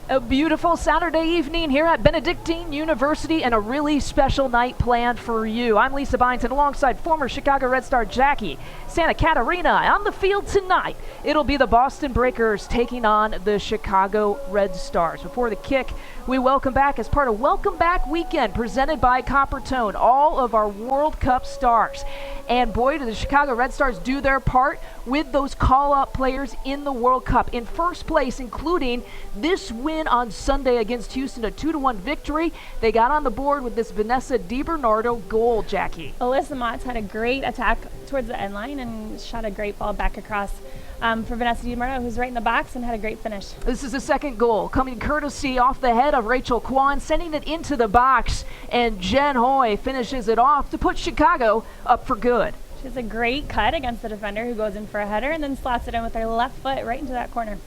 A beautiful Saturday evening here at Benedictine University and a really special night planned for you. I'm Lisa Byington alongside former Chicago Red Star Jackie Santa Catarina. On the field tonight, it'll be the Boston Breakers taking on the Chicago Red Stars. Before the kick, we welcome back as part of Welcome Back Weekend presented by Coppertone, all of our World Cup stars. And boy, do the Chicago Red Stars do their part with those call-up players in the World Cup. In first place, including this win on Sunday against Houston, a 2-1 victory. They got on the board with this Vanessa DiBernardo goal, Jackie. Alyssa Motts had a great attack towards the end line and shot a great ball back across for Vanessa DiBernardo, who's right in the box and had a great finish. This is the second goal, coming courtesy off the head of Rachel Kwan, sending it into the box, and Jen Hoy finishes it off to put Chicago up for good. She has a great cut against the defender who goes in for a header and then slots it in with her left foot right into that corner.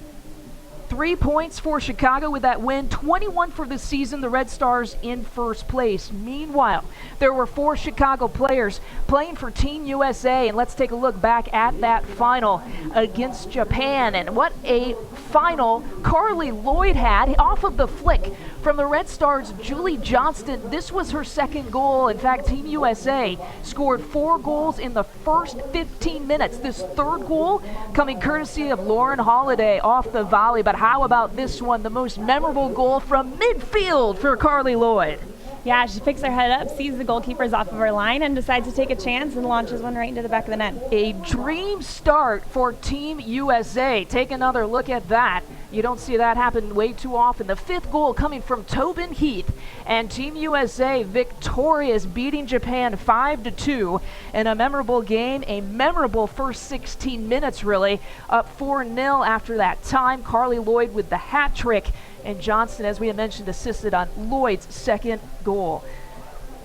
3 points for Chicago with that win, 21 for the season, the Red Stars in first place. Meanwhile, there were 4 Chicago players playing for Team USA, and let's take a look back at that final against Japan. And what a final Carly Lloyd had off of the flick from the Red Stars' Julie Johnston. This was her second goal. In fact, Team USA scored 4 goals in the first 15 minutes. This third goal coming courtesy of Lauren Holiday off the volley. But how about this one, the most memorable goal from midfield for Carly Lloyd? Yeah, she picks her head up, sees the goalkeepers off of her line, and decides to take a chance and launches one right into the back of the net. A dream start for Team USA. Take another look at that. You don't see that happen way too often. The 5th goal coming from Tobin Heath, and Team USA victorious, beating Japan 5-2 in a memorable game, a memorable first 16 minutes really, up 4-0 after that time. Carly Lloyd with the hat trick, and Johnston, as we had mentioned, assisted on Lloyd's second goal.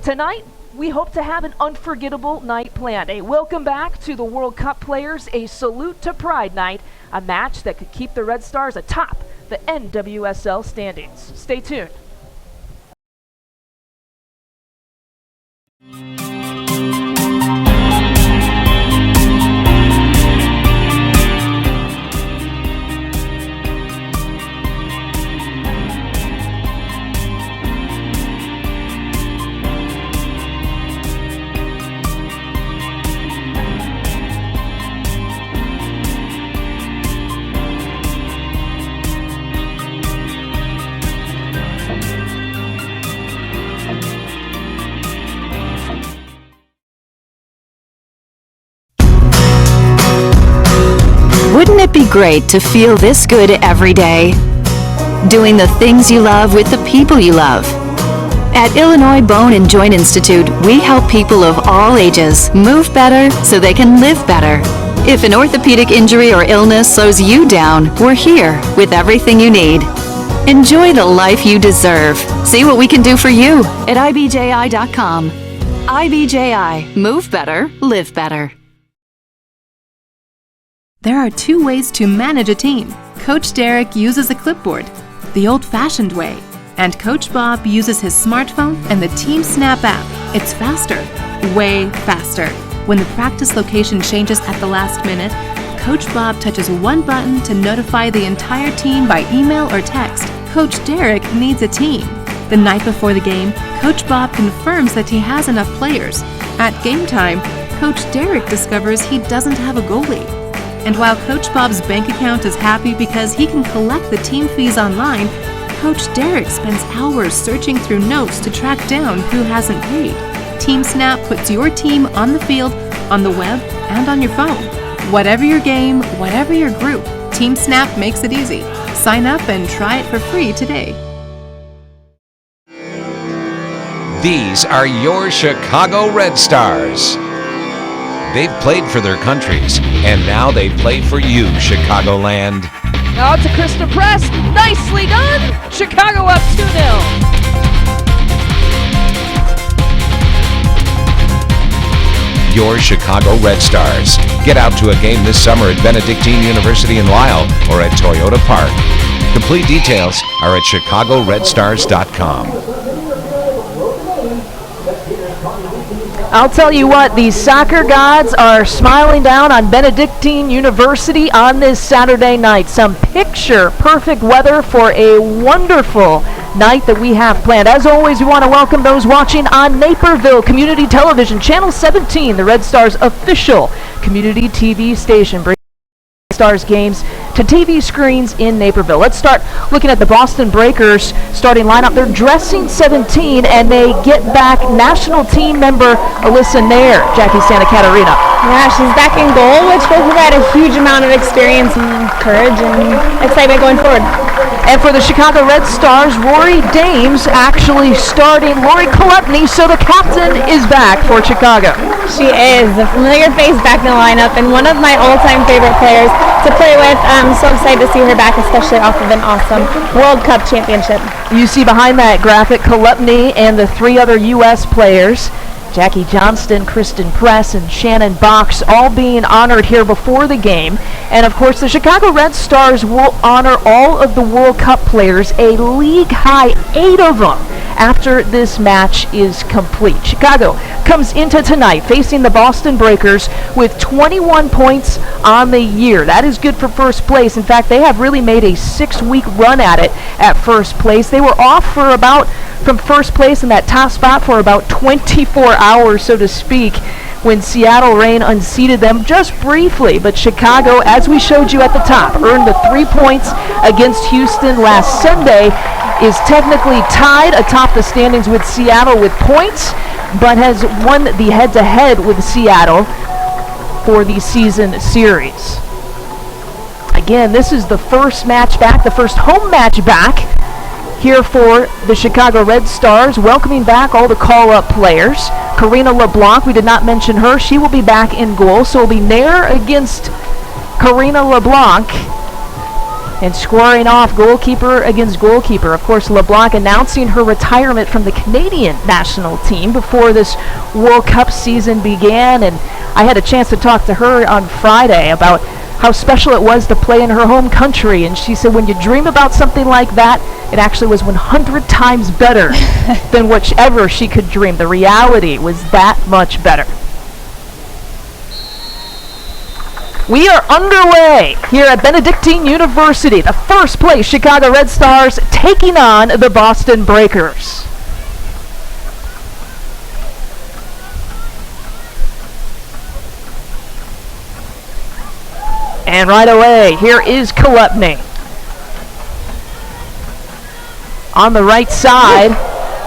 Tonight, we hope to have an unforgettable night planned. A welcome back to the World Cup players, a salute to Pride Night, a match that could keep the Red Stars atop the NWSL standings. Stay tuned. Wouldn't it be great to feel this good every day? Doing the things you love with the people you love. At Illinois Bone and Joint Institute, we help people of all ages move better so they can live better. If an orthopedic injury or illness slows you down, we're here with everything you need. Enjoy the life you deserve. See what we can do for you at ibji.com. IBJI. Move better, live better. There are 2 ways to manage a team. Coach Derek uses a clipboard, the old-fashioned way, and Coach Bob uses his smartphone and the Team Snap app. It's faster, way faster. When the practice location changes at the last minute, Coach Bob touches one button to notify the entire team by email or text. Coach Derek needs a team. The night before the game, Coach Bob confirms that he has enough players. At game time, Coach Derek discovers he doesn't have a goalie. And while Coach Bob's bank account is happy because he can collect the team fees online, Coach Derek spends hours searching through notes to track down who hasn't paid. Team Snap puts your team on the field, on the web, and on your phone. Whatever your game, whatever your group, Team Snap makes it easy. Sign up and try it for free today. These are your Chicago Red Stars. They've played for their countries, and now they play for you, Chicagoland. Now to Krista Press. Nicely done. Chicago up 2-0. Your Chicago Red Stars. Get out to a game this summer at Benedictine University in Lisle or at Toyota Park. Complete details are at chicagoredstars.com. I'll tell you what, the soccer gods are smiling down on Benedictine University on this Saturday night. Some picture-perfect weather for a wonderful night that we have planned. As always, we want to welcome those watching on Naperville Community Television, Channel 17, the Red Stars' official community TV station. Bring Stars games to TV screens in Naperville. Let's start looking at the Boston Breakers starting lineup. They're dressing 17, and they get back national team member Alyssa Nair, Jackie Santa Catarina. Yeah, she's back in goal, which will provide a huge amount of experience and courage and excitement going forward. And for the Chicago Red Stars, Rory Dames actually starting Lori Kolupny, so the captain is back for Chicago. She is a familiar face back in the lineup and one of my all-time favorite players to play with. I'm so excited to see her back, especially off of an awesome World Cup championship. You see behind that graphic Kolupny and the three other U.S. players, Jackie Johnston, Kristen Press, and Shannon Box, all being honored here before the game. And of course, the Chicago Red Stars will honor all of the World Cup players, a league-high 8 of them, after this match is complete. Chicago comes into tonight facing the Boston Breakers with 21 points on the year. That is good for first place. In fact, they have really made a 6-week run at it at first place. They were off from first place in that top spot for about 24 hours, so to speak, when Seattle rain unseated them just briefly. But Chicago, as we showed you at the top, earned the 3 points against Houston last Sunday, is technically tied atop the standings with Seattle with points, but has won the head-to-head with Seattle for the season series. Again, this is the first match back, the first home match back here for the Chicago Red Stars, welcoming back all the call-up players. Karina LeBlanc, we did not mention her. She will be back in goal, so it'll be Nair against Karina LeBlanc, and squaring off goalkeeper against goalkeeper. Of course, LeBlanc announcing her retirement from the Canadian national team before this World Cup season began, and I had a chance to talk to her on Friday about how special it was to play in her home country, and she said when you dream about something like that, it actually was 100 times better than whichever she could dream. The reality was that much better. We are underway here at Benedictine University. The first place Chicago Red Stars taking on the Boston Breakers. And right away, here is Kolupny. On the right side,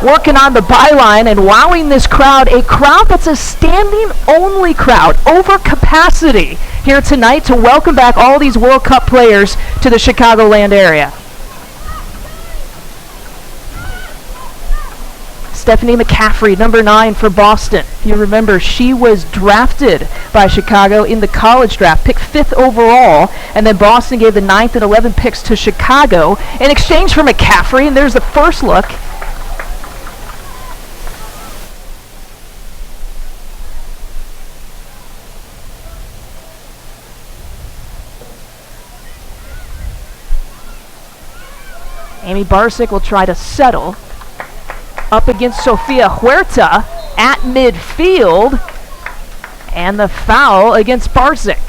working on the byline and wowing this crowd, a crowd that's a standing-only crowd, over capacity here tonight to welcome back all these World Cup players to the Chicagoland area. Stephanie McCaffrey, number 9 for Boston. You remember, she was drafted by Chicago in the college draft, picked 5th overall, and then Boston gave the 9th and 11th picks to Chicago in exchange for McCaffrey, and there's the first look. Amy Barsic will try to settle up against Sofia Huerta at midfield, and the foul against Barsic.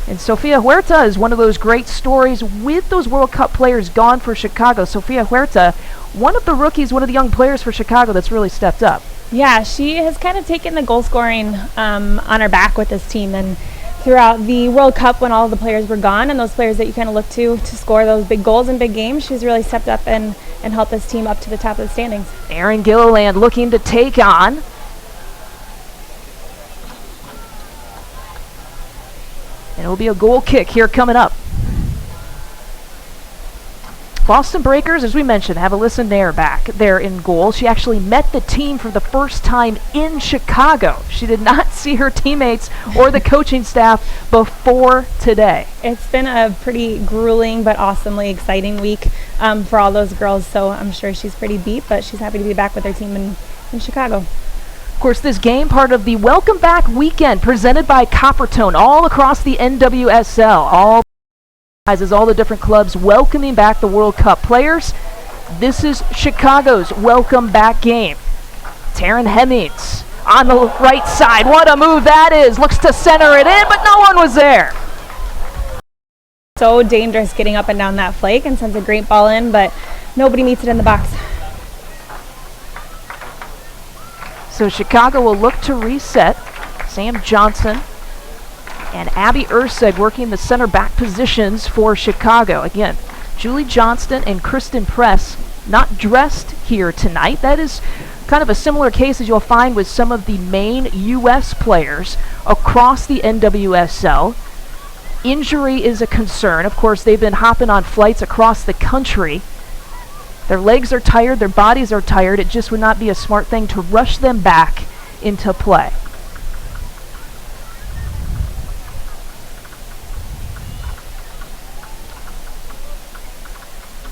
And Sofia Huerta is one of those great stories with those World Cup players gone for Chicago. Sofia Huerta, one of the rookies, one of the young players for Chicago that's really stepped up. Yeah, she has kind of taken the goal scoring on her back with this team, and throughout the World Cup when all of the players were gone and those players that you kind of look to score those big goals in big games, she's really stepped up and helped this team up to the top of the standings. Erin Gilliland looking to take on. And it will be a goal kick here coming up. Boston Breakers, as we mentioned, have Alyssa Nair back there in goal. She actually met the team for the first time in Chicago. She did not see her teammates or the coaching staff before today. It's been a pretty grueling but awesomely exciting week for all those girls, so I'm sure she's pretty beat, but she's happy to be back with her team in Chicago. Of course, this game part of the Welcome Back weekend presented by Coppertone all across the NWSL. All the different clubs welcoming back the World Cup players. This is Chicago's welcome back game. Taryn Hemmings on the right side. What a move that is. Looks to center it in, but no one was there. So dangerous getting up and down that flake, and sends a great ball in, but nobody meets it in the box. So Chicago will look to reset. Sam Johnson and Abby Urseg working the center back positions for Chicago. Again, Julie Johnston and Kristen Press not dressed here tonight. That is kind of a similar case as you'll find with some of the main U.S. players across the NWSL. Injury is a concern. Of course, they've been hopping on flights across the country. Their legs are tired, their bodies are tired. It just would not be a smart thing to rush them back into play.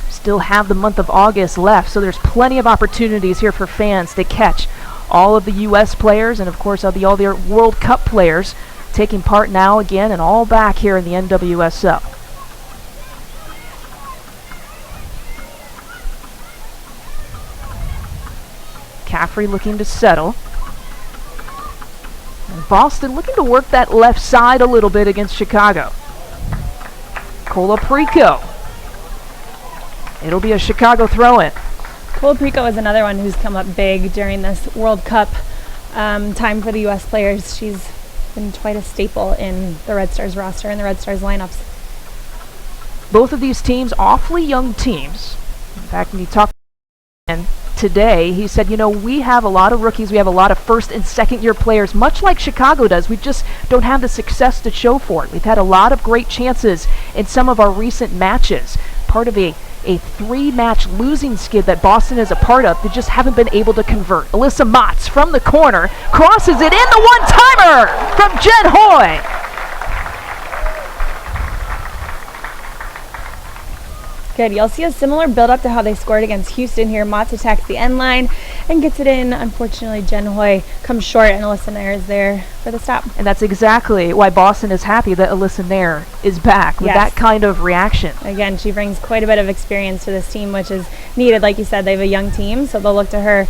Still have the month of August left, so there's plenty of opportunities here for fans to catch all of the U.S. players and, of course, all the World Cup players taking part now again and all back here in the NWSL. Caffrey looking to settle. And Boston looking to work that left side a little bit against Chicago. Colaprico. It'll be a Chicago throw-in. Colaprico is another one who's come up big during this World Cup time for the U.S. players. She's been quite a staple in the Red Stars roster and the Red Stars lineups. Both of these teams, awfully young teams. In fact, when you talk today, he said, we have a lot of rookies, we have a lot of first and second year players, much like Chicago does. We just don't have the success to show for it. We've had a lot of great chances in some of our recent matches. Part of a 3-match losing skid that Boston is a part of. They just haven't been able to convert. Alyssa Motts from the corner crosses it in, the one-timer from Jen Hoy. Good. You'll see a similar build-up to how they scored against Houston here. Motts attacks the end line and gets it in. Unfortunately, Jen Hoy comes short, and Alyssa Nair is there for the stop. And that's exactly why Boston is happy that Alyssa Nair is back with that kind of reaction. Again, she brings quite a bit of experience to this team, which is needed. Like you said, they have a young team, so they'll look to her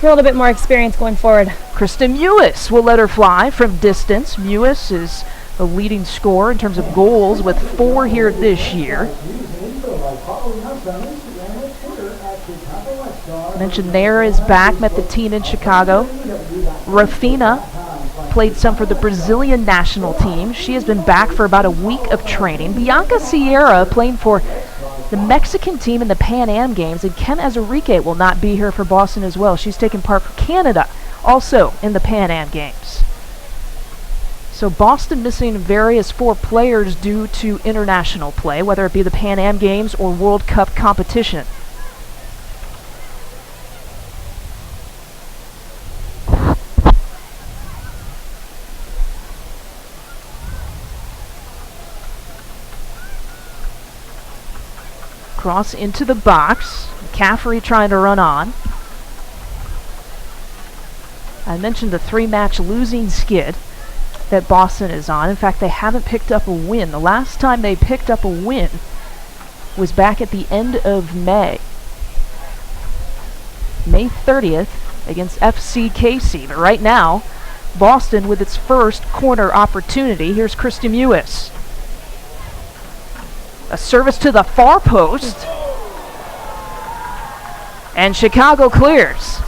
for a little bit more experience going forward. Kristen Mewis will let her fly from distance. Mewis is the leading scorer in terms of goals with 4 here this year. I mentioned Nair is back, met the team in Chicago. Rafina played some for the Brazilian national team. She has been back for about a week of training. Bianca Sierra playing for the Mexican team in the Pan Am Games, and Ken Azarique will not be here for Boston as well. She's taking part for Canada, also in the Pan Am Games. So Boston missing various 4 players due to international play, whether it be the Pan Am Games or World Cup competition. Cross into the box. Caffrey trying to run on. I mentioned the 3-match losing skid that Boston is on. In fact, they haven't picked up a win. The last time they picked up a win was back at the end of May. May 30th against FC Casey. But right now, Boston with its first corner opportunity. Here's Kristen Mewis. A service to the far post. And Chicago clears.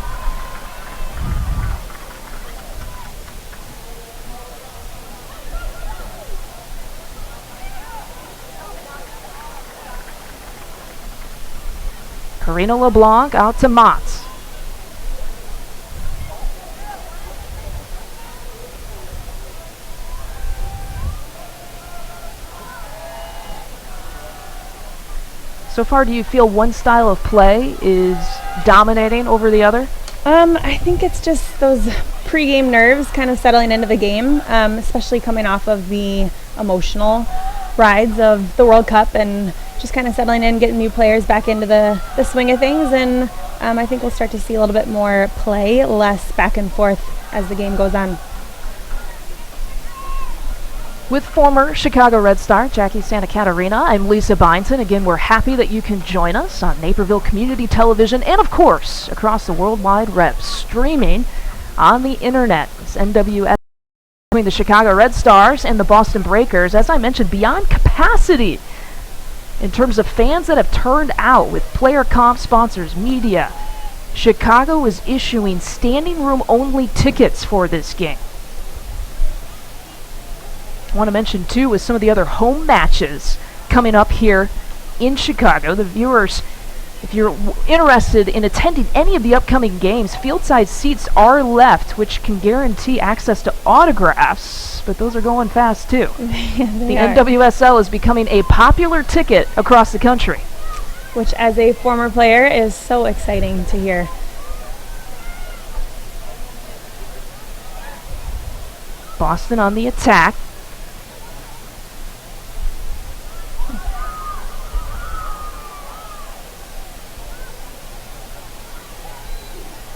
Karina LeBlanc out to Motts. So far, do you feel one style of play is dominating over the other? I think it's just those pre-game nerves kind of settling into the game, especially coming off of the emotional rides of the World Cup and just kind of settling in, getting new players back into the swing of things. And I think we'll start to see a little bit more play, less back and forth as the game goes on. With former Chicago Red Star Jackie Santa Catarina, I'm Lisa Byington. Again, we're happy that you can join us on Naperville Community Television and, of course, across the World Wide Web, streaming on the internet. It's NWS between the Chicago Red Stars and the Boston Breakers, as I mentioned, beyond capacity in terms of fans that have turned out with player comp sponsors, media. Chicago is issuing standing room only tickets for this game. I want to mention, too, with some of the other home matches coming up here in Chicago, the viewers, if you're interested in attending any of the upcoming games, field-side seats are left, which can guarantee access to autographs, but those are going fast, too. The NWSL is becoming a popular ticket across the country. Which, as a former player, is so exciting to hear. Boston on the attack.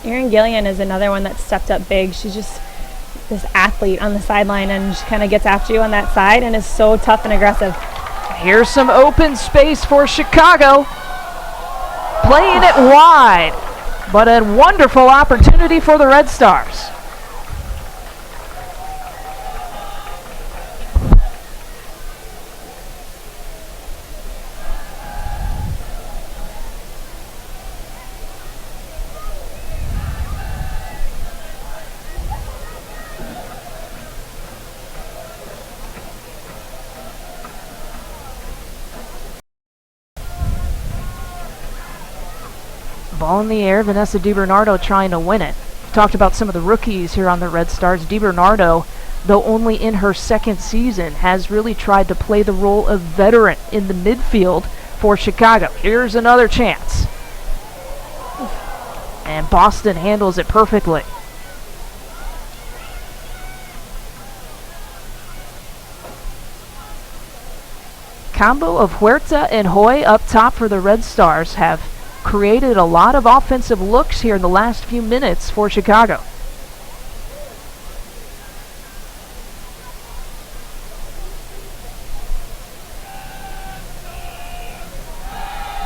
Erin Gillian is another one that stepped up big. She's just this athlete on the sideline, and she kind of gets after you on that side and is so tough and aggressive. Here's some open space for Chicago. Playing it wide, but a wonderful opportunity for the Red Stars. Ball in the air, Vanessa DiBernardo trying to win it. Talked about some of the rookies here on the Red Stars. DiBernardo, though only in her second season, has really tried to play the role of veteran in the midfield for Chicago. Here's another chance. And Boston handles it perfectly. Combo of Huerta and Hoy up top for the Red Stars have created a lot of offensive looks here in the last few minutes for Chicago.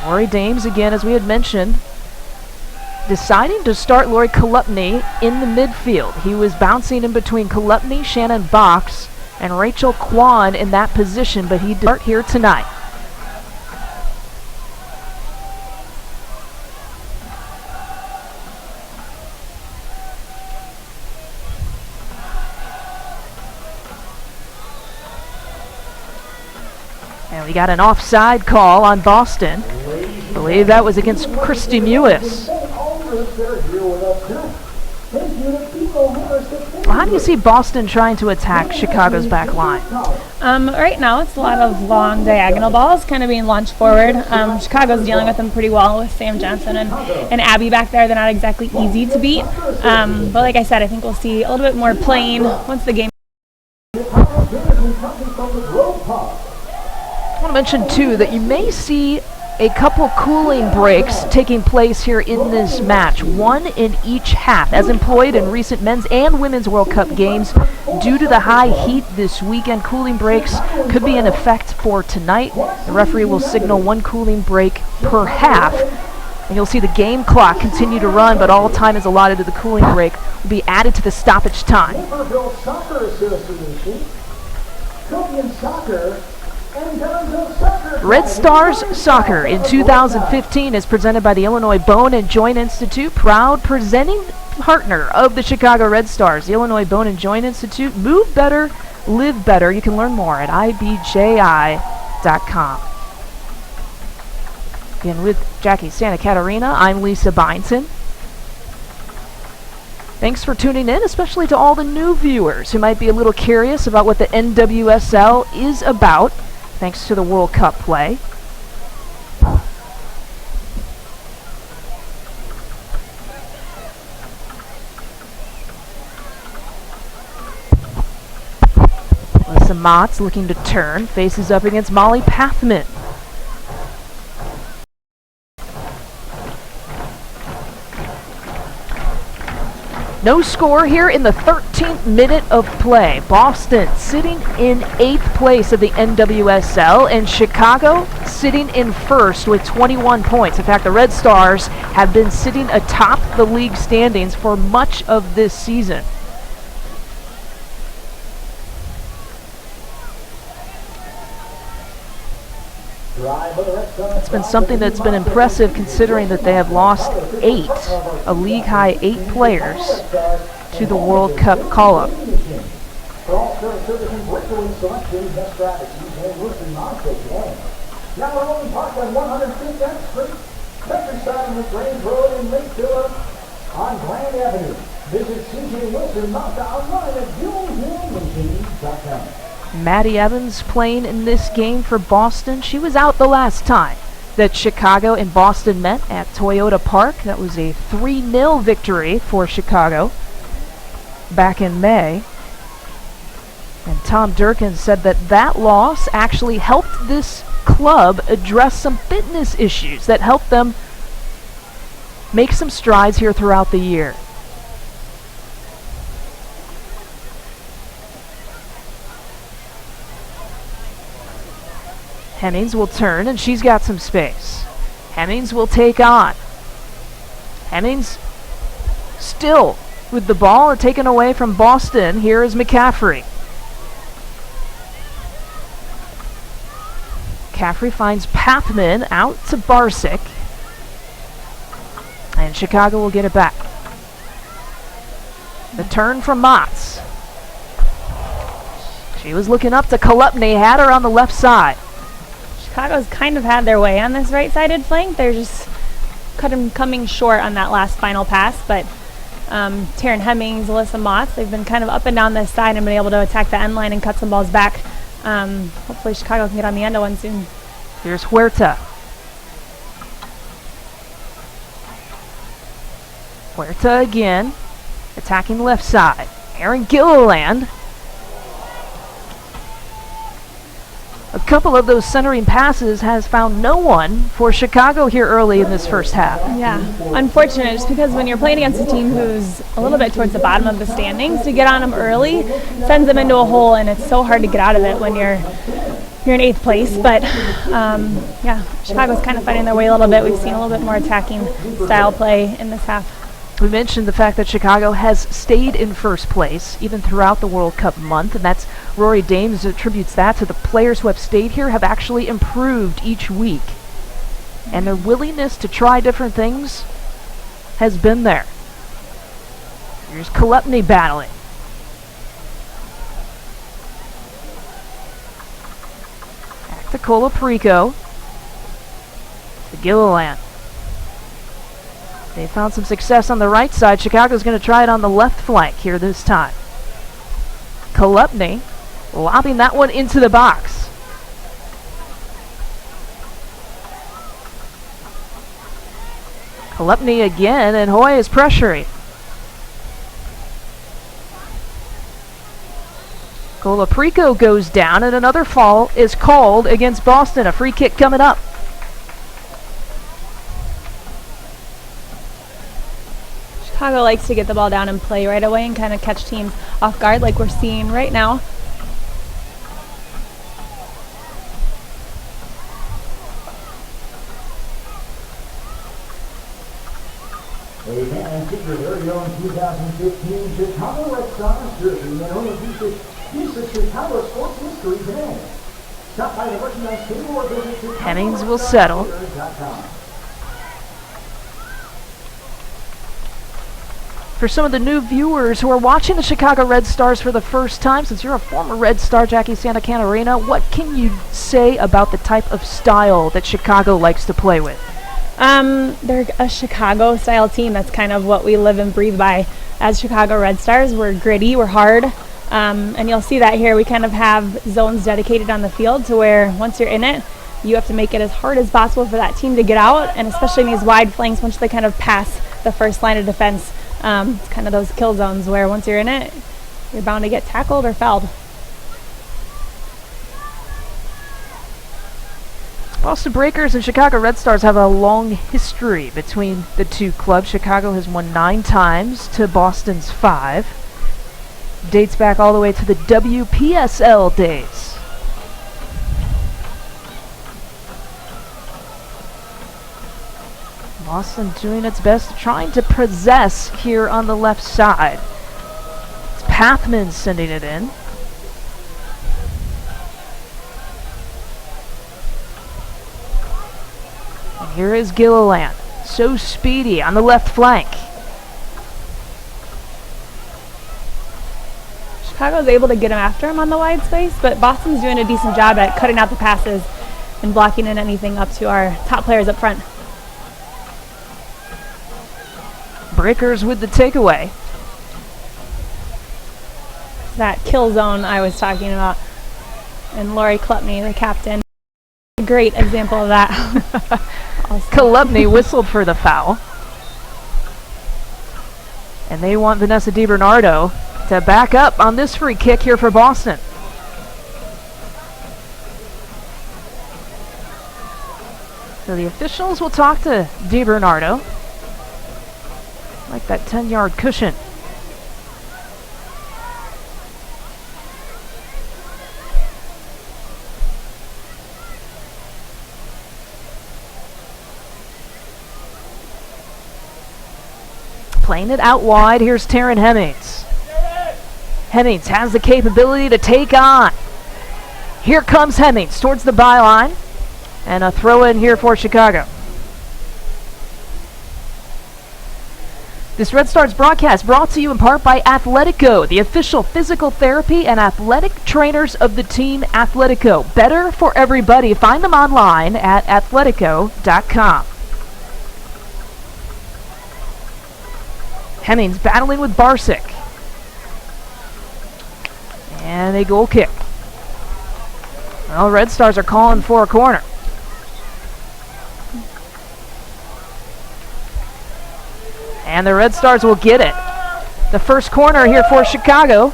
Lori Dames, again, as we had mentioned, deciding to start Lori Kolupny in the midfield. He was bouncing in between Kolupny, Shannon Box, and Rachel Kwan in that position, but he did start here tonight. And we got an offside call on Boston. I believe that was against Christy Mewis. How do you see Boston trying to attack Chicago's back line? Right now it's a lot of long diagonal balls kind of being launched forward. Chicago's dealing with them pretty well with Sam Johnson and Abby back there. They're not exactly easy to beat. But like I said, I think we'll see a little bit more playing once the game. I want to mention, too, that you may see a couple cooling breaks taking place here in this match, one in each half, as employed in recent men's and women's World Cup games. Due to the high heat this weekend, cooling breaks could be in effect for tonight. The referee will signal one cooling break per half, and you'll see the game clock continue to run, but all time is allotted to the cooling break will be added to the stoppage time. Naperville Soccer Association, Copian Soccer, Red Stars Soccer in 2015 is presented by the Illinois Bone and Joint Institute, proud presenting partner of the Chicago Red Stars. The Illinois Bone and Joint Institute, move better, live better. You can learn more at ibji.com. Again, with Jackie Santa Catarina, I'm Lisa Byington. Thanks for tuning in, especially to all the new viewers who might be a little curious about what the NWSL is about, thanks to the World Cup play. Melissa Motts looking to turn, faces up against Molly Pathman. No score here in the 13th minute of play. Boston sitting in 8th place of the NWSL, and Chicago sitting in first with 21 points. In fact, the Red Stars have been sitting atop the league standings for much of this season. It's been something that's been impressive considering that they have lost 8, a league-high 8 players to the World Cup call-up. For all services and breakaway selections, best strategies, and Wilson Montage game. Now we're only parked on 105th Street, countryside on the Grange Road in Midfield on Grand Avenue. Visit CJ Wilson Mazda online at JulianMachines.com. Maddie Evans playing in this game for Boston. She was out the last time that Chicago and Boston met at Toyota Park. That was a 3-0 victory for Chicago back in May. And Tom Durkin said that that loss actually helped this club address some fitness issues that helped them make some strides here throughout the year. Hemmings will turn, and she's got some space. Hemmings will take on. Hemmings still with the ball, taken away from Boston. Here is McCaffrey. McCaffrey finds Pathman out to Barsick. And Chicago will get it back. The turn from Motts. She was looking up to Kolupny, had her on the left side. Chicago's kind of had their way on this right-sided flank. They're just coming short on that last final pass, but Taryn Hemmings, Alyssa Motts, they've been kind of up and down this side and been able to attack the end line and cut some balls back. Hopefully Chicago can get on the end of one soon. Here's Huerta. Huerta again, attacking left side. Aaron Gilliland. A couple of those centering passes has found no one for Chicago here early in this first half. Yeah, unfortunate, just because when you're playing against a team who's a little bit towards the bottom of the standings, to get on them early sends them into a hole, and it's so hard to get out of it when you're in 8th place. But yeah, Chicago's kind of fighting their way a little bit. We've seen a little bit more attacking style play in this half. We mentioned the fact that Chicago has stayed in first place even throughout the World Cup month, and that's Rory Dames attributes that to the players who have stayed here have actually improved each week. And their willingness to try different things has been there. Here's Kolupny battling. Back to Colaprico. To Gilliland. They found some success on the right side. Chicago's going to try it on the left flank here this time. Kolupny lobbing that one into the box. Kolupny again, and Hoy is pressuring. Colaprico goes down, and another foul is called against Boston. A free kick coming up. Chicago likes to get the ball down and play right away and kind of catch teams off guard like we're seeing right now. And feature very own 2015 Chicago Red Stars jersey that only pieces Chicago sports history today. Stop by the merchandise table or visit Hemmings will settle. For some of the new viewers who are watching the Chicago Red Stars for the first time, since you're a former Red Star, Jackie Santacanarina, what can you say about the type of style that Chicago likes to play with? They're a Chicago-style team. That's kind of what we live and breathe by as Chicago Red Stars. We're gritty, we're hard, and you'll see that here. We kind of have zones dedicated on the field to where once you're in it, you have to make it as hard as possible for that team to get out, and especially in these wide flanks, once they kind of pass the first line of defense. It's kind of those kill zones where once you're in it, you're bound to get tackled or fouled. Boston Breakers and Chicago Red Stars have a long history between the two clubs. Chicago has won 9 times to Boston's 5. Dates back all the way to the WPSL days. Boston doing its best, trying to possess here on the left side. It's Pathman sending it in. And here is Gilliland, so speedy on the left flank. Chicago's able to get him after him on the wide space, but Boston's doing a decent job at cutting out the passes and blocking in anything up to our top players up front. Breakers with the takeaway. That kill zone I was talking about. And Lori Klupney, the captain, a great example of that. Klupney whistled for the foul. And they want Vanessa DiBernardo to back up on this free kick here for Boston. So the officials will talk to DiBernardo. Like that 10-yard cushion. Playing it out wide, here's Taryn Hemmings. Hemmings has the capability to take on. Here comes Hemmings towards the byline. And a throw in here for Chicago. This Red Stars broadcast brought to you in part by Athletico, the official physical therapy and athletic trainers of the team Athletico. Better for everybody. Find them online at athletico.com. Hemmings battling with Barsick. And a goal kick. Well, Red Stars are calling for a corner. And the Red Stars will get it. The first corner here for Chicago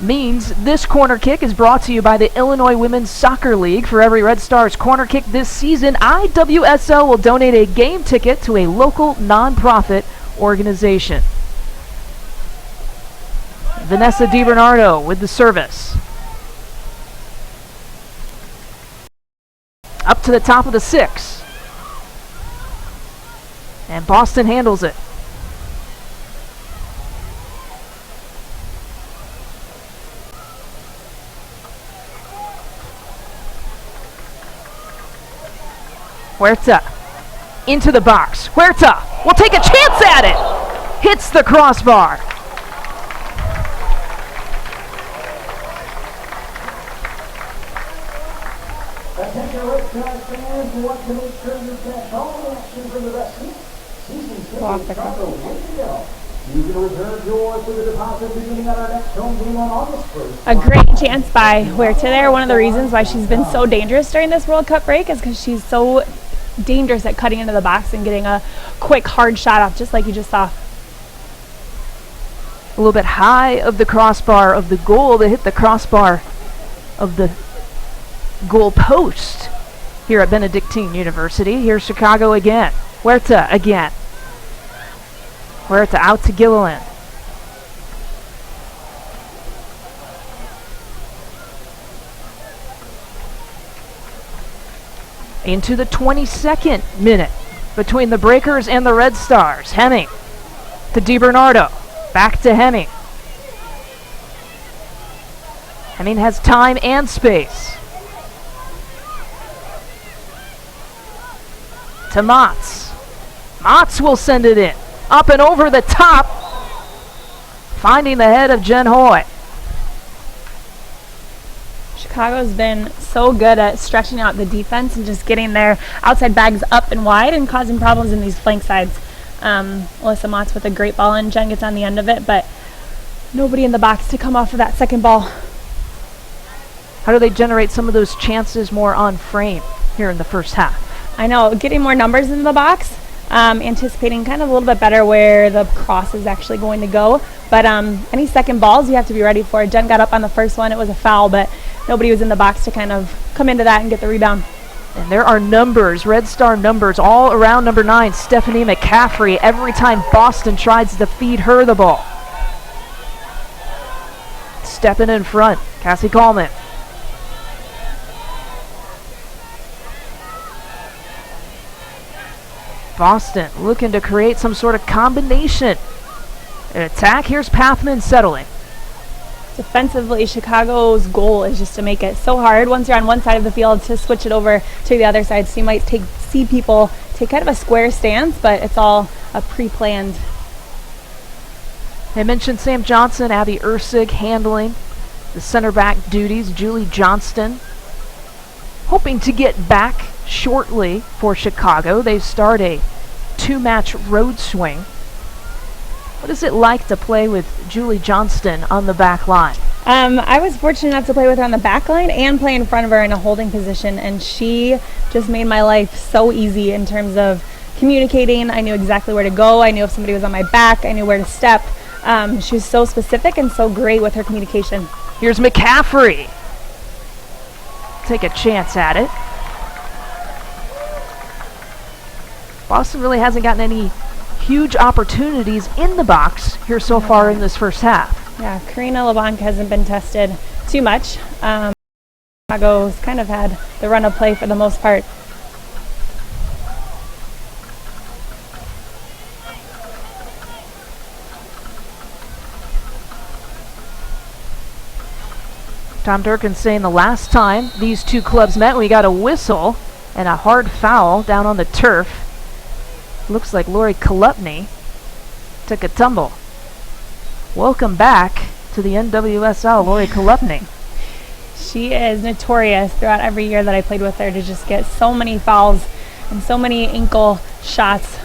means this corner kick is brought to you by the Illinois Women's Soccer League. For every Red Stars corner kick this season, IWSL will donate a game ticket to a local nonprofit organization. Vanessa DiBernardo with the service. Up to the top of the 6. And Boston handles it. Huerta into the box. Huerta will take a chance at it. Hits the crossbar. Attention Red Stars fans who want to make sure you catch all the action from the best season tickets Chicago ready to go. You can reserve yours with a deposit beginning at our next home game on August 1st. A great chance by Huerta there. One of the reasons why she's been so dangerous during this World Cup break is because she's so dangerous at cutting into the box and getting a quick, hard shot off, just like you just saw. A little bit high of the crossbar of the goal to hit the crossbar of the goal post here at Benedictine University. Here's Chicago again. Huerta again. Huerta out to Gilliland. Into the 22nd minute between the Breakers and the Red Stars. Hemming to DiBernardo. Back to Hemming. Hemming has time and space. To Motz. Motz will send it in. Up and over the top. Finding the head of Jen Hoy. Chicago's been so good at stretching out the defense and just getting their outside bags up and wide and causing problems in these flank sides. Alyssa Motz with a great ball, and Jen gets on the end of it, but nobody in the box to come off of that second ball. How do they generate some of those chances more on frame here in the first half? I know, getting more numbers in the box, anticipating kind of a little bit better where the cross is actually going to go. But any second balls you have to be ready for. Jen got up on the first one. It was a foul, but nobody was in the box to kind of come into that and get the rebound. And there are numbers, Red Star numbers, all around number 9, Stephanie McCaffrey, every time Boston tries to feed her the ball. Stepping in front, Cassie Coleman. Boston looking to create some sort of combination. An attack, here's Pathman settling. Defensively, Chicago's goal is just to make it so hard once you're on one side of the field to switch it over to the other side. So you might see people take kind of a square stance, but it's all a pre-planned. I mentioned Sam Johnson, Abby Ursig handling the center back duties. Julie Johnston hoping to get back shortly for Chicago. They start a 2-match road swing. What is it like to play with Julie Johnston on the back line? I was fortunate enough to play with her on the back line and play in front of her in a holding position, and she just made my life so easy in terms of communicating. I knew exactly where to go. I knew if somebody was on my back. I knew where to step. She was so specific and so great with her communication. Here's McCaffrey. Take a chance at it. Boston really hasn't gotten any huge opportunities in the box here so far in this first half. Yeah, Karina LeBlanc hasn't been tested too much. Chicago's kind of had the run of play for the most part. Tom Durkin saying the last time these two clubs met, we got a whistle and a hard foul down on the turf. Looks like Lori Kolupny took a tumble. Welcome back to the NWSL, Lori Kolupny. She is notorious throughout every year that I played with her to just get so many fouls and so many ankle shots.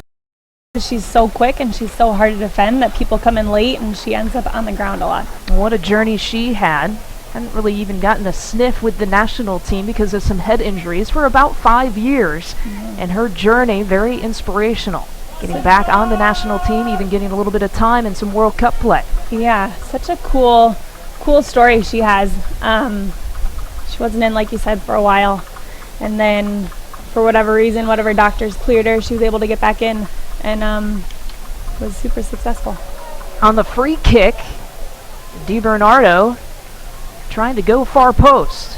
She's so quick and she's so hard to defend that people come in late and she ends up on the ground a lot. What a journey she had. Hadn't really even gotten a sniff with the national team because of some head injuries for about 5 years. And her journey, very inspirational. Getting back on the national team, even getting a little bit of time in some World Cup play. Yeah, such a cool story she has. She wasn't in, like you said, for a while. And then, for whatever reason, whatever doctors cleared her, she was able to get back in and was super successful. On the free kick, DiBernardo trying to go far post.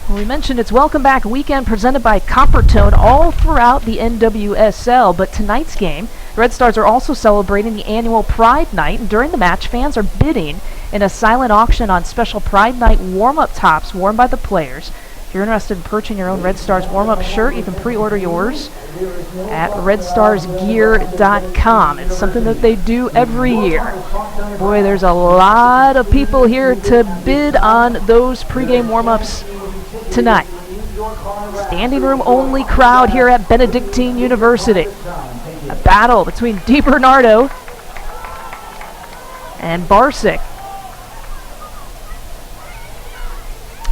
Well, we mentioned it's Welcome Back weekend presented by Coppertone all throughout the NWSL, but tonight's game, the Red Stars are also celebrating the annual Pride Night, and during the match, fans are bidding in a silent auction on special Pride Night warm-up tops worn by the players. If you're interested in purchasing your own Red Stars warm-up shirt, you can pre-order yours at redstarsgear.com. It's something that they do every year. Boy, there's a lot of people here to bid on those pregame warm-ups tonight. Standing room only crowd here at Benedictine University. A battle between DiBernardo and Barsick.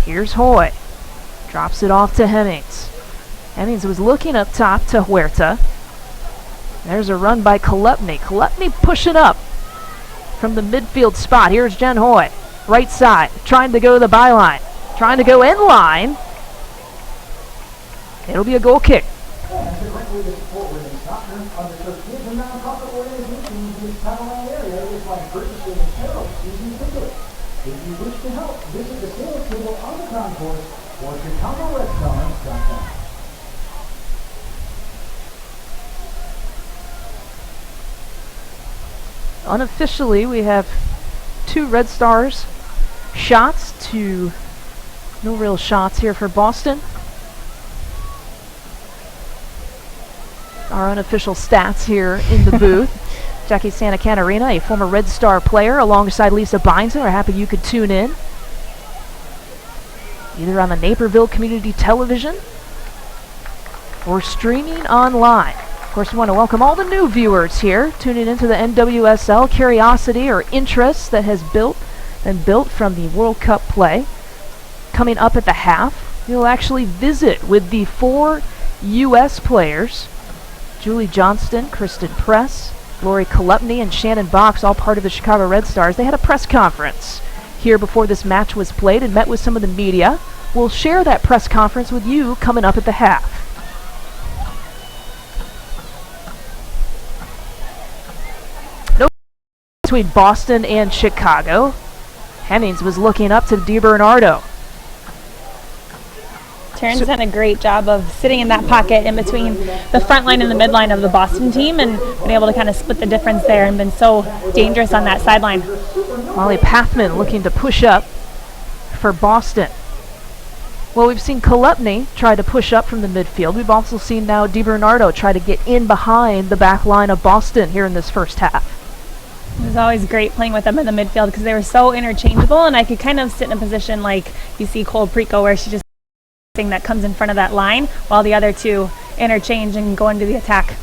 Here's Hoy. Drops it off to Hemmings. Hemmings was looking up top to Huerta. There's a run by Kolupny. Kolupny pushing up from the midfield spot. Here's Jen Hoy. Right side. Trying to go to the byline. Trying to go in line. It'll be a goal kick. If you wish to help, visit the sales table on the concourse or ChicagoRedStars.com. Unofficially, we have 2 Red Stars shots to no real shots here for Boston. Our unofficial stats here in the booth. Jackie Santa Catarina, a former Red Star player, alongside Lisa Beinson. We're happy you could tune in. Either on the Naperville Community Television or streaming online. Of course, we want to welcome all the new viewers here, tuning into the NWSL. Curiosity or interest that has been built from the World Cup play. Coming up at the half, you'll actually visit with the 4 U.S. players. Julie Johnston, Kristen Press, Lori Kolupny and Shannon Box, all part of the Chicago Red Stars. They had a press conference here before this match was played and met with some of the media. We'll share that press conference with you coming up at the half. No between Boston and Chicago. Hemmings was looking up to DiBernardo. Taryn's done a great job of sitting in that pocket in between the front line and the midline of the Boston team and been able to kind of split the difference there and been so dangerous on that sideline. Molly Pathman looking to push up for Boston. Well, we've seen Kolupny try to push up from the midfield. We've also seen now DiBernardo try to get in behind the back line of Boston here in this first half. It was always great playing with them in the midfield because they were so interchangeable, and I could kind of sit in a position like you see Cole Preco where she just thing that comes in front of that line while the other two interchange and go into the attack.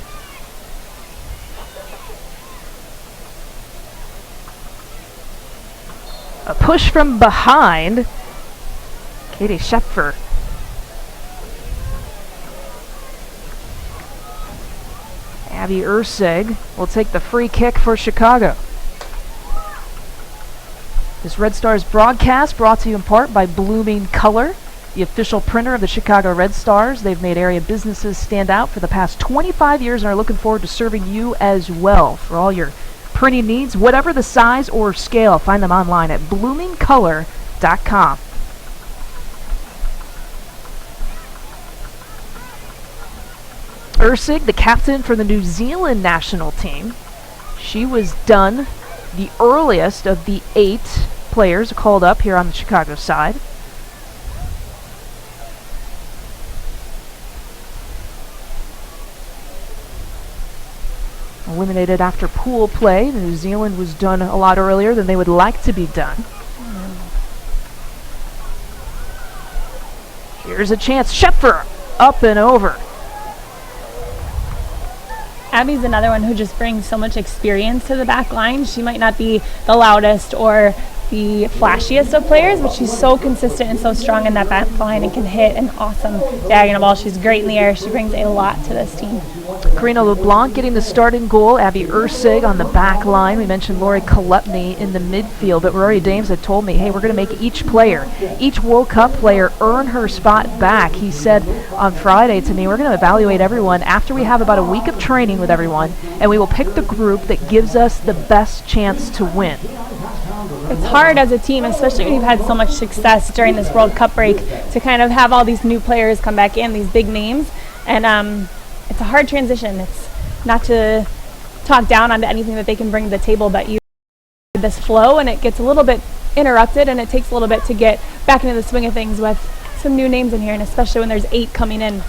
A push from behind. Katie Schepfer. Abby Ursig will take the free kick for Chicago. This Red Stars broadcast brought to you in part by Blooming Color, the official printer of the Chicago Red Stars. They've made area businesses stand out for the past 25 years and are looking forward to serving you as well for all your printing needs, whatever the size or scale. Find them online at bloomingcolor.com. Ursig, the captain for the New Zealand national team. She was done the earliest of the 8 players called up here on the Chicago side. Eliminated after pool play. New Zealand was done a lot earlier than they would like to be done. Here's a chance. Schepfer up and over. Abby's another one who just brings so much experience to the back line. She might not be the loudest or the flashiest of players, but she's so consistent and so strong in that back line and can hit an awesome diagonal ball. She's great in the air. She brings a lot to this team. Karina LeBlanc getting the start in goal. Abby Ursig on the back line. We mentioned Lori Kolupny in the midfield, but Rory Dames had told me, hey, we're going to make each player, each World Cup player, earn her spot back. He said on Friday to me, we're going to evaluate everyone after we have about a week of training with everyone, and we will pick the group that gives us the best chance to win. It's hard as a team, especially when you've had so much success during this World Cup break, to kind of have all these new players come back in, these big names, and it's a hard transition. It's not to talk down onto anything that they can bring to the table, but you this flow and it gets a little bit interrupted and it takes a little bit to get back into the swing of things with some new names in here, and especially when there's 8 coming in.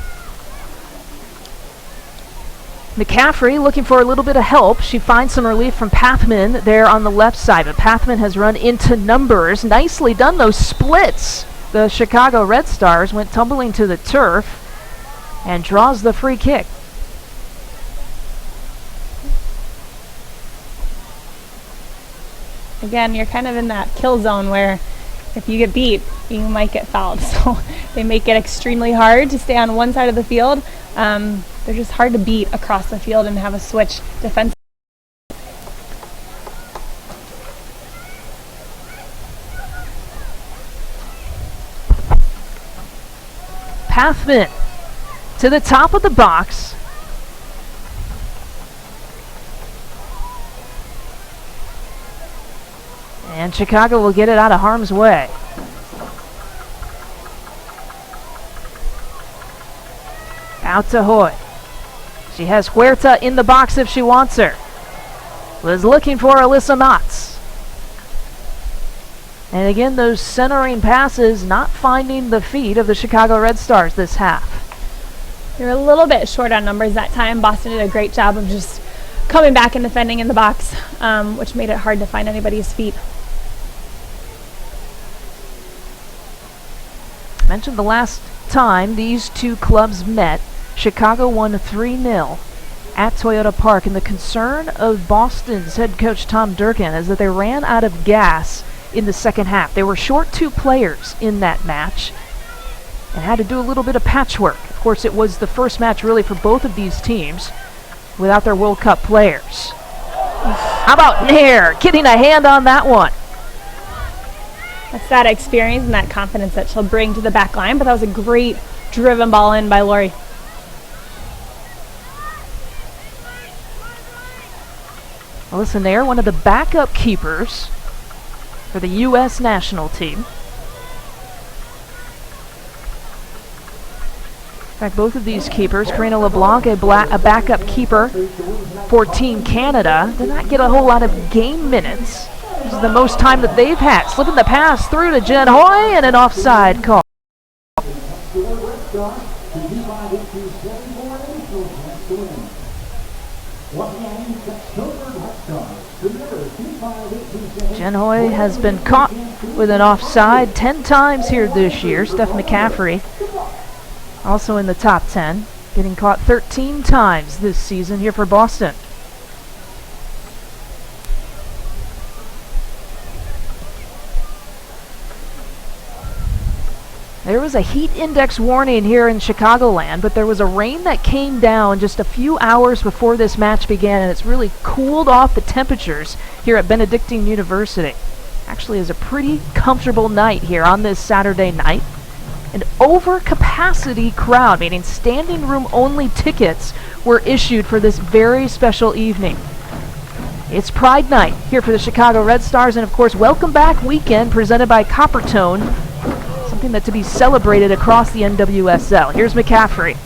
McCaffrey looking for a little bit of help. She finds some relief from Pathman there on the left side, but Pathman has run into numbers. Nicely done, those splits. The Chicago Red Stars went tumbling to the turf and draws the free kick. Again, you're kind of in that kill zone where if you get beat, you might get fouled. So they make it extremely hard to stay on one side of the field. They're just hard to beat across the field and have a switch defense. Pathman to the top of the box. And Chicago will get it out of harm's way. Out to Hoy. She has Huerta in the box if she wants her. Was looking for Alyssa Motz. And again, those centering passes not finding the feet of the Chicago Red Stars this half. They were a little bit short on numbers that time. Boston did a great job of just coming back and defending in the box, which made it hard to find anybody's feet. Mentioned the last time these two clubs met, Chicago won 3-0 at Toyota Park, and the concern of Boston's head coach Tom Durkin is that they ran out of gas in the second half. They were short 2 players in that match and had to do a little bit of patchwork. Of course, it was the first match really for both of these teams without their World Cup players. How about Nair getting a hand on that one? That's that experience and that confidence that she'll bring to the back line, but that was a great driven ball in by Lori. Alyssa Nair, one of the backup keepers for the U.S. national team. In fact, both of these keepers, Karina LeBlanc, a backup keeper for Team Canada, did not get a whole lot of game minutes. This is the most time that they've had. Slipping the pass through to Jen Hoy and an offside call. Jen Hoy has been caught with an offside 10 times here this year. Steph McCaffrey also in the top 10, getting caught 13 times this season here for Boston. There was a heat index warning here in Chicagoland, but there was a rain that came down just a few hours before this match began, and it's really cooled off the temperatures here at Benedictine University. Actually, is a pretty comfortable night here on this Saturday night. An overcapacity crowd, meaning standing room only tickets, were issued for this very special evening. It's Pride Night here for the Chicago Red Stars, and of course, Welcome Back Weekend presented by Coppertone. Something that to be celebrated across the NWSL. Here's McCaffrey.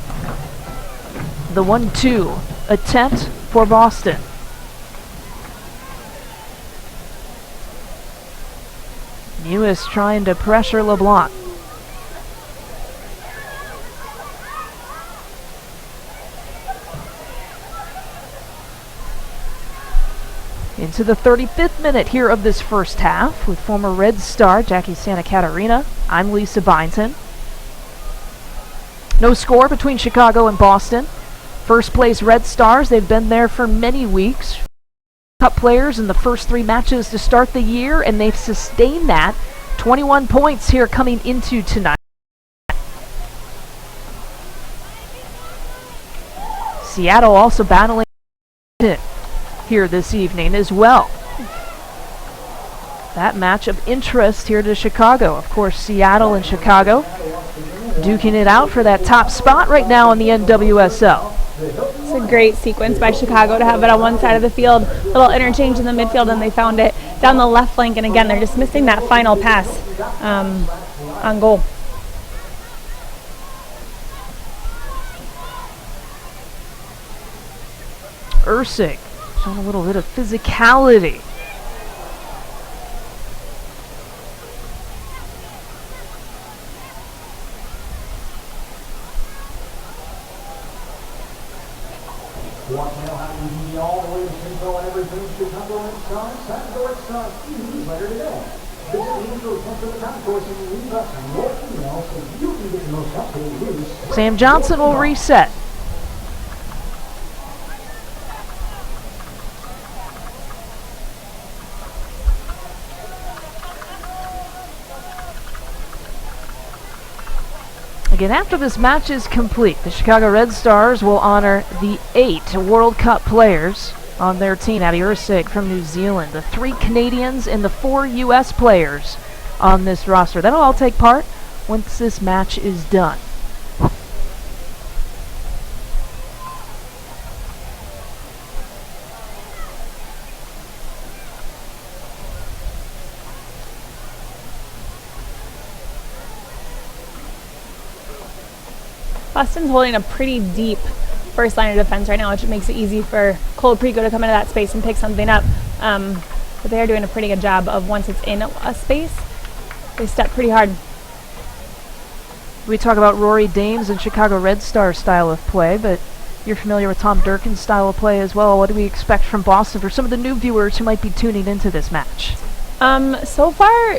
The 1-2 attempt for Boston. Mewis trying to pressure LeBlanc. Into the 35th minute here of this first half with former Red Star Jackie Santa Catarina. I'm Lisa Byington. No score between Chicago and Boston. First place Red Stars, they've been there for many weeks. Cup players in the first 3 matches to start the year, and they've sustained that. 21 points here coming into tonight. Seattle also battling it here this evening as well. That match of interest here to Chicago. Of course, Seattle and Chicago duking it out for that top spot right now in the NWSL. It's a great sequence by Chicago to have it on one side of the field, little interchange in the midfield, and they found it down the left flank, and again, they're just missing that final pass on goal. Ursig showing a little bit of physicality. All the way to Central and everything, Chicago Red Stars, Chicago Red Stars newsletter today. Visit the intro for the concourse and leave us your email so you can get the most updated news. Sam Johnson will reset. Again, after this match is complete, the Chicago Red Stars will honor the 8 World Cup players on their team. Abby Ursig from New Zealand, the 3 Canadians and the 4 U.S. players on this roster. That'll all take part once this match is done. Boston's holding a pretty deep first line of defense right now, which makes it easy for Cole Prico to come into that space and pick something up. But they are doing a pretty good job of, once it's in a space, they step pretty hard. We talk about Rory Dames and Chicago Red Star style of play, but you're familiar with Tom Durkin's style of play as well. What do we expect from Boston for some of the new viewers who might be tuning into this match? So far,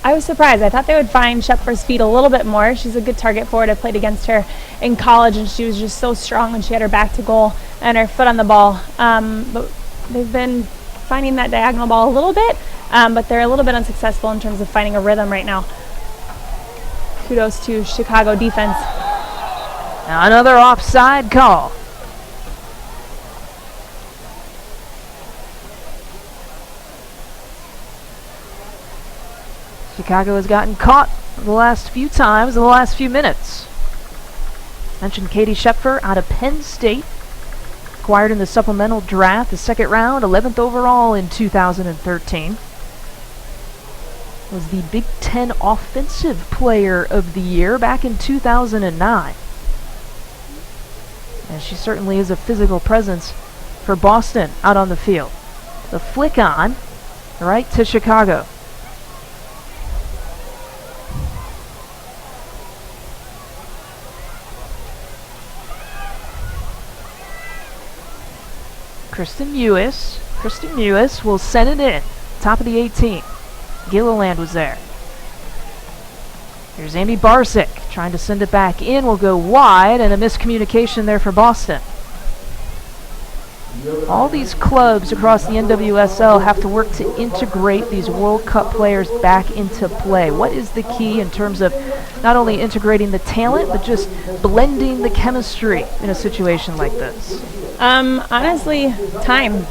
I was surprised. I thought they would find Shepard's feet a little bit more. She's a good target forward. I played against her in college, and she was just so strong when she had her back to goal and her foot on the ball. But they've been finding that diagonal ball a little bit, but they're a little bit unsuccessful in terms of finding a rhythm right now. Kudos to Chicago defense. Now another offside call. Chicago has gotten caught the last few times in the last few minutes. Mentioned Katie Schepfer out of Penn State. Acquired in the supplemental draft, the second round, 11th overall in 2013. Was the Big Ten Offensive Player of the Year back in 2009. And she certainly is a physical presence for Boston out on the field. The flick on, right to Chicago. Kristen Mewis will send it in. Top of the 18. Gilliland was there. Here's Amy Barsick trying to send it back in. Will go wide, and a miscommunication there for Boston. All these clubs across the NWSL have to work to integrate these World Cup players back into play. What is the key in terms of not only integrating the talent, but just blending the chemistry in a situation like this? Honestly, time.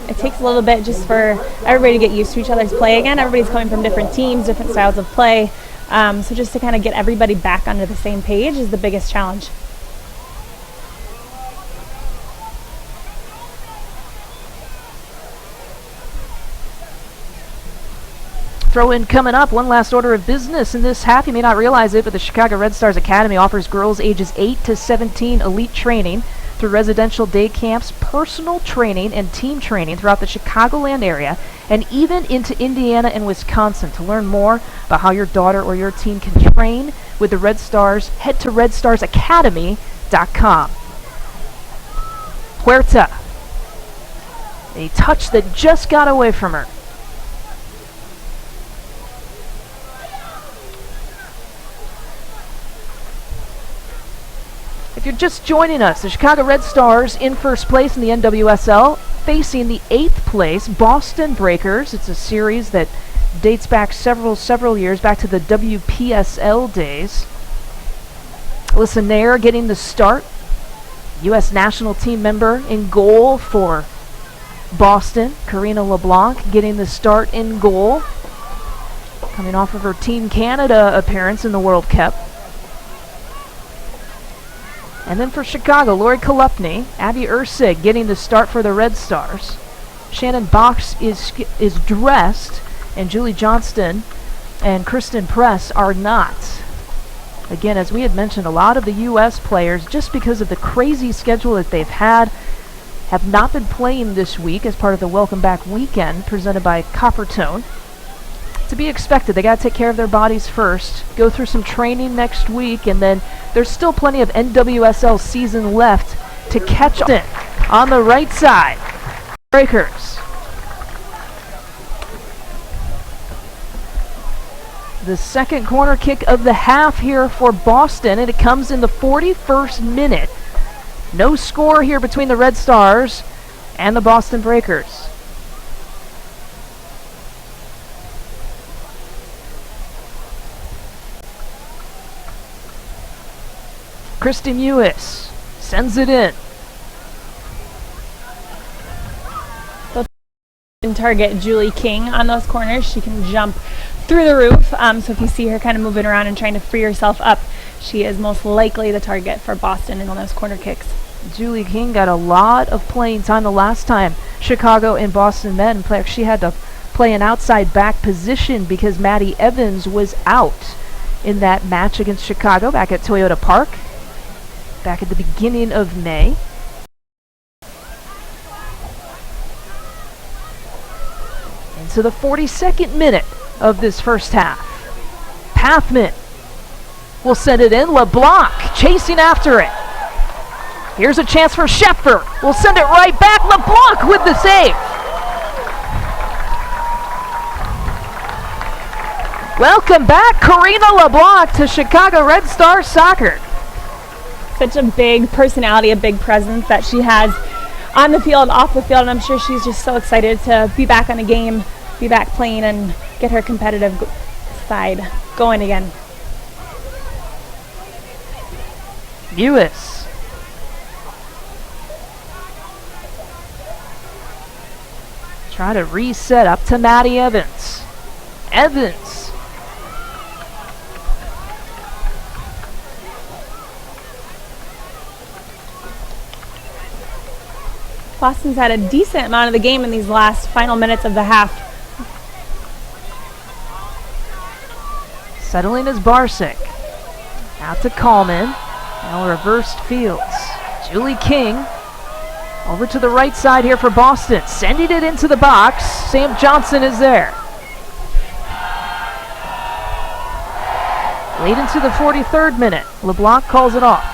It takes a little bit just for everybody to get used to each other's play again. Everybody's coming from different teams, different styles of play. So just to kind of get everybody back onto the same page is the biggest challenge. Throw in coming up. One last order of business in this half. You may not realize it, but the Chicago Red Stars Academy offers girls ages 8 to 17 elite training through residential day camps, personal training, and team training throughout the Chicagoland area and even into Indiana and Wisconsin. To learn more about how your daughter or your team can train with the Red Stars, head to redstarsacademy.com. Huerta. A touch that just got away from her. If you're just joining us, the Chicago Red Stars in first place in the NWSL, facing the 8th place Boston Breakers. It's a series that dates back several years, back to the WPSL days. Alyssa Nair getting the start. U.S. national team member in goal for Boston. Karina LeBlanc getting the start in goal, coming off of her Team Canada appearance in the World Cup. And then for Chicago, Lori Kolupny, Abby Ursig getting the start for the Red Stars. Shannon Box is dressed, and Julie Johnston and Kristen Press are not. Again, as we had mentioned, a lot of the U.S. players, just because of the crazy schedule that they've had, have not been playing this week as part of the Welcome Back weekend presented by Coppertone. To be expected. They got to take care of their bodies first, go through some training next week, and then there's still plenty of NWSL season left to catch up on the right side. Breakers. The second corner kick of the half here for Boston, and it comes in the 41st minute. No score here between the Red Stars and the Boston Breakers. Kristen Mewis sends it in. And target Julie King on those corners. She can jump through the roof. So if you see her kind of moving around and trying to free herself up, she is most likely the target for Boston in on those corner kicks. Julie King got a lot of playing time the last time Chicago and Boston met. In fact, she had to play an outside back position because Maddie Evans was out in that match against Chicago back at Toyota Park back at the beginning of May. And so the 42nd minute of this first half. Pathman will send it in. LeBlanc chasing after it. Here's a chance for Schepfer. Will send it right back. LeBlanc with the save. Welcome back, Karina LeBlanc, to Chicago Red Stars soccer. Such a big personality, a big presence that she has on the field, off the field, and I'm sure she's just so excited to be back on a game, be back playing, and get her competitive side going again. Mewis. Try to reset up to Maddie Evans. Evans Boston's had a decent amount of the game in these last final minutes of the half. Settling is Barsick. Out to Coleman. Now reversed fields. Julie King over to the right side here for Boston. Sending it into the box. Sam Johnson is there. Late into the 43rd minute. LeBlanc calls it off.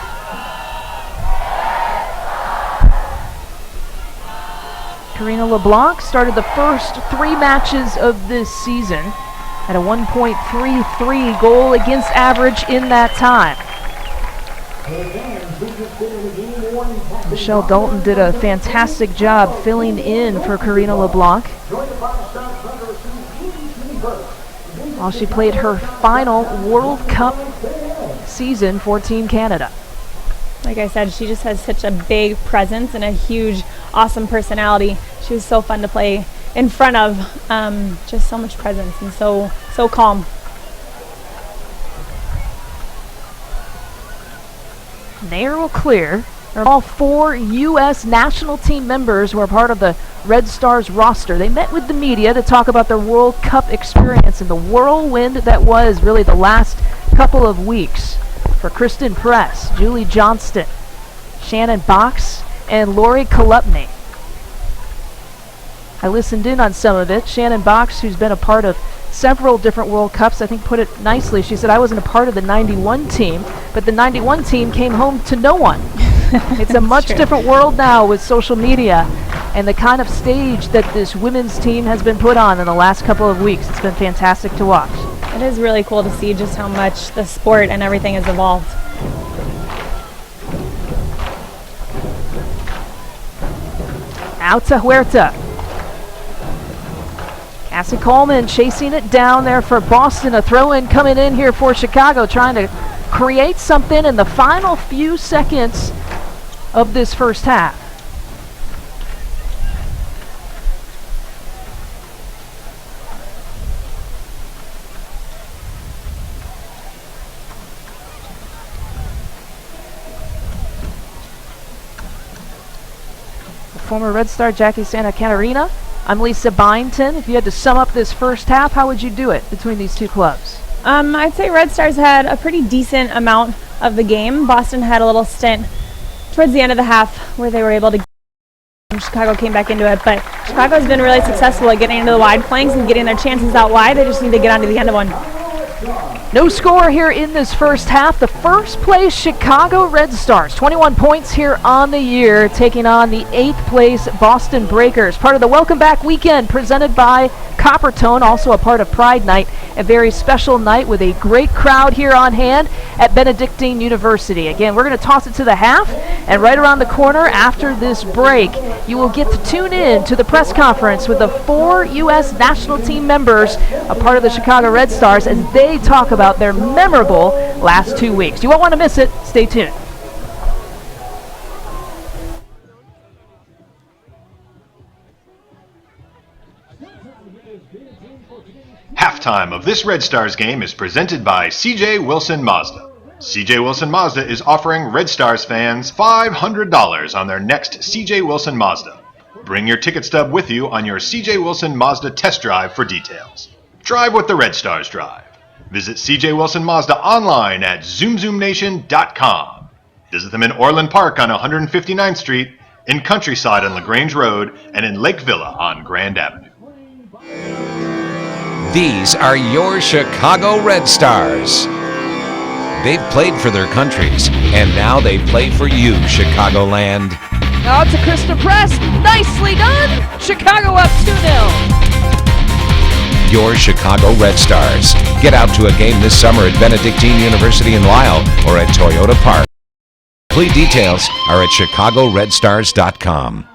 Karina LeBlanc started the first 3 matches of this season at a 1.33 goal against average in that time. Michelle Dalton did a fantastic job filling in for Karina LeBlanc while she played her final World Cup season for Team Canada. Like I said, she just has such a big presence and a huge, awesome personality. She was so fun to play in front of, just so much presence and so calm. Nair will clear. All 4 U.S. national team members who are part of the Red Stars roster. They met with the media to talk about their World Cup experience and the whirlwind that was really the last couple of weeks for Kristen Press, Julie Johnston, Shannon Box, and Lori Kolupny. I listened in on some of it. Shannon Box, who's been a part of several different World Cups, I think put it nicely. She said, I wasn't a part of the 91 team, but the 91 team came home to no one. It's a much different world now with social media and the kind of stage that this women's team has been put on in the last couple of weeks. It's been fantastic to watch. It is really cool to see just how much the sport and everything has evolved. Out to Huerta. Cassie Coleman chasing it down there for Boston. A throw-in coming in here for Chicago, trying to create something in the final few seconds of this first half. Former Red Star Jackie Santa Catarina. I'm Lisa Byington. If you had to sum up this first half, how would you do it between these 2 clubs? I'd say Red Stars had a pretty decent amount of the game. Boston had a little stint towards the end of the half where they were able to Chicago came back into it, but Chicago's been really successful at getting into the wide flanks and getting their chances out wide. They just need to get onto the end of one. No score here in this first half. The first place Chicago Red Stars, 21 points here on the year, taking on the 8th place Boston Breakers. Part of the Welcome Back weekend presented by Coppertone, also a part of Pride Night, a very special night with a great crowd here on hand at Benedictine University. Again, we're going to toss it to the half, and right around the corner after this break, you will get to tune in to the press conference with the 4 U.S. national team members, a part of the Chicago Red Stars, as they talk about their memorable last 2 weeks. You won't want to miss it. Stay tuned. Halftime of this Red Stars game is presented by C.J. Wilson Mazda. C.J. Wilson Mazda is offering Red Stars fans $500 on their next C.J. Wilson Mazda. Bring your ticket stub with you on your C.J. Wilson Mazda test drive for details. Drive what the Red Stars drive. Visit C.J. Wilson Mazda online at zoomzoomnation.com. Visit them in Orland Park on 159th Street, in Countryside on LaGrange Road, and in Lake Villa on Grand Avenue. These are your Chicago Red Stars. They've played for their countries, and now they play for you, Chicagoland. Out to Krista Press. Nicely done. Chicago up 2-0. Your Chicago Red Stars. Get out to a game this summer at Benedictine University in Lisle or at Toyota Park. Complete details are at chicagoredstars.com.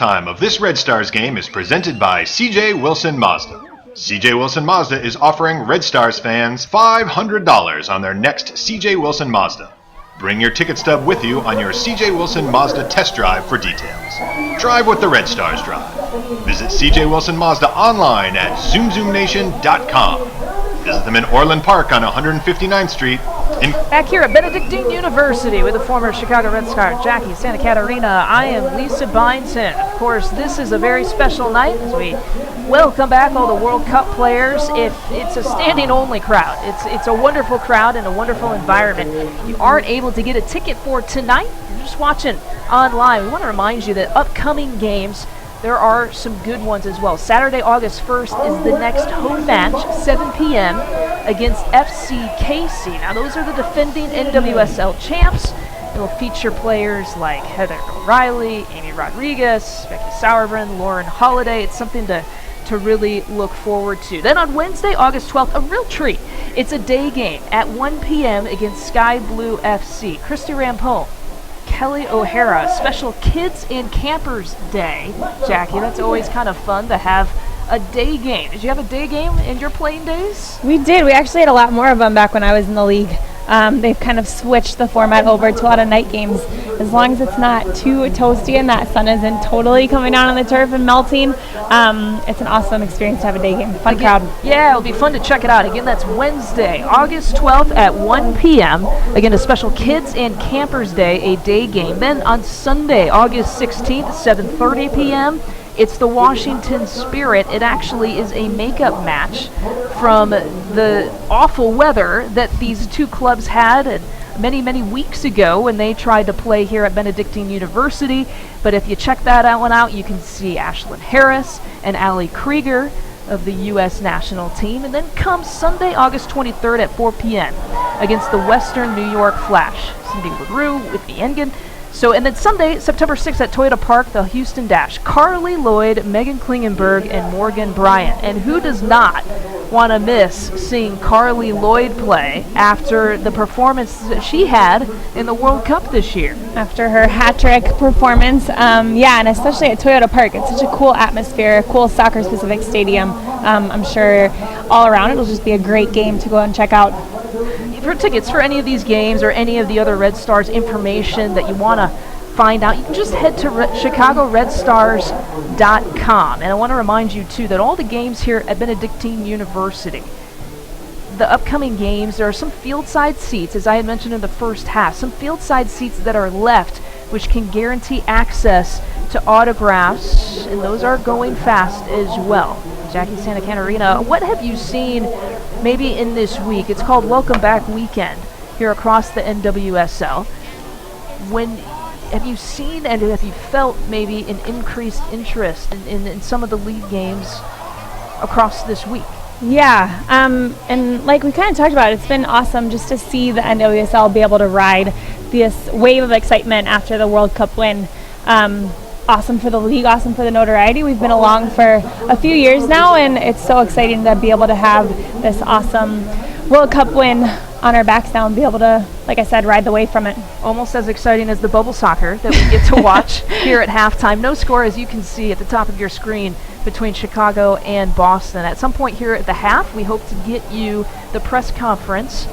Halftime of this Red Stars game is presented by CJ Wilson Mazda. CJ Wilson Mazda is offering Red Stars fans $500 on their next CJ Wilson Mazda. Bring your ticket stub with you on your CJ Wilson Mazda test drive for details. Drive what the Red Stars drive. Visit CJ Wilson Mazda online at zoomzoomnation.com. Visit them in Orland Park on 159th Street. Back here at Benedictine University with the former Chicago Red Star, Jackie Santa Catarina. I am Lisa Byington. Of course, this is a very special night as we welcome back all the World Cup players. It's a standing-only crowd. It's a wonderful crowd and a wonderful environment. You aren't able to get a ticket for tonight. You're just watching online. We want to remind you that upcoming games, there are some good ones as well. Saturday, August 1st is the next home match, 7 p.m. against FC Casey. Now, those are the defending NWSL champs. It'll feature players like Heather O'Reilly, Amy Rodriguez, Becky Sauerbrunn, Lauren Holiday. It's something to really look forward to. Then on Wednesday, August 12th, a real treat. It's a day game at 1 p.m. against Sky Blue FC. Christy Rampone, Kelly O'Hara, special Kids and Campers Day. Jackie, that's always kind of fun to have a day game. Did you have a day game in your playing days? We did. We actually had a lot more of them back when I was in the league. They've kind of switched the format over to a lot of night games. As long as it's not too toasty and that sun isn't totally coming down on the turf and melting, it's an awesome experience to have a day game. Fun crowd. Yeah, it'll be fun to check it out. Again, that's Wednesday, August 12th at 1 p.m. Again, a special Kids and Campers Day, a day game. Then on Sunday, August 16th, 7:30 p.m., it's the Washington Spirit. It actually is a makeup match from the awful weather that these two clubs had many weeks ago when they tried to play here at Benedictine University. But if you check that one out, you can see Ashlyn Harris and Allie Krieger of the U.S. national team. And then come Sunday, August 23rd at 4 p.m. against the Western New York Flash. Cindy LaRue with the Engen. So, and then Sunday, September 6th at Toyota Park, the Houston Dash. Carly Lloyd, Megan Klingenberg, and Morgan Bryant. And who does not want to miss seeing Carly Lloyd play after the performance that she had in the World Cup this year? After her hat-trick performance, and especially at Toyota Park. It's such a cool atmosphere, a cool soccer-specific stadium. I'm sure all around it'll just be a great game to go and check out. For tickets for any of these games or any of the other Red Stars information that you want to find out, you can just head to ChicagoRedStars.com. And I want to remind you, too, that all the games here at Benedictine University, the upcoming games, there are some field side seats, as I had mentioned in the first half, some field side seats that are left, which can guarantee access to autographs, and those are going fast as well. Jackie Santa Catarina, what have you seen maybe in this week? It's called Welcome Back Weekend here across the NWSL. Have you seen and have you felt maybe an increased interest in some of the league games across this week? Yeah, and like we kind of talked about, it's been awesome just to see the NWSL be able to ride this wave of excitement after the World Cup win. Awesome for the league, awesome for the notoriety. We've been along for a few years now, and it's so exciting to be able to have this awesome World Cup win on our backs now and be able to, like I said, ride the wave from it. Almost as exciting as the bubble soccer that we get to watch here at halftime. No score, as you can see at the top of your screen, between Chicago and Boston. At some point here at the half, we hope to get you the press conference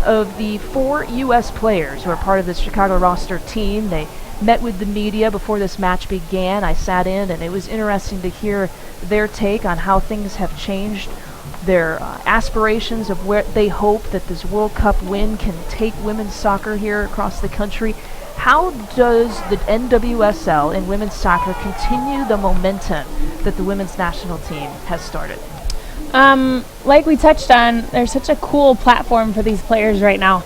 of the 4 U.S. players who are part of this Chicago roster team. They met with the media before this match began. I sat in, and it was interesting to hear their take on how things have changed, their aspirations of where they hope that this World Cup win can take women's soccer here across the country. How does the NWSL in women's soccer continue the momentum that the women's national team has started? Like we touched on, there's such a cool platform for these players right now.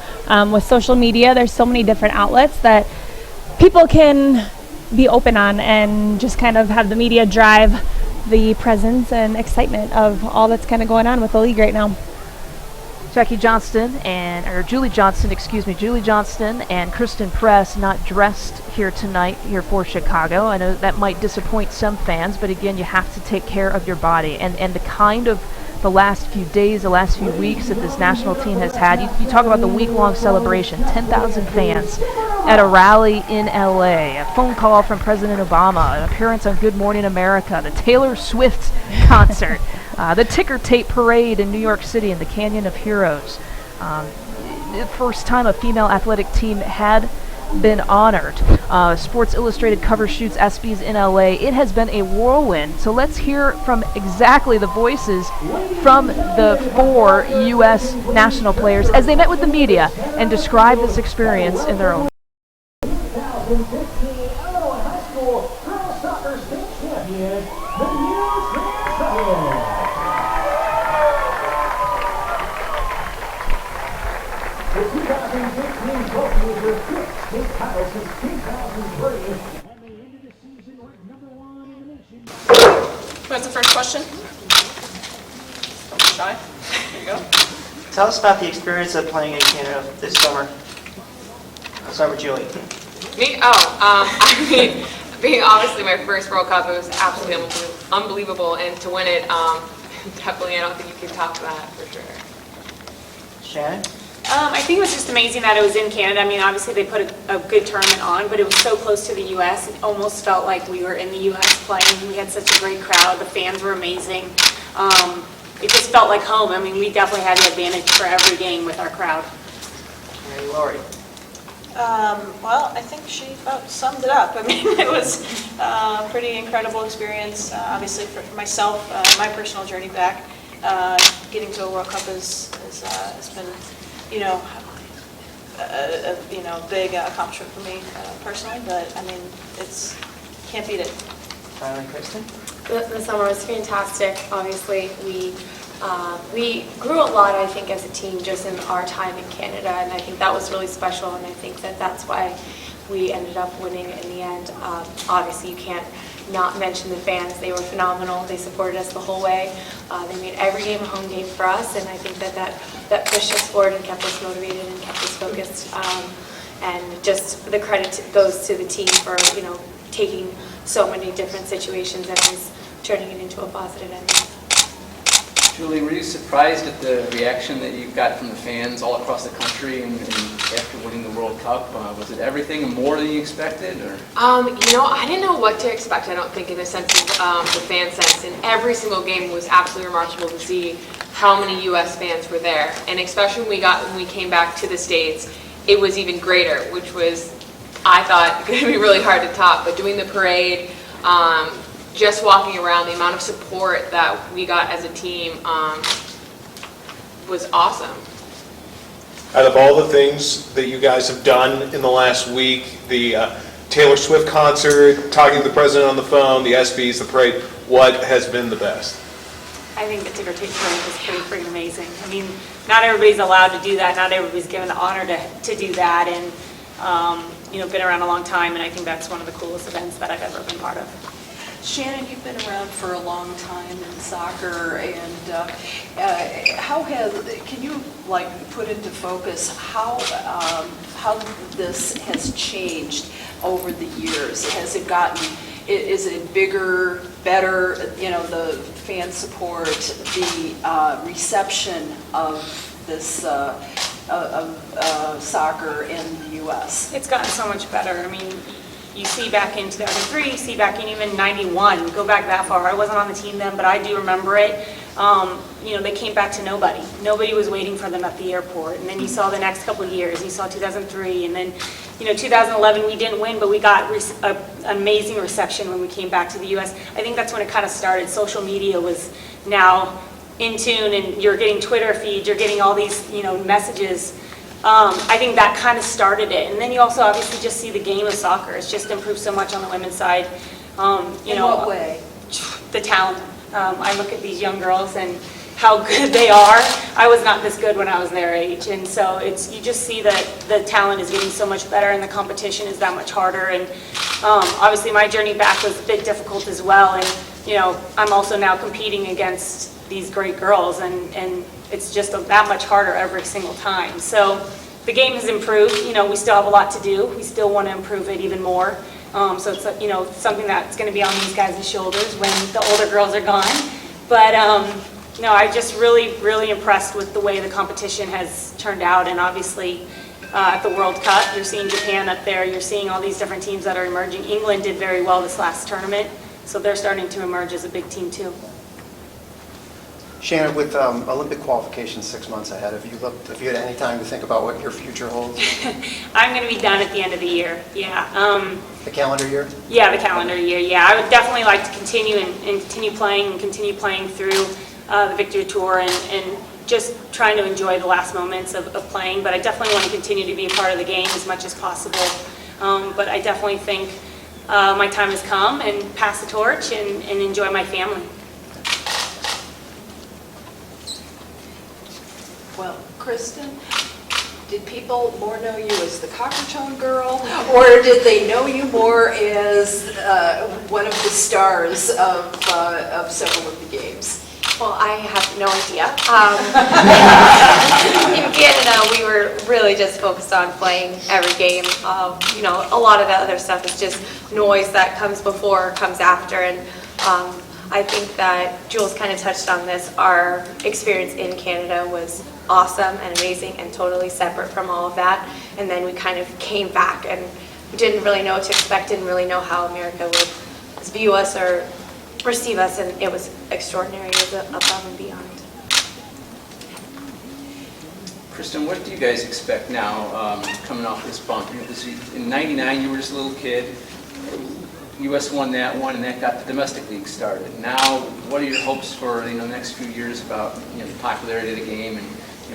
With social media, there's so many different outlets that people can be open on and just kind of have the media drive the presence and excitement of all that's kind of going on with the league right now. Julie Johnston and Kristen Press not dressed here tonight here for Chicago. I know that might disappoint some fans, but again, you have to take care of your body. And the kind of the last few days, the last few weeks that this national team has had, you talk about the week-long celebration, 10,000 fans at a rally in LA, a phone call from President Obama, an appearance on Good Morning America, the Taylor Swift concert, the ticker tape parade in New York City in the Canyon of Heroes. The first time a female athletic team had been honored. Sports Illustrated cover shoots ESPYs in LA. It has been a whirlwind. So let's hear from exactly the voices from the 4 U.S. national players as they met with the media and described this experience in their own. 2015 Illinois High School Girls Soccer State Champion, the U.S. The 2015 trophy is their 5th state title since 2003, and they ended the season ranked #1 in the nation. What's the first question? Shy? Here you go. Tell us about the experience of playing in Canada this summer. I'll start with Julie. Me? I mean, being obviously my first World Cup, it was absolutely unbelievable, and to win it, definitely, I don't think you can top that for sure. Shannon? I think it was just amazing that it was in Canada. I mean, obviously they put a good tournament on, but it was so close to the U.S. It almost felt like we were in the U.S. playing. We had such a great crowd. The fans were amazing. It just felt like home. I mean, we definitely had the advantage for every game with our crowd. Mary Laurie? Well, I think she about summed it up. I mean, it was a pretty incredible experience. Obviously, for myself, my personal journey back, getting to a World Cup has been, a big accomplishment for me personally. But I mean, can't beat it. Finally, Kristen? The summer was fantastic. Obviously, we grew a lot, I think, as a team just in our time in Canada, and I think that was really special, and I think that's why we ended up winning in the end. Obviously, you can't not mention the fans. They were phenomenal. They supported us the whole way. They made every game a home game for us, and I think that pushed us forward and kept us motivated and kept us focused. And just the credit goes to the team for, taking so many different situations and just turning it into a positive ending. Julie, were you surprised at the reaction that you got from the fans all across the country and after winning the World Cup? Was it everything and more than you expected? Or? I didn't know what to expect, I don't think, in the sense of the fan sense. And every single game was absolutely remarkable to see how many U.S. fans were there. And especially when we came back to the States, it was even greater, which was, I thought, going to be really hard to top. But doing the parade, just walking around, the amount of support that we got as a team was awesome. Out of all the things that you guys have done in the last week, the Taylor Swift concert, talking to the president on the phone, the ESPYs, the parade, what has been the best? I think the ticker tape parade was pretty freaking amazing. I mean, not everybody's allowed to do that. Not everybody's given the honor to do that. And, been around a long time, and I think that's one of the coolest events that I've ever been part of. Shannon, you've been around for a long time in soccer, and can you put into focus how this has changed over the years? Has it gotten? Is it bigger, better? The fan support, the reception of this soccer in the U.S. It's gotten so much better. I mean, you see back in 2003, you see back in even 91, go back that far. I wasn't on the team then, but I do remember it. They came back to nobody. Nobody was waiting for them at the airport. And then you saw the next couple of years. You saw 2003, and then 2011 we didn't win, but we got an amazing reception when we came back to the U.S. I think that's when it kind of started. Social media was now in tune, and you're getting Twitter feeds, you're getting all these messages. I think that kind of started it, and then you also obviously just see the game of soccer. It's just improved so much on the women's side. In what way? The talent. I look at these young girls and how good they are. I was not this good when I was their age, and so you just see that the talent is getting so much better, and the competition is that much harder. And obviously, my journey back was a bit difficult as well. And I'm also now competing against these great girls, and it's just that much harder every single time. So the game has improved. We still have a lot to do. We still want to improve it even more. So it's something that's going to be on these guys' shoulders when the older girls are gone. But I'm just really, really impressed with the way the competition has turned out. And obviously, at the World Cup. You're seeing Japan up there. You're seeing all these different teams that are emerging. England did very well this last tournament, so they're starting to emerge as a big team too. Shannon, with Olympic qualifications 6 months ahead, have you had any time to think about what your future holds? I'm going to be done at the end of the year, yeah. The calendar year? Yeah, the calendar year, yeah. I would definitely like to continue and continue playing through the Victory Tour and just trying to enjoy the last moments of playing, but I definitely want to continue to be a part of the game as much as possible. But I definitely think my time has come, and pass the torch and enjoy my family. Well, Kristen, did people more know you as the Coppertone girl, or did they know you more as one of the stars of several of the games? Well, I have no idea. In Canada, we were really just focused on playing every game. You know, a lot of that other stuff is just noise that comes before, comes after, and I think that Jules kind of touched on this. Our experience in Canada was awesome and amazing and totally separate from all of that. And then we kind of came back and didn't really know what to expect, didn't really know how America would view us or receive us, and it was extraordinary. It was above and beyond. Kristen, what do you guys expect now coming off this bump? In '99, you were just a little kid. U.S. won that one, and that got the domestic league started. Now, what are your hopes for the next few years about the popularity of the game, and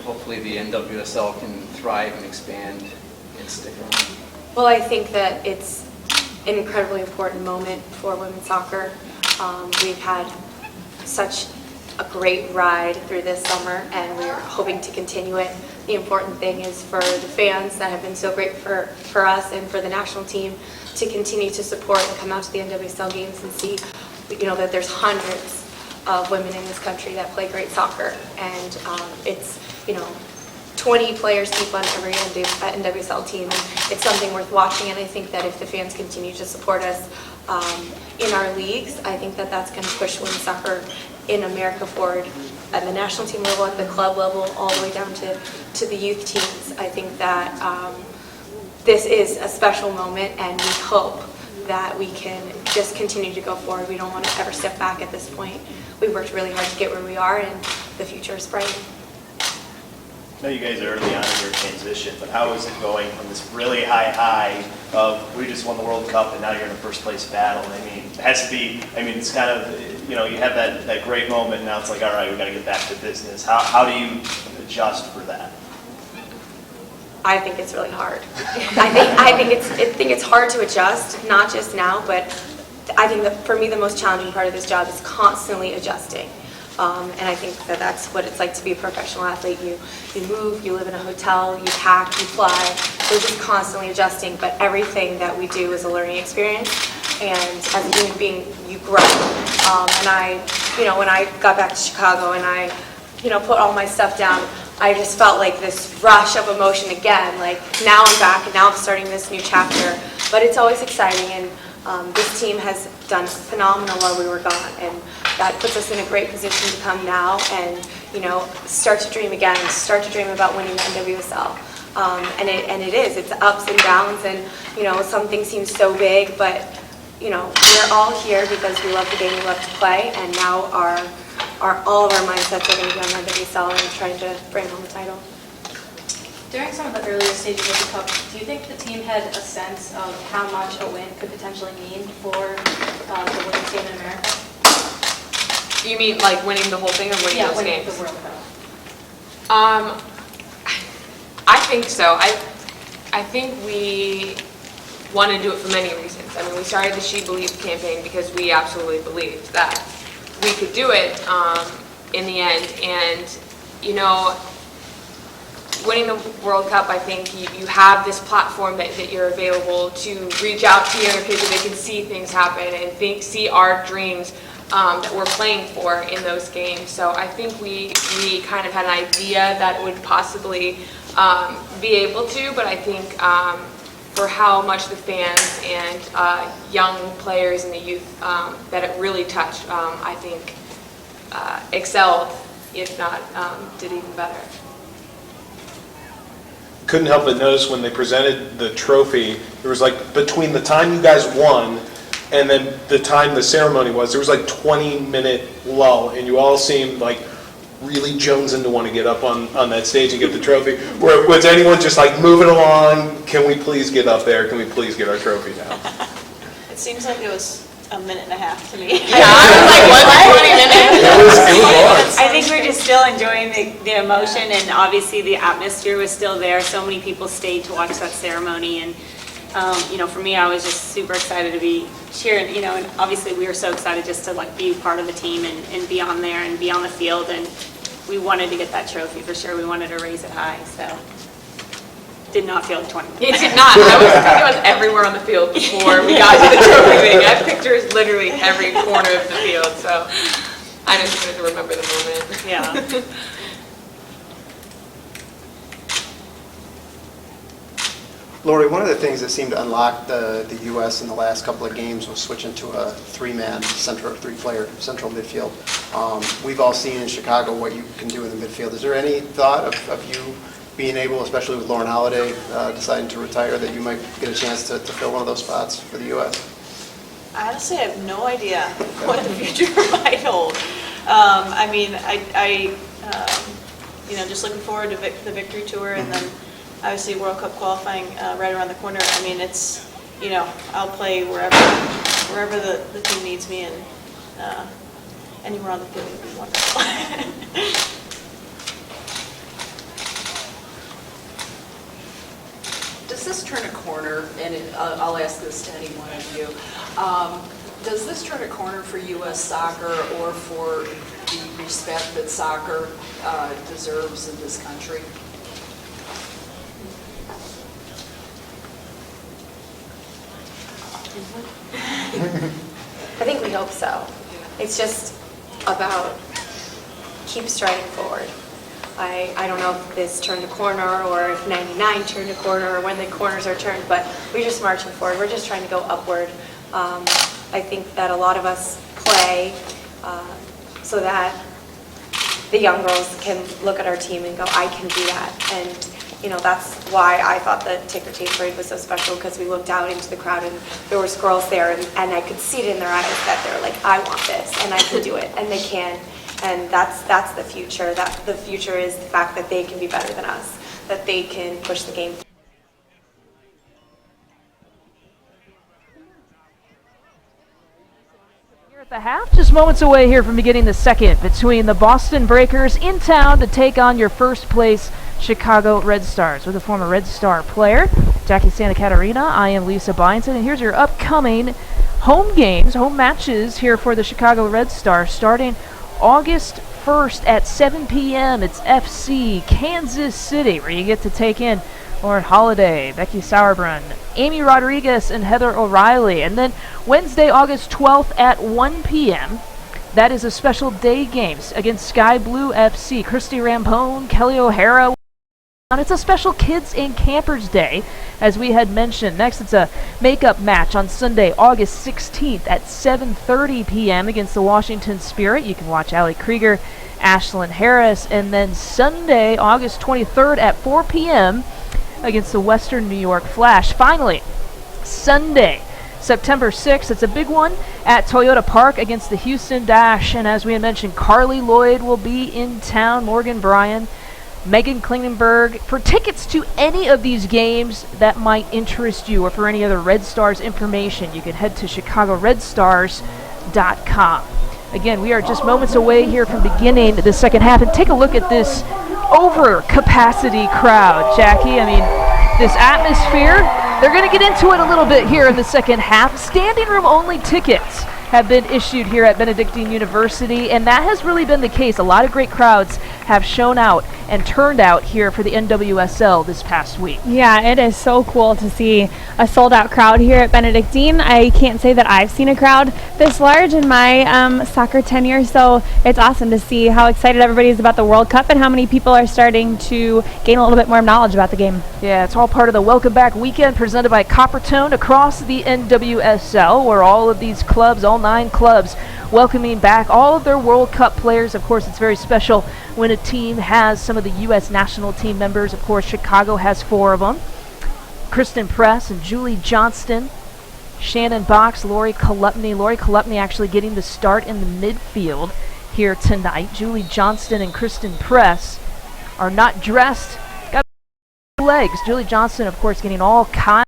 hopefully the NWSL can thrive and expand and stick around? Well, I think that it's an incredibly important moment for women's soccer. We've had such a great ride through this summer, and we're hoping to continue it. The important thing is for the fans that have been so great for us and for the national team to continue to support and come out to the NWSL games and see, that there's hundreds of women in this country that play great soccer, and it's 20 players deep on every NWSL team, and it's something worth watching. And I think that if the fans continue to support us in our leagues, I think that that's going to push women's soccer in America forward at the national team level, at the club level, all the way down to the youth teams. I think that this is a special moment, and we hope that we can just continue to go forward. We don't want to ever step back at this point. We've worked really hard to get where we are, and the future is bright. I know you guys are early on in your transition, but how is it going from this really high of we just won the World Cup and now you're in a first place battle? I mean, it has to be, it's kind of, you have that great moment, and now it's like, all right, we got to get back to business. How do you adjust for that? I think it's really hard. I think it's hard to adjust, not just now, but I think that for me the most challenging part of this job is constantly adjusting. And I think that that's what it's like to be a professional athlete. You move, you live in a hotel, you pack, you fly. We're just constantly adjusting, but everything that we do is a learning experience. And as a human being, you grow. And when I got back to Chicago and I, put all my stuff down, I just felt like this rush of emotion again. Like, now I'm back and now I'm starting this new chapter. But it's always exciting, and this team has done phenomenal while we were gone, and that puts us in a great position to come now and start to dream again, start to dream about winning the NWSL. And it's ups and downs, and some things seem so big, but we're all here because we love the game, we love to play, and now all of our mindsets are going to be on NWSL and trying to bring home the title. During some of the earlier stages of the Cup, do you think the team had a sense of how much a win could potentially mean for the women's game in America? You mean like winning the whole thing or winning those winning games? The World Cup. I think so. I think we want to do it for many reasons. I mean, we started the She Believes campaign because we absolutely believed that we could do it in the end. And, winning the World Cup, I think you have this platform that you're available to reach out to younger kids so they can see things happen and see our dreams that we're playing for in those games. So I think we kind of had an idea that it would possibly be able to, but I think for how much the fans and young players and the youth that it really touched, I think excelled, if not did even better. couldn't help but notice when they presented the trophy, there was like, between the time you guys won and then the time the ceremony was, there was like 20-minute lull, and you all seemed like really jonesing to want to get up on that stage and get the trophy. Was anyone just like moving along? Can we please get up there? Can we please get our trophy now? It seems like it was a minute and a half to me. Yeah, I was like, what, 20 minutes? It was I think we're just still enjoying the emotion, and obviously the atmosphere was still there. So many people stayed to watch that ceremony, and for me, I was just super excited to be cheering. And obviously we were so excited just to like be part of the team and be on there and be on the field, and we wanted to get that trophy for sure. We wanted to raise it high, so. Did not feel like 20 minutes. It did not. I was everywhere on the field before we got to the trophy thing. I have pictures literally every corner of the field, so I just wanted to remember the moment. Yeah. Lori, one of the things that seemed to unlock the U.S. in the last couple of games was switching to a three-player central midfield. We've all seen in Chicago what you can do in the midfield. Is there any thought of you being able, especially with Lauren Holiday deciding to retire, that you might get a chance to fill one of those spots for the U.S.? I honestly have no idea what the future might hold. I just looking forward to the victory tour, and then obviously World Cup qualifying right around the corner. I mean, it's, I'll play wherever the team needs me, and anywhere on the field would be wonderful. Does this turn a corner, and I'll ask this to any one of you, does this turn a corner for U.S. soccer or for the respect that soccer deserves in this country? I think we hope so. It's just about keep striding forward. I don't know if this turned a corner or if 99 turned a corner or when the corners are turned, but we're just marching forward. We're just trying to go upward. I think that a lot of us play so that the young girls can look at our team and go, I can do that. And that's why I thought the ticker tape parade was so special, because we looked out into the crowd and there was girls there, and I could see it in their eyes that they're like, I want this and I can do it, and they can. And that's the future. The future is the fact that they can be better than us, that they can push the game. Here at the half, just moments away here from beginning the second, between the Boston Breakers in town to take on your first place Chicago Red Stars. With a former Red Star player, Jackie Santa Catarina, I am Lisa Byington, and here's your upcoming home games, home matches here for the Chicago Red Stars, starting August 1st at 7 p.m. It's FC Kansas City, where you get to take in Lauren Holiday, Becky Sauerbrunn, Amy Rodriguez, and Heather O'Reilly. And then Wednesday, August 12th at 1 p.m., that is a special day games against Sky Blue FC. Christy Rampone, Kelly O'Hara. And it's a special Kids and Campers Day, as we had mentioned. Next, it's a makeup match on Sunday, August 16th at 7:30 p.m. against the Washington Spirit. You can watch Allie Krieger, Ashlyn Harris. And then Sunday, August 23rd at 4 p.m. against the Western New York Flash. Finally, Sunday, September 6th, it's a big one at Toyota Park against the Houston Dash. And as we had mentioned, Carly Lloyd will be in town, Morgan Bryan, Megan Klingenberg. For tickets to any of these games that might interest you, or for any other Red Stars information, you can head to ChicagoRedStars.com. Again, we are just moments away here from beginning the second half, and take a look at this over-capacity crowd, Jackie. I mean, this atmosphere, they're going to get into it a little bit here in the second half. Standing room only tickets have been issued here at Benedictine University, and that has really been the case. A lot of great crowds have shown out and turned out here for the NWSL this past week. Yeah, it is so cool to see a sold-out crowd here at Benedictine. I can't say that I've seen a crowd this large in my soccer tenure, so it's awesome to see how excited everybody is about the World Cup and how many people are starting to gain a little bit more knowledge about the game. Yeah, it's all part of the Welcome Back weekend presented by Coppertone across the NWSL, where all of these clubs, all all 9 clubs welcoming back all of their World Cup players. Of course, it's very special when a team has some of the U.S. national team members. Of course, Chicago has 4 of them. Kristen Press and Julie Johnston, Shannon Box, Lori Kolupny. Lori Kolupny actually getting the start in the midfield here tonight. Julie Johnston and Kristen Press are not dressed, got legs. Julie Johnston, of course, getting all kinds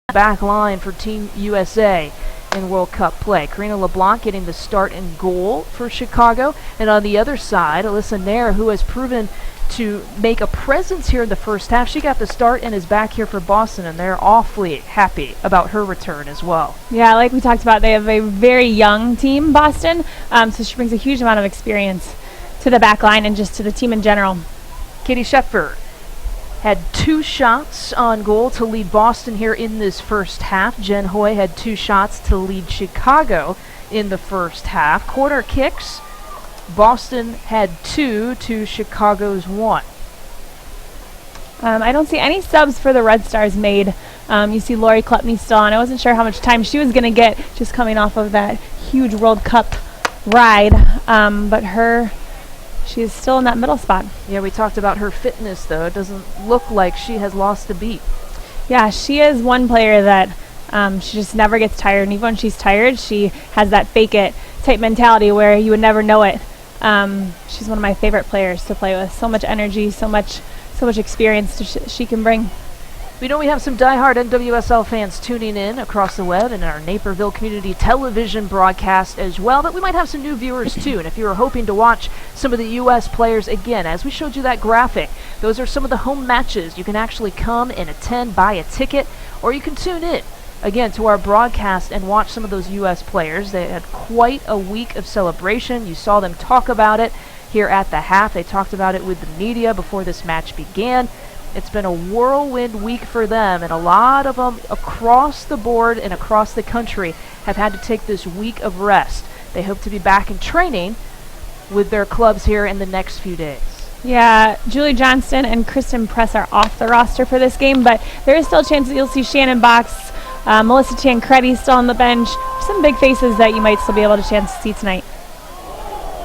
of back line for Team USA in World Cup play. Karina LeBlanc getting the start in goal for Chicago. And on the other side, Alyssa Nair, who has proven to make a presence here in the first half. She got the start and is back here for Boston, and they're awfully happy about her return as well. Yeah, like we talked about, they have a very young team, Boston, so she brings a huge amount of experience to the back line and just to the team in general. Katie Shepford had 2 shots on goal to lead Boston here in this first half. Jen Hoy had 2 shots to lead Chicago in the first half. Corner kicks, Boston had 2 to Chicago's 1. I don't see any subs for the Red Stars made. You see Lori Kolupny still on. I wasn't sure how much time she was going to get just coming off of that huge World Cup ride, but she is still in that middle spot. Yeah, we talked about her fitness, though. It doesn't look like she has lost a beat. Yeah, she is one player that she just never gets tired. And even when she's tired, she has that fake-it type mentality where you would never know it. She's one of my favorite players to play with. So much energy, so much experience she can bring. We know we have some diehard NWSL fans tuning in across the web and our Naperville Community Television broadcast as well, but we might have some new viewers too. And if you're hoping to watch some of the U.S. players, again, as we showed you that graphic, those are some of the home matches. You can actually come and attend, buy a ticket, or you can tune in again to our broadcast and watch some of those U.S. players. They had quite a week of celebration. You saw them talk about it here at the half. They talked about it with the media before this match began. It's been a whirlwind week for them, and a lot of them across the board and across the country have had to take this week of rest. They hope to be back in training with their clubs here in the next few days. Yeah, Julie Johnston and Kristen Press are off the roster for this game, but there is still a chance that you'll see Shannon Box, Melissa Tancredi still on the bench. Some big faces that you might still be able to chance to see tonight.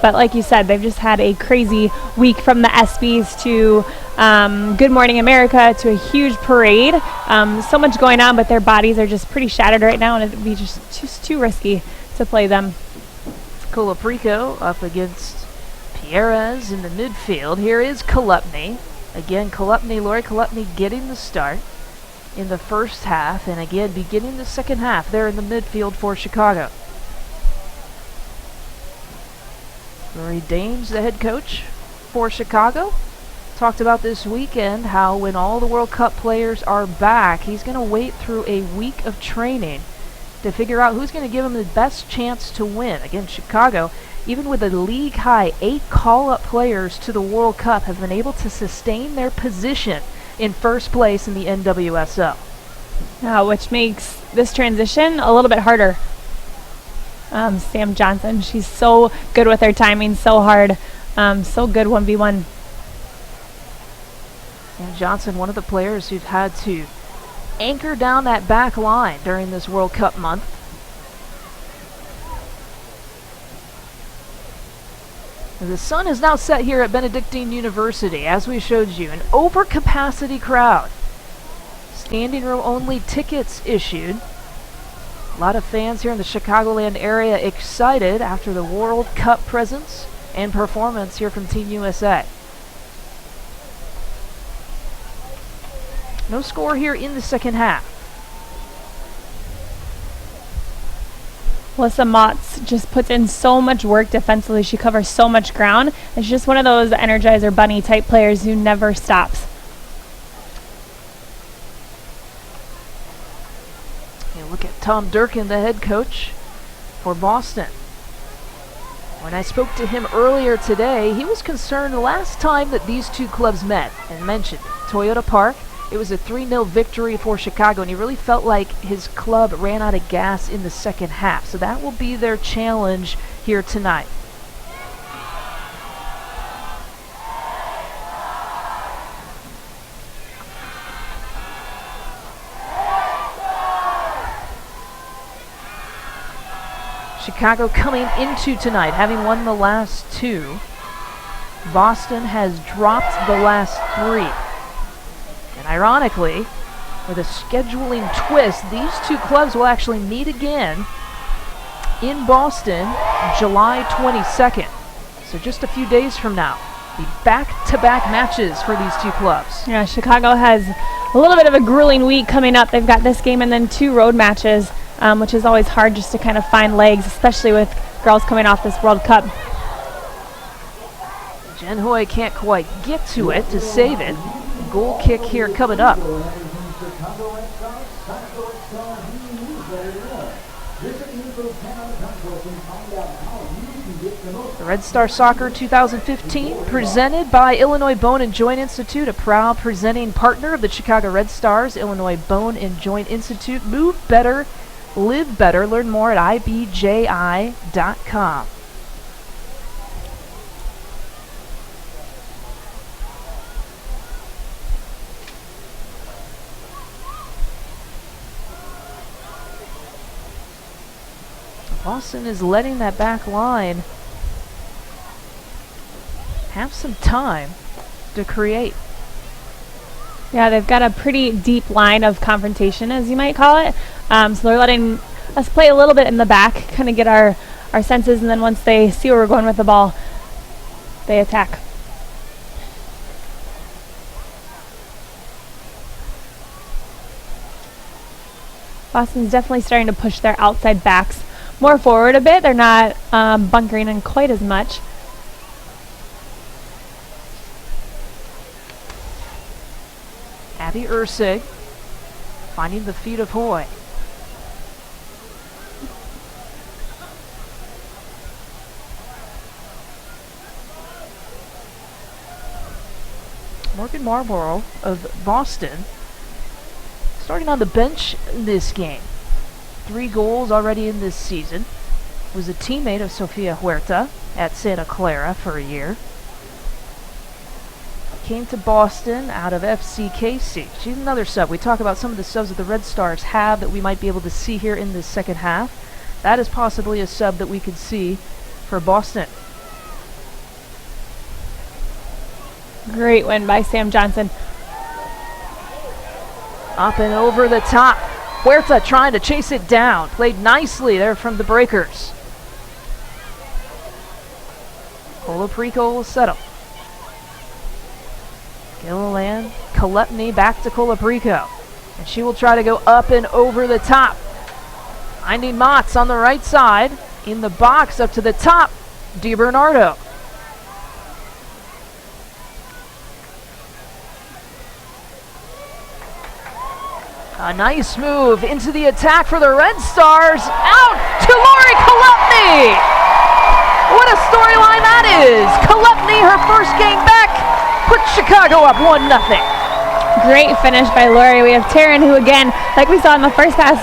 But like you said, they've just had a crazy week from the ESPYs to Good Morning America to a huge parade. So much going on, but their bodies are just pretty shattered right now, and it would be just too risky to play them. Colaprico up against Pierres in the midfield. Here is Kolupny. Again, Lori Kolupny getting the start in the first half, and again beginning the second half there in the midfield for Chicago. Rory Dames, the head coach for Chicago, talked about this weekend how when all the World Cup players are back, he's going to wait through a week of training to figure out who's going to give him the best chance to win. Again, Chicago, even with a league-high 8 call-up players to the World Cup, have been able to sustain their position in first place in the NWSL. Which makes this transition a little bit harder. Sam Johnson, she's so good with her timing, so hard, so good 1v1. And Johnson, one of the players who've had to anchor down that back line during this World Cup month. The sun is now set here at Benedictine University, as we showed you, an overcapacity crowd. Standing room only tickets issued. A lot of fans here in the Chicagoland area excited after the World Cup presence and performance here from Team USA. No score here in the second half. Melissa Motz just puts in so much work defensively. She covers so much ground. And she's just one of those Energizer Bunny type players who never stops. Look at Tom Durkin, the head coach for Boston. When I spoke to him earlier today, he was concerned the last time that these two clubs met and mentioned Toyota Park. It was a 3-0 victory for Chicago, and he really felt like his club ran out of gas in the second half. So that will be their challenge here tonight. Chicago coming into tonight, having won the last 2. Boston has dropped the last 3. And ironically, with a scheduling twist, these 2 clubs will actually meet again in Boston July 22nd. So just a few days from now, the back-to-back matches for these 2 clubs. Yeah, Chicago has a little bit of a grueling week coming up. They've got this game and then 2 road matches, which is always hard just to kind of find legs, especially with girls coming off this World Cup. Jen Hoy can't quite get to it to save it. Goal kick here coming up. The Red Star Soccer 2015 presented by Illinois Bone and Joint Institute, a proud presenting partner of the Chicago Red Stars. Illinois Bone and Joint Institute. Move better, live better. Learn more at ibji.com. Boston is letting that back line have some time to create. Yeah, they've got a pretty deep line of confrontation, as you might call it. So they're letting us play a little bit in the back, kind of get our senses, and then once they see where we're going with the ball, they attack. Boston's definitely starting to push their outside backs more forward a bit. They're not bunkering in quite as much. Abby Ursig finding the feet of Hoy. Morgan Marlborough of Boston starting on the bench in this game. 3 goals already in this season. Was a teammate of Sofia Huerta at Santa Clara for a year. Came to Boston out of FCKC. She's another sub. We talk about some of the subs that the Red Stars have that we might be able to see here in this second half. That is possibly a sub that we could see for Boston. Great win by Sam Johnson. Up and over the top. Huerta trying to chase it down. Played nicely there from the Breakers. Colaprico will settle. Gilliland, Kalepny back to Colaprico. And she will try to go up and over the top. Finding Motz on the right side. In the box up to the top. DiBernardo. A nice move into the attack for the Red Stars. Out to Lori Kalepny. What a storyline that is. Kalepny, her first game back, puts Chicago up 1-0. Great finish by Lori. We have Taryn, who again, like we saw in the first pass,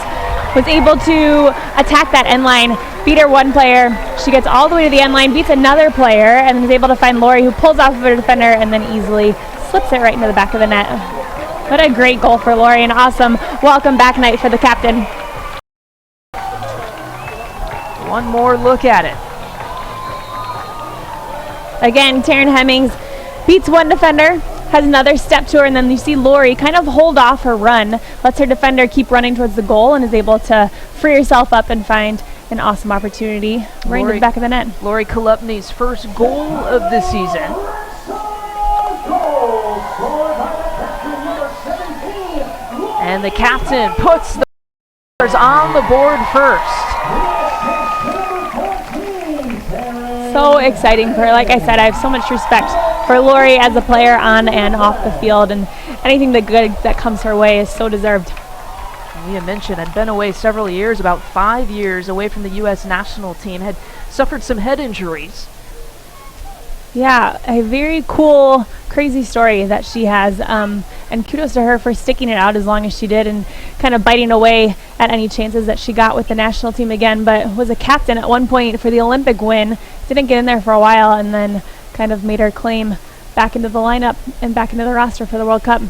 was able to attack that end line, beat her one player. She gets all the way to the end line, beats another player, and is able to find Lori, who pulls off of her defender and then easily slips it right into the back of the net. What a great goal for Lori, and awesome welcome back night for the captain. One more look at it. Again, Taryn Hemmings beats one defender, has another step to her, and then you see Lori kind of hold off her run, lets her defender keep running towards the goal, and is able to free herself up and find an awesome opportunity right into the back of the net. Lori Kalepny's first goal of the season. And the captain puts the Stars on the board first. So exciting for her. Like I said, I have so much respect for Lori as a player on and off the field, and anything that good that comes her way is so deserved. Leah mentioned had been away several years, about 5 years away from the U.S. national team, had suffered some head injuries. Yeah, a very cool, crazy story that she has, and kudos to her for sticking it out as long as she did and kind of biting away at any chances that she got with the national team again, but was a captain at one point for the Olympic win, didn't get in there for a while, and then kind of made her claim back into the lineup and back into the roster for the World Cup.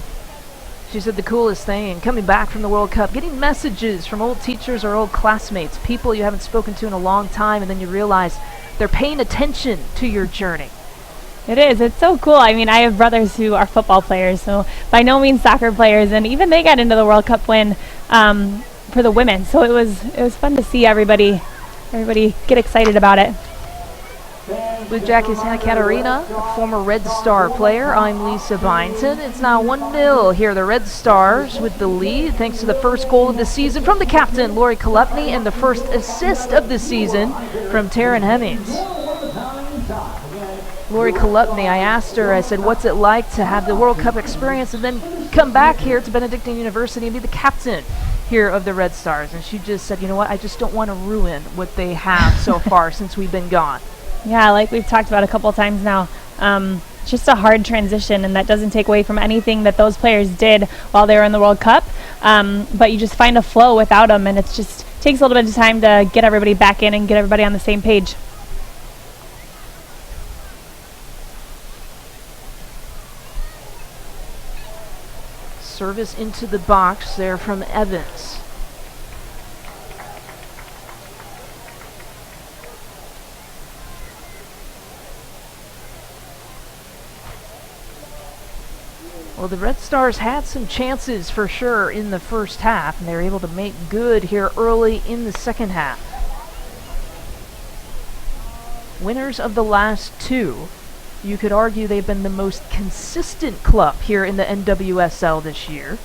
She said the coolest thing, coming back from the World Cup, getting messages from old teachers or old classmates, people you haven't spoken to in a long time, and then you realize they're paying attention to your journey. It is. It's so cool. I mean, I have brothers who are football players, so by no means soccer players, and even they got into the World Cup win for the women. So it was fun to see everybody get excited about it. Blue Jackets Santa Catarina, a former Red Star player. I'm Lisa Byington. It's now 1-0 here. The Red Stars with the lead thanks to the first goal of the season from the captain, Lori Kolupny, and the first assist of the season from Taryn Hemmings. Lori Kolupny, I asked her, I said, what's it like to have the World Cup experience and then come back here to Benedictine University and be the captain here of the Red Stars? And she just said, you know what, I just don't want to ruin what they have so far since we've been gone. Yeah, like we've talked about a couple of times now, just a hard transition, and that doesn't take away from anything that those players did while they were in the World Cup, but you just find a flow without them, and it just takes a little bit of time to get everybody back in and get everybody on the same page. Service into the box there from Evans. Well, the Red Stars had some chances for sure in the first half, and they were able to make good here early in the second half. Winners of the last two. You could argue they've been the most consistent club here in the NWSL this year.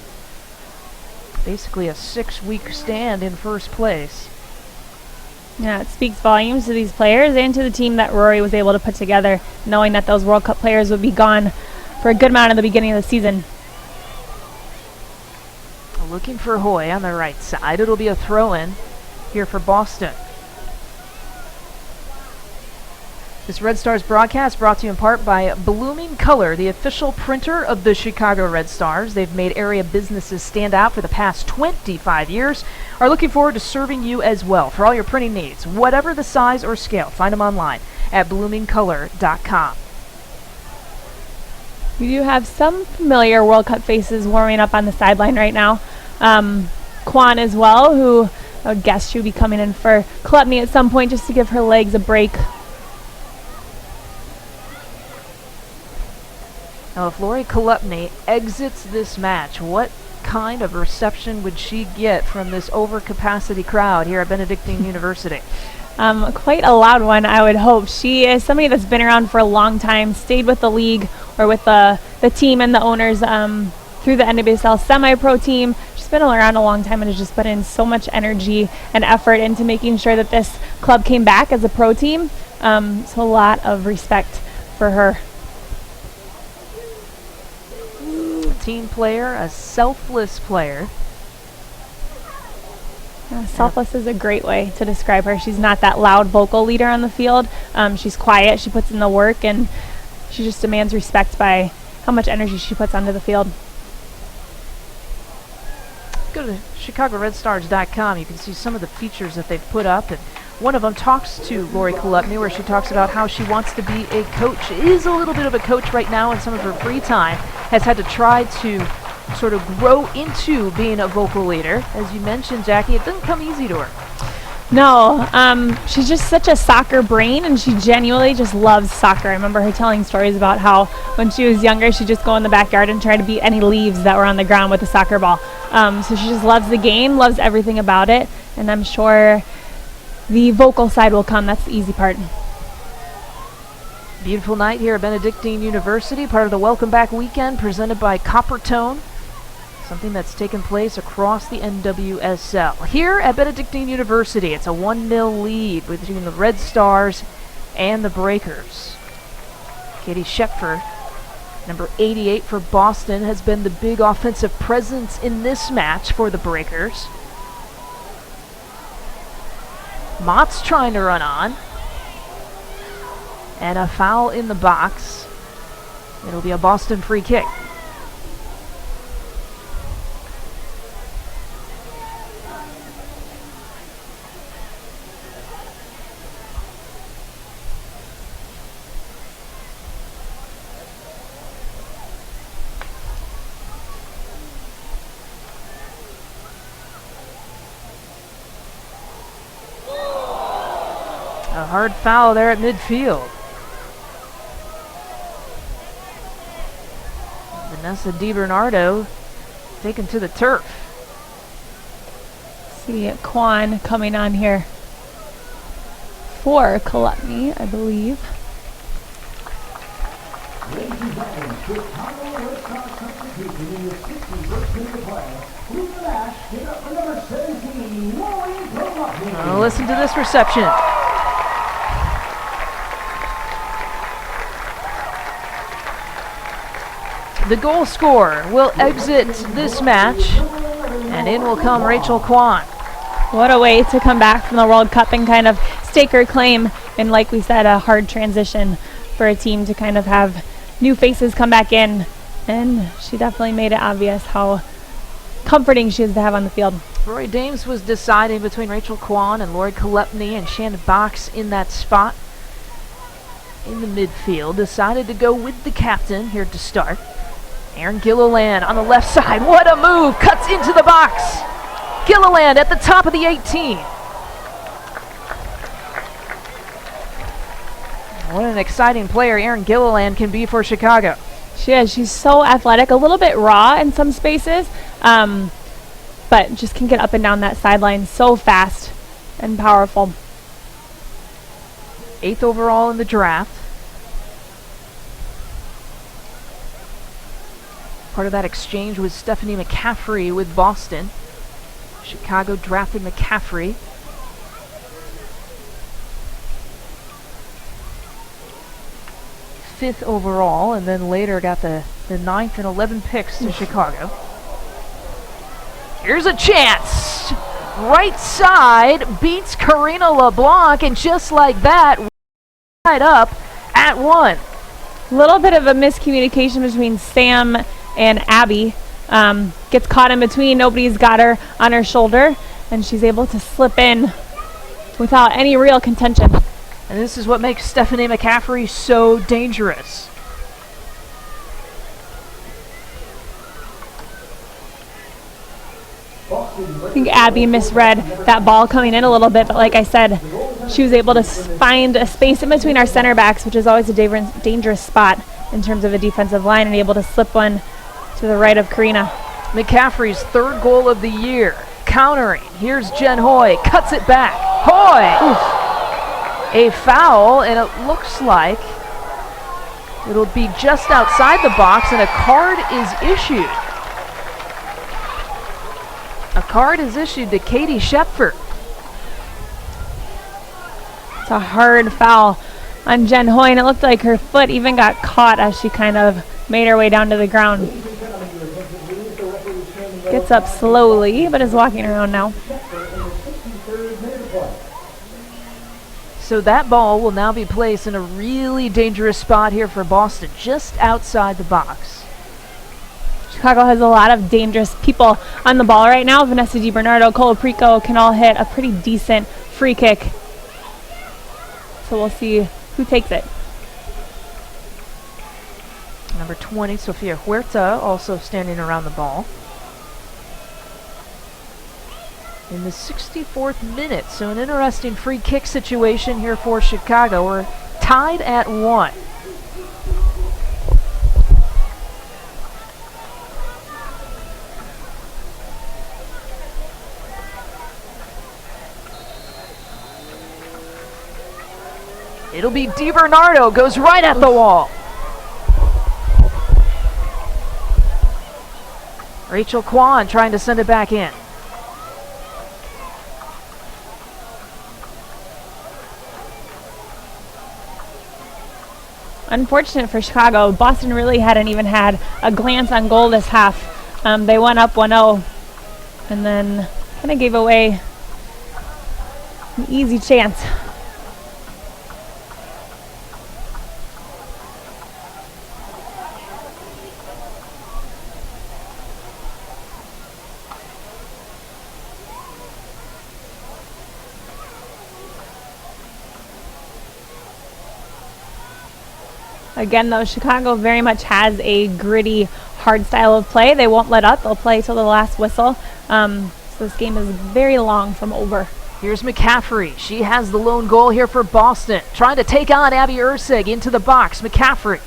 Basically a 6-week stand in first place. Yeah, it speaks volumes to these players and to the team that Rory was able to put together, knowing that those World Cup players would be gone for a good amount in the beginning of the season. Looking for Hoy on the right side. It'll be a throw-in here for Boston. This Red Stars broadcast brought to you in part by Blooming Color, the official printer of the Chicago Red Stars. They've made area businesses stand out for the past 25 years. Are looking forward to serving you as well for all your printing needs, whatever the size or scale. Find them online at bloomingcolor.com. We do have some familiar World Cup faces warming up on the sideline right now. Kwan as well, who I would guess she would be coming in for Kolupny at some point just to give her legs a break. Now, if Lori Kolupny exits this match, what kind of reception would she get from this overcapacity crowd here at Benedictine University? Quite a loud one, I would hope. She is somebody that's been around for a long time, stayed with the league or with the team and the owners through the NWSL semi-pro team. She's been around a long time and has just put in so much energy and effort into making sure that this club came back as a pro team. So a lot of respect for her. Team player, a selfless player. Selfless is a great way to describe her. She's not that loud vocal leader on the field. She's quiet, she puts in the work, and she just demands respect by how much energy she puts onto the field. Go to ChicagoRedStars.com. You can see some of the features that they've put up, and one of them talks to Lori Kolupny, where she talks about how she wants to be a coach. She is a little bit of a coach right now in some of her free time, has had to try to sort of grow into being a vocal leader. As you mentioned, Jackie, it doesn't come easy to her. No, she's just such a soccer brain, and she genuinely just loves soccer. I remember her telling stories about how when she was younger, she'd just go in the backyard and try to beat any leaves that were on the ground with a soccer ball. So she just loves the game, loves everything about it, and I'm sure the vocal side will come. That's the easy part. Beautiful night here at Benedictine University, part of the Welcome Back weekend presented by Coppertone. Something that's taken place across the NWSL. Here at Benedictine University, it's a 1-0 lead between the Red Stars and the Breakers. Katie Shepford, number 88 for Boston, has been the big offensive presence in this match for the Breakers. Mott's trying to run on. And a foul in the box. It'll be a Boston free kick. Hard foul there at midfield. Vanessa DiBernardo taken to the turf. See Kwan coming on here for Kolutny, I believe. Listen to this reception. The goal scorer will exit this match, and in will come Rachel Kwan. What a way to come back from the World Cup and kind of stake her claim. And like we said, a hard transition for a team to kind of have new faces come back in. And she definitely made it obvious how comforting she is to have on the field. Roy Dames was deciding between Rachel Kwan and Lori Kolutny, and Shannon Box in that spot in the midfield. Decided to go with the captain here to start. Erin Gilliland on the left side. What a move! Cuts into the box. Gilliland at the top of the 18. What an exciting player Erin Gilliland can be for Chicago. She is. She's so athletic, a little bit raw in some spaces, but just can get up and down that sideline so fast and powerful. 8th overall in the draft. Part of that exchange was Stephanie McCaffrey with Boston. Chicago drafted McCaffrey. Fifth overall, and then later got the 9th and 11 picks to Chicago. Here's a chance. Right side beats Karina LeBlanc, and just like that, right up at 1. Little bit of a miscommunication between Sam and Abby. Gets caught in between. Nobody's got her on her shoulder, and she's able to slip in without any real contention. And this is what makes Stephanie McCaffrey so dangerous. I think Abby misread that ball coming in a little bit, but like I said, she was able to find a space in between our center backs, which is always a dangerous spot in terms of a defensive line, and able to slip one to the right of Karina. McCaffrey's 3rd goal of the year. Countering. Here's Jen Hoy. Cuts it back. Hoy! Oof. A foul, and it looks like it'll be just outside the box, and a card is issued. A card is issued to Katie Shepford. It's a hard foul on Jen Hoy, and it looked like her foot even got caught as she kind of made her way down to the ground. Gets up slowly, but is walking around now. So that ball will now be placed in a really dangerous spot here for Boston, just outside the box. Chicago has a lot of dangerous people on the ball right now. Vanessa DiBernardo, Colaprico can all hit a pretty decent free kick. So we'll see who takes it. Number 20, Sofia Huerta, also standing around the ball. In the 64th minute, so an interesting free kick situation here for Chicago. We're tied at 1. It'll be DiBernardo, goes right at the wall. Rachel Kwan trying to send it back in. Unfortunate for Chicago, Boston really hadn't even had a glance on goal this half. They went up 1-0 and then kind of gave away an easy chance. Again, though, Chicago very much has a gritty, hard style of play. They won't let up. They'll play till the last whistle. So this game is very long from over. Here's McCaffrey. She has the lone goal here for Boston. Trying to take on Abby Ursig into the box. McCaffrey.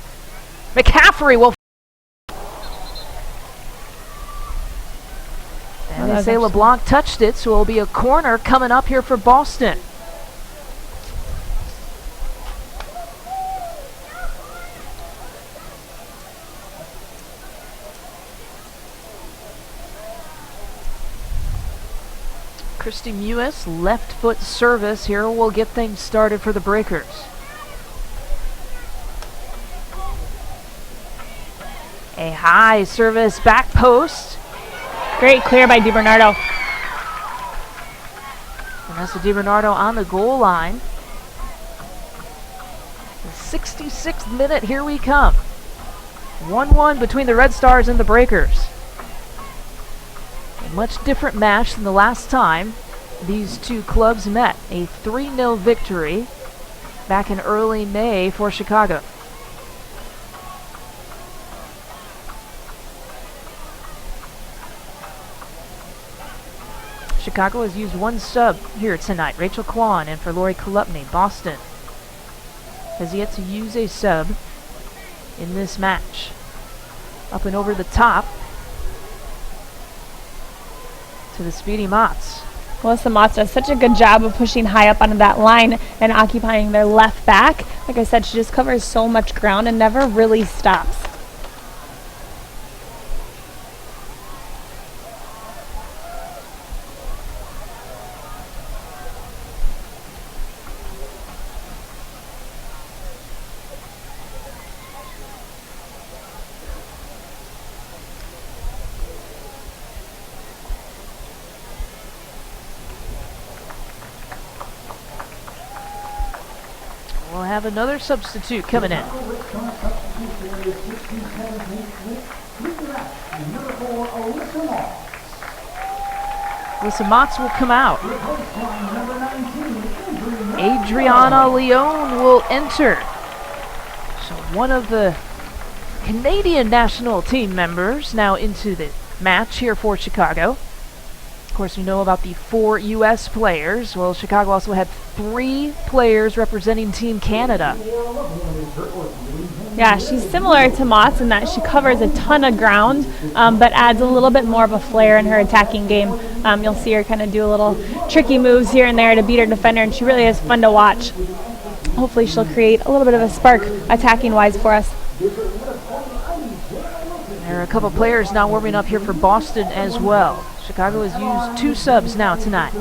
McCaffrey will... And they say LeBlanc touched it, so it'll be a corner coming up here for Boston. Christy Mewis, left foot service here will get things started for the Breakers. A high service back post. Great clear by DiBernardo. Vanessa DiBernardo on the goal line. The 66th minute, here we come. 1-1 between the Red Stars and the Breakers. A much different match than the last time these two clubs met. A 3-0 victory back in early May for Chicago. Chicago has used one sub here tonight, Rachel Kwan, and for Lori Kolupny, Boston has yet to use a sub in this match. Up and over the top to the speedy Motts. Melissa Motts does such a good job of pushing high up onto that line and occupying their left back. Like I said, she just covers so much ground and never really stops. We'll have another substitute coming in. Alyssa Motts will come out. Adriana Leone will enter. So one of the Canadian national team members now into the match here for Chicago. Of course, we know about the 4 U.S. players. Well, Chicago also had 3 players representing Team Canada. Yeah, she's similar to Motts in that she covers a ton of ground, but adds a little bit more of a flair in her attacking game. You'll see her kind of do a little tricky moves here and there to beat her defender, and she really is fun to watch. Hopefully she'll create a little bit of a spark attacking-wise for us. There are a couple players now warming up here for Boston as well. Chicago has used 2 subs now tonight.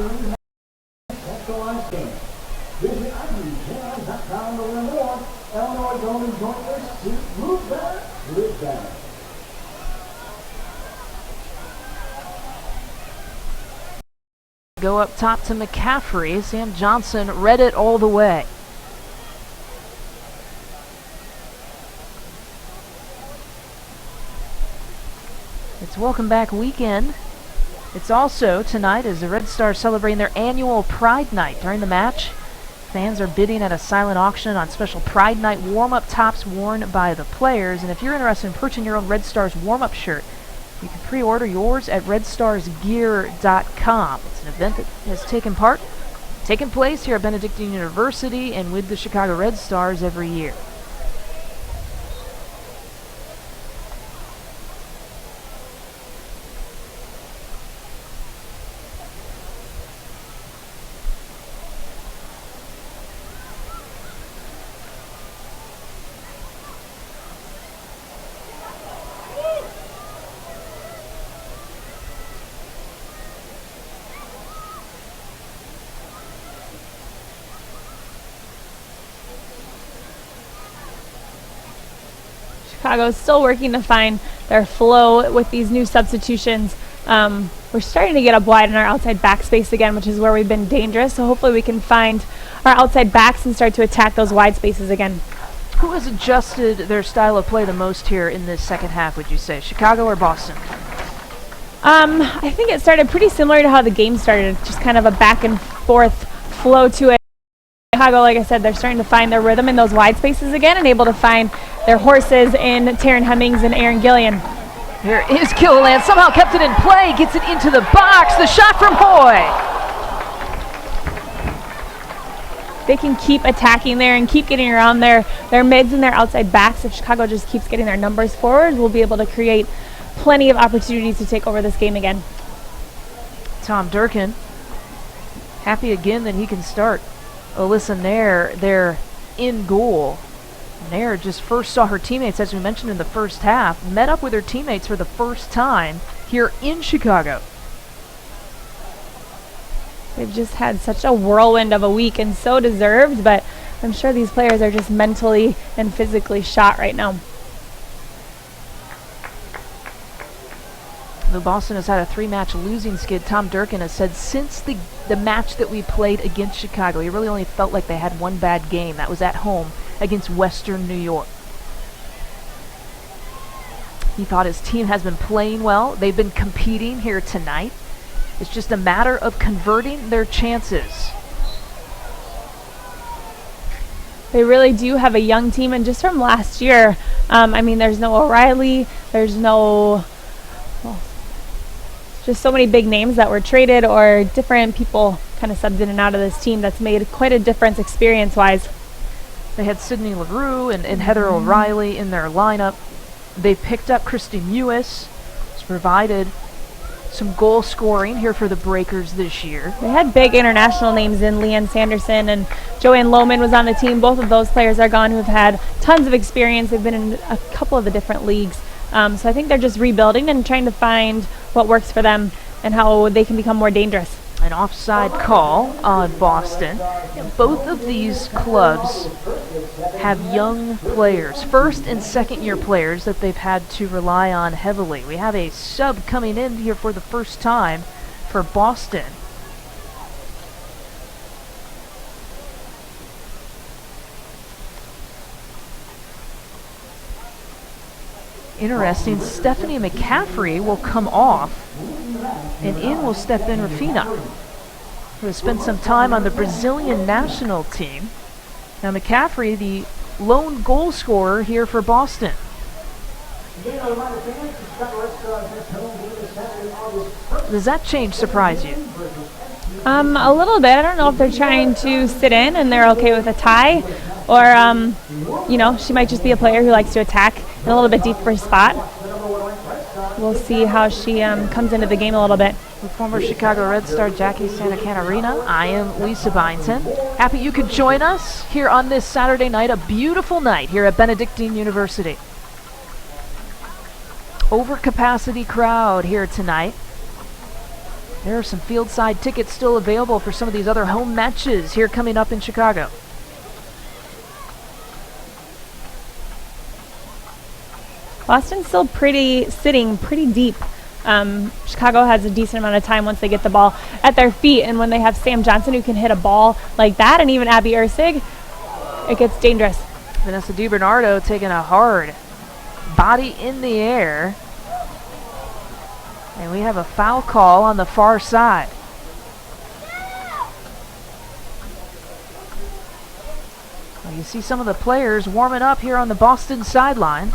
Go up top to McCaffrey. Sam Johnson read it all the way. It's Welcome Back weekend. It's also tonight as the Red Stars celebrating their annual Pride Night. During the match, fans are bidding at a silent auction on special Pride Night warm-up tops worn by the players. And if you're interested in purchasing your own Red Stars warm-up shirt, you can pre-order yours at redstarsgear.com. It's an event that has taken place here at Benedictine University and with the Chicago Red Stars every year. Chicago is still working to find their flow with these new substitutions. We're starting to get up wide in our outside back space again, which is where we've been dangerous. So hopefully we can find our outside backs and start to attack those wide spaces again. Who has adjusted their style of play the most here in this second half, would you say? Chicago or Boston? I think it started pretty similar to how the game started, just kind of a back and forth flow to it. Chicago, like I said, they're starting to find their rhythm in those wide spaces again and able to find their horses in Taryn Hemmings and Erin Gillian. Here is Gilliland, somehow kept it in play, gets it into the box, the shot from Hoy. they can keep attacking there and keep getting around their mids and their outside backs, if Chicago just keeps getting their numbers forward, we'll be able to create plenty of opportunities to take over this game again. Tom Durkin, happy again that he can start. Alyssa Nair, they're in goal. Nair just first saw her teammates, as we mentioned in the first half, met up with her teammates for the first time here in Chicago. They've just had such a whirlwind of a week, and so deserved, but I'm sure these players are just mentally and physically shot right now. Though Boston has had a 3-match losing skid, Tom Durkin has said since the match that we played against Chicago, he really only felt like they had one bad game. That was at home against Western New York. He thought his team has been playing well. They've been competing here tonight. It's just a matter of converting their chances. They really do have a young team, and just from last year, I mean, there's no O'Reilly, there's no, well, just so many big names that were traded, or different people kind of subbed in and out of this team. That's made quite a difference experience-wise. They had Sydney LaRue and Heather O'Reilly in their lineup. They picked up Christy Mewis, who's provided some goal scoring here for the Breakers this year. They had big international names in Leanne Sanderson, and Joanne Lohman was on the team. Both of those players are gone, who have had tons of experience. They've been in a couple of the different leagues. So I think they're just rebuilding and trying to find what works for them and how they can become more dangerous. An offside call on Boston. Both of these clubs have young players, first and second year players that they've had to rely on heavily. We have a sub coming in here for the first time for Boston. Interesting, Stephanie McCaffrey will come off, and in will step in Rafina, who has spent some time on the Brazilian national team. Now McCaffrey, the lone goal scorer here for Boston. Does that change surprise you? A little bit. I don't know if they're trying to sit in and they're okay with a tie, or you know, she might just be a player who likes to attack in a little bit deeper spot. We'll see how she comes into the game a little bit. With former Chicago Red Star Jackie Santa Catarina, I am Lisa Byington. Happy you could join us here on this Saturday night, a beautiful night here at Benedictine University. Overcapacity crowd here tonight. There are some field side tickets still available for some of these other home matches here coming up in Chicago. Boston's still sitting pretty deep. Chicago has a decent amount of time once they get the ball at their feet, and when they have Sam Johnson who can hit a ball like that, and even Abby Ursig, it gets dangerous. Vanessa DiBernardo taking a hard body in the air, and we have a foul call on the far side. Well, you see some of the players warming up here on the Boston sideline.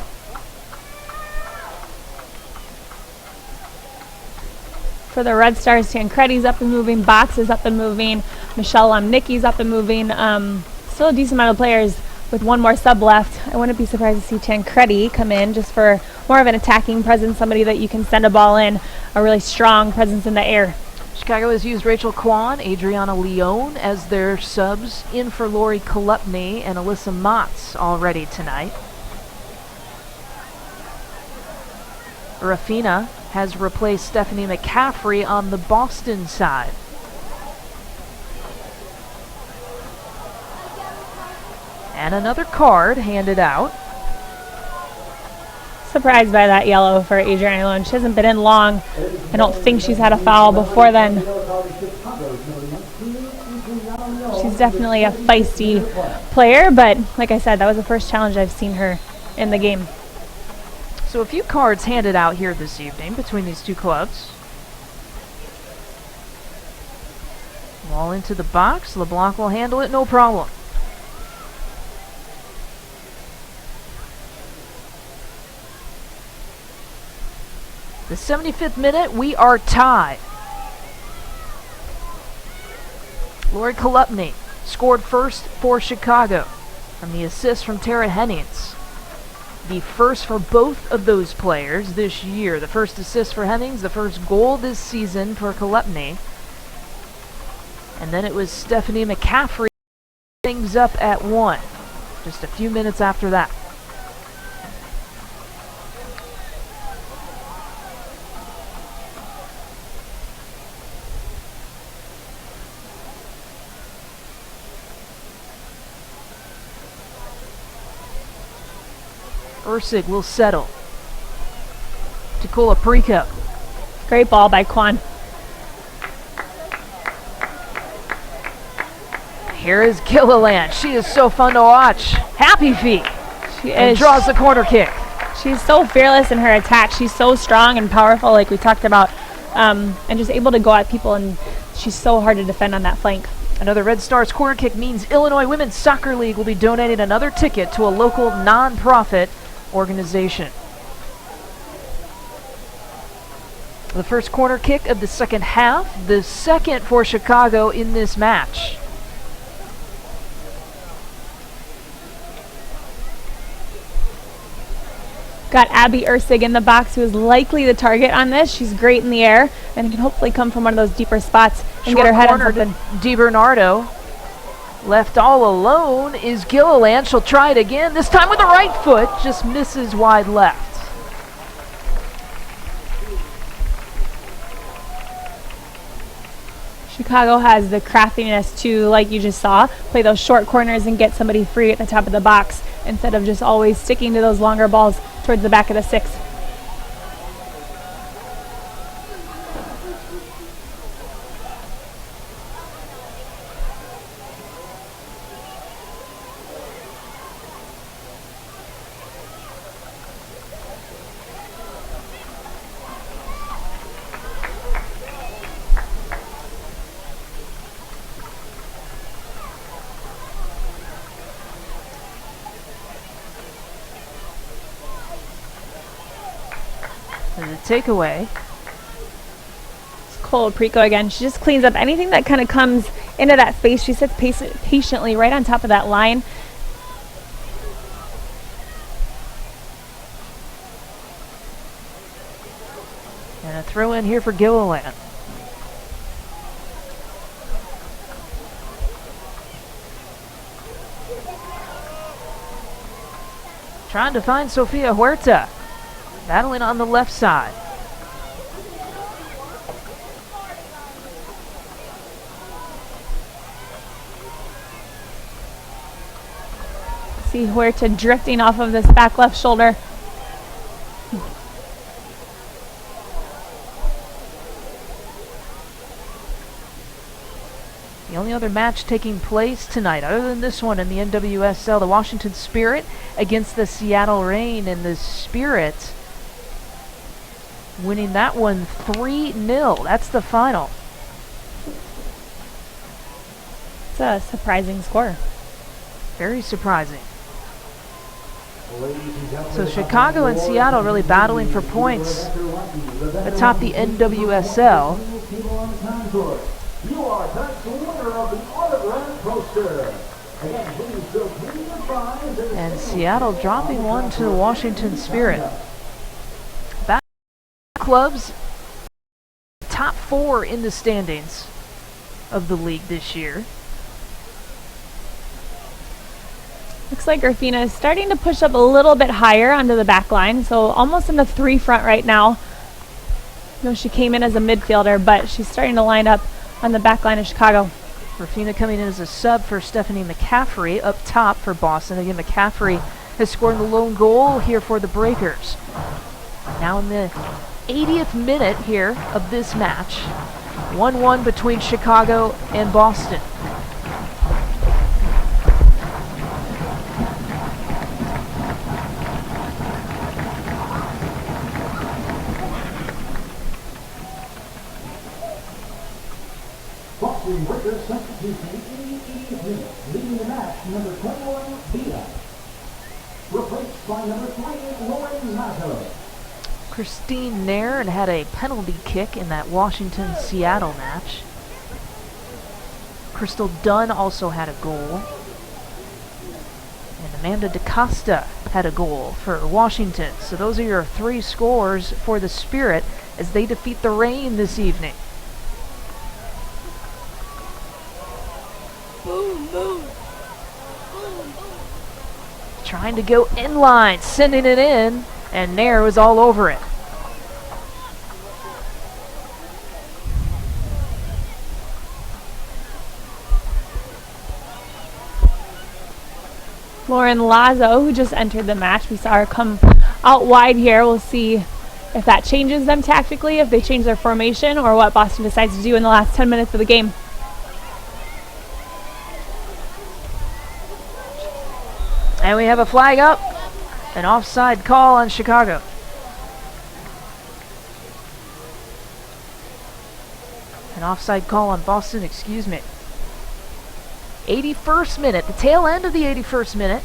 For the Red Stars, Tancredi's up and moving, Box is up and moving, Michelle Lemnicki's up and moving. Still a decent amount of players with one more sub left. I wouldn't be surprised to see Tancredi come in just for more of an attacking presence, somebody that you can send a ball in, a really strong presence in the air. Chicago has used Rachel Kwan, Adriana Leone as their subs, in for Lori Kolupny and Alyssa Motz already tonight. Rafina has replaced Stephanie McCaffrey on the Boston side. And another card handed out. Surprised by that yellow for Adriana Leone. She hasn't been in long. I don't think she's had a foul before then. She's definitely a feisty player, but like I said, that was the first challenge I've seen her in the game. So a few cards handed out here this evening between these two clubs. Ball into the box. LeBlanc will handle it, no problem. The 75th minute, we are tied. Lori Kolupny scored first for Chicago from the assist from Tara Hennings. The first for both of those players this year. The first assist for Hennings, the first goal this season for Kolepny. And then it was Stephanie McCaffrey things up at 1, just a few minutes after that. Ursig will settle. To Kolaprico. Great ball by Kwan. Here is Gilliland. She is so fun to watch. Happy feet. She and is. Draws the corner kick. She's so fearless in her attack. She's so strong and powerful, like we talked about, and just able to go at people, and she's so hard to defend on that flank. Another Red Stars corner kick means Illinois Women's Soccer League will be donating another ticket to a local non-profit organization. The first corner kick of the second half, the second for Chicago in this match. Got Abby Ursig in the box, who is likely the target on this. She's great in the air and can hopefully come from one of those deeper spots and get her head on something. DiBernardo. Left all alone is Gilliland. She'll try it again, this time with the right foot, just misses wide left. Chicago has the craftiness to, like you just saw, play those short corners and get somebody free at the top of the box instead of just always sticking to those longer balls towards the back of the 6. And a takeaway. It's Kolaprico again. She just cleans up anything that kind of comes into that space. She sits patiently right on top of that line. And a throw in here for Gilliland. Trying to find Sofia Huerta. Battling on the left side. See Huerta drifting off of this back left shoulder. The only other match taking place tonight, other than this one in the NWSL, the Washington Spirit against the Seattle Reign, and the Spirit winning that one 3-0. That's the final. It's a surprising score. Very surprising. So Chicago and Seattle really battling for points atop the NWSL. You are the winner of the autograph poster. Again, please fill in your prize. And Seattle dropping one to the Washington Spirit. Back clubs, top 4 in the standings of the league this year. Looks like Rafina is starting to push up a little bit higher onto the back line, so almost in the 3 front right now. You know, she came in as a midfielder, but she's starting to line up on the back line of Chicago. Rafina coming in as a sub for Stephanie McCaffrey up top for Boston. Again, McCaffrey has scored the lone goal here for the Breakers. Now in the 80th minute here of this match. 1-1 between Chicago and Boston. Boston Breakers substitution in the 80th minute, leading the match, number 21, Villa. Replaced by number 3, Lauren Mato. Christine Nairn had a penalty kick in that Washington-Seattle match. Crystal Dunn also had a goal. And Amanda DaCosta had a goal for Washington. So those are your 3 scores for the Spirit as they defeat the Reign this evening. Trying to go inline, sending it in, and Nair was all over it. Lauren Lazo, who just entered the match, we saw her come out wide here. We'll see if that changes them tactically, if they change their formation, or what Boston decides to do in the last 10 minutes of the game. And we have a flag up, an offside call on Chicago. An offside call on Boston, excuse me. 81st minute, the tail end of the 81st minute.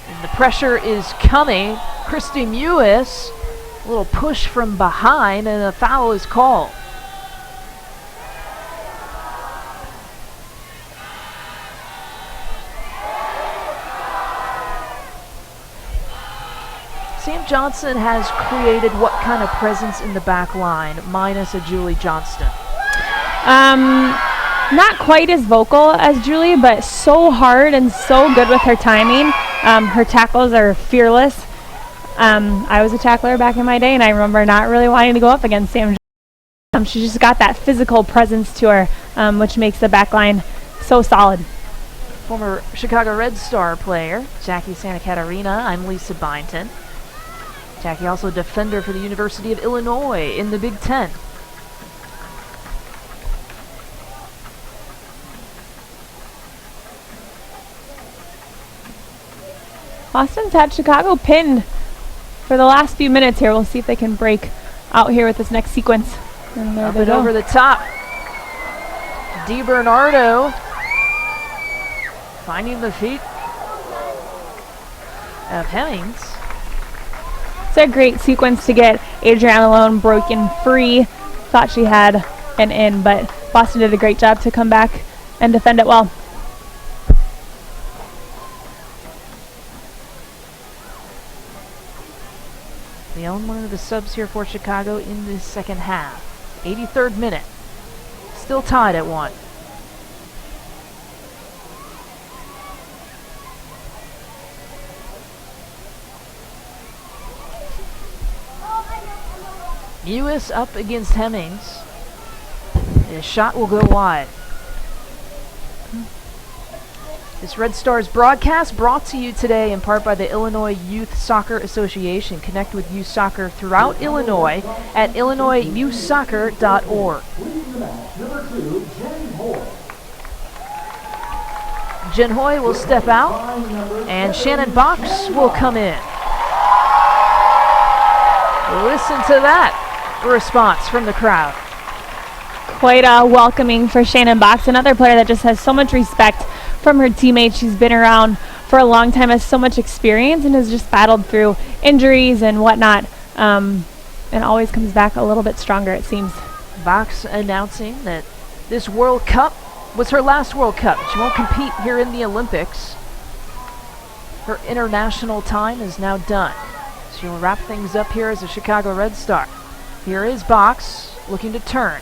And the pressure is coming. Christy Mewis. A little push from behind, and a foul is called. Sam Johnson has created what kind of presence in the back line, minus a Julie Johnston? Not quite as vocal as Julie, but so hard and so good with her timing. Her tackles are fearless. I was a tackler back in my day, and I remember not really wanting to go up against Sam. She just got that physical presence to her, which makes the back line so solid. Former Chicago Red Star player, Jackie Santa Catarina. I'm Lisa Byington. Jackie also a defender for the University of Illinois in the Big Ten. Boston's had Chicago pinned for the last few minutes here. We'll see if they can break out here with this next sequence. And there Up they and go. over the top. DiBernardo finding the feet of Hemmings. It's a great sequence to get Adriana Malone broken free. Thought she had an in, but Boston did a great job to come back and defend it well. Leon, one of the subs here for Chicago in the second half. 83rd minute. Still tied at 1. Mewis up against Hemmings. His shot will go wide. This Red Stars broadcast brought to you today in part by the Illinois Youth Soccer Association. Connect with youth soccer throughout Illinois at illinoisyouthsoccer.org. Jen Hoy will step out, and Shannon Box will come in. Listen to that response from the crowd. Quite welcoming for Shannon Box, another player that just has so much respect from her teammates. She's been around for a long time, has so much experience, and has just battled through injuries and whatnot, and always comes back a little bit stronger, it seems. Box announcing that this World Cup was her last World Cup. She won't compete here in the Olympics. Her international time is now done. She will wrap things up here as a Chicago Red Star. Here is Box looking to turn.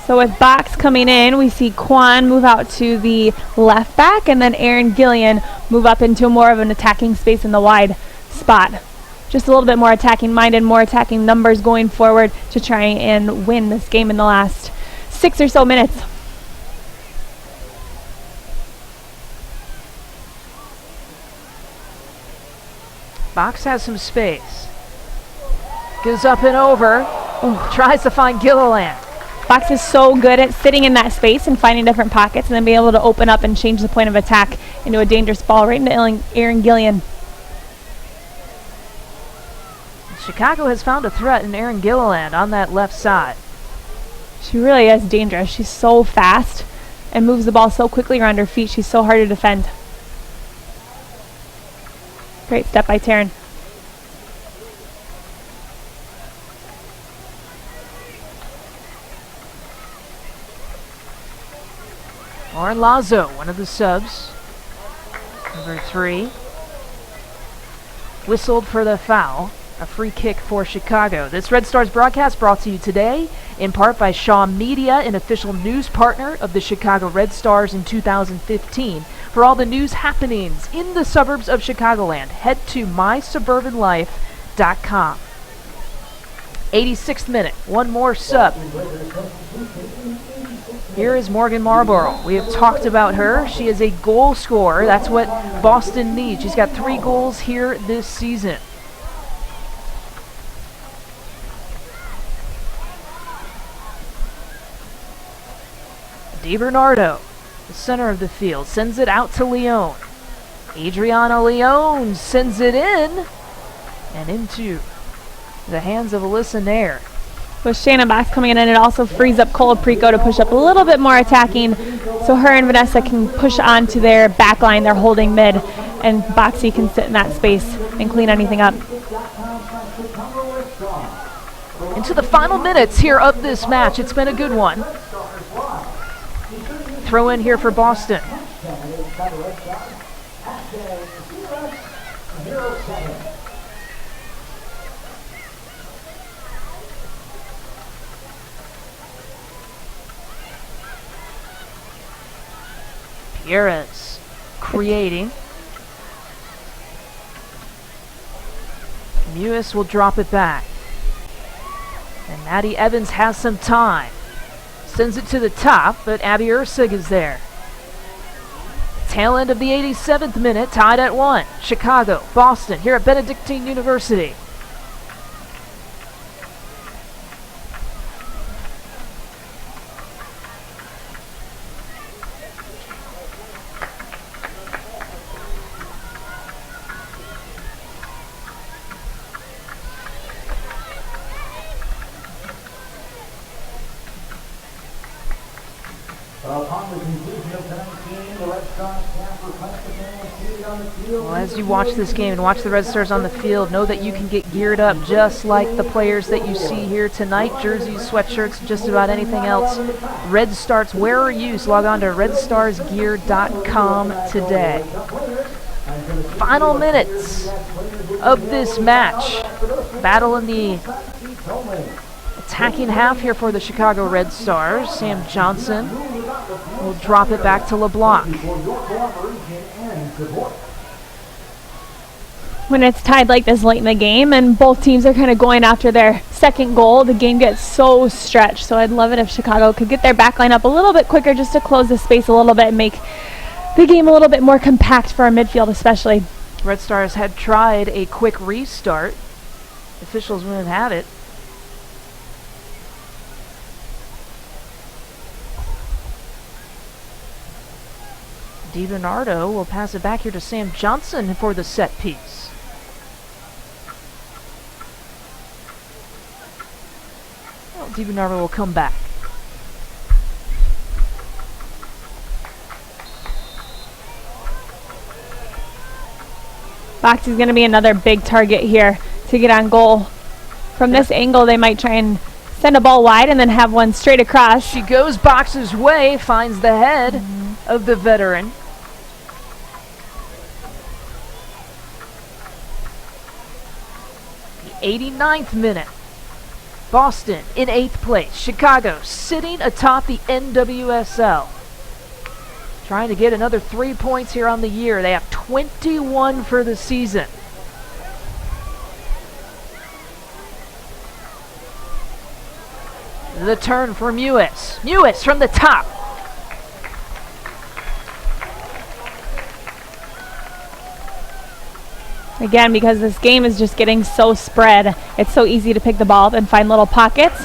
So with Box coming in, we see Kwan move out to the left back, and then Aaron Gillian move up into more of an attacking space in the wide spot. Just a little bit more attacking minded, more attacking numbers going forward to try and win this game in the last 6 or so minutes. Box has some space. Goes up and over. Tries to find Gilliland. Box is so good at sitting in that space and finding different pockets and then being able to open up and change the point of attack into a dangerous ball right into Aaron Gillian. Chicago has found a threat in Erin Gilliland on that left side. She really is dangerous. She's so fast and moves the ball so quickly around her feet. She's so hard to defend. Great step by Taryn. Lauren Lazo, one of the subs. Number 3. Whistled for the foul. A free kick for Chicago. This Red Stars broadcast brought to you today in part by Shaw Media, an official news partner of the Chicago Red Stars in 2015. For all the news happenings in the suburbs of Chicagoland, head to mysuburbanlife.com. 86th minute, one more sub. Here is Morgan Marlborough. We have talked about her. She is a goal scorer. That's what Boston needs. She's got 3 goals here this season. DiBernardo, the center of the field, sends it out to Leone. Adriana Leone sends it in and into the hands of Alyssa Nair. With Shannon Box coming in, and it also frees up Cole Prico to push up a little bit more attacking, so her and Vanessa can push onto their back line, their holding mid, and Boxy can sit in that space and clean anything up. Into the final minutes here of this match. It's been a good one. Throw in here for Boston. Pierres creating. Mewis will drop it back. And Maddie Evans has some time. Sends it to the top, but Abby Ursig is there. Tail end of the 87th minute, tied at 1. Chicago, Boston, here at Benedictine University. Well, as you watch this game and watch the Red Stars on the field, know that you can get geared up just like the players that you see here tonight. Jerseys, sweatshirts, just about anything else. Red Stars, where are you? So log on to redstarsgear.com today. Final minutes of this match. Battle in the attacking half here for the Chicago Red Stars. Sam Johnson will drop it back to LeBlanc. When it's tied like this late in the game and both teams are kind of going after their second goal, the game gets so stretched. So I'd love it if Chicago could get their back line up a little bit quicker just to close the space a little bit and make the game a little bit more compact for our midfield especially. Red Stars had tried a quick restart. Officials wouldn't have it. DiBernardo will pass it back here to Sam Johnson for the set piece. Well, DiBernardo will come back. Box is going to be another big target here to get on goal. From this angle, they might try and send a ball wide and then have one straight across. She goes Box's way, finds the head of the veteran. The 89th minute. Boston in 8th place. Chicago sitting atop the NWSL. Trying to get another 3 points here on the year. They have 21 for the season. The turn for Mewis. Mewis from the top. Again, because this game is just getting so spread, it's so easy to pick the ball up and find little pockets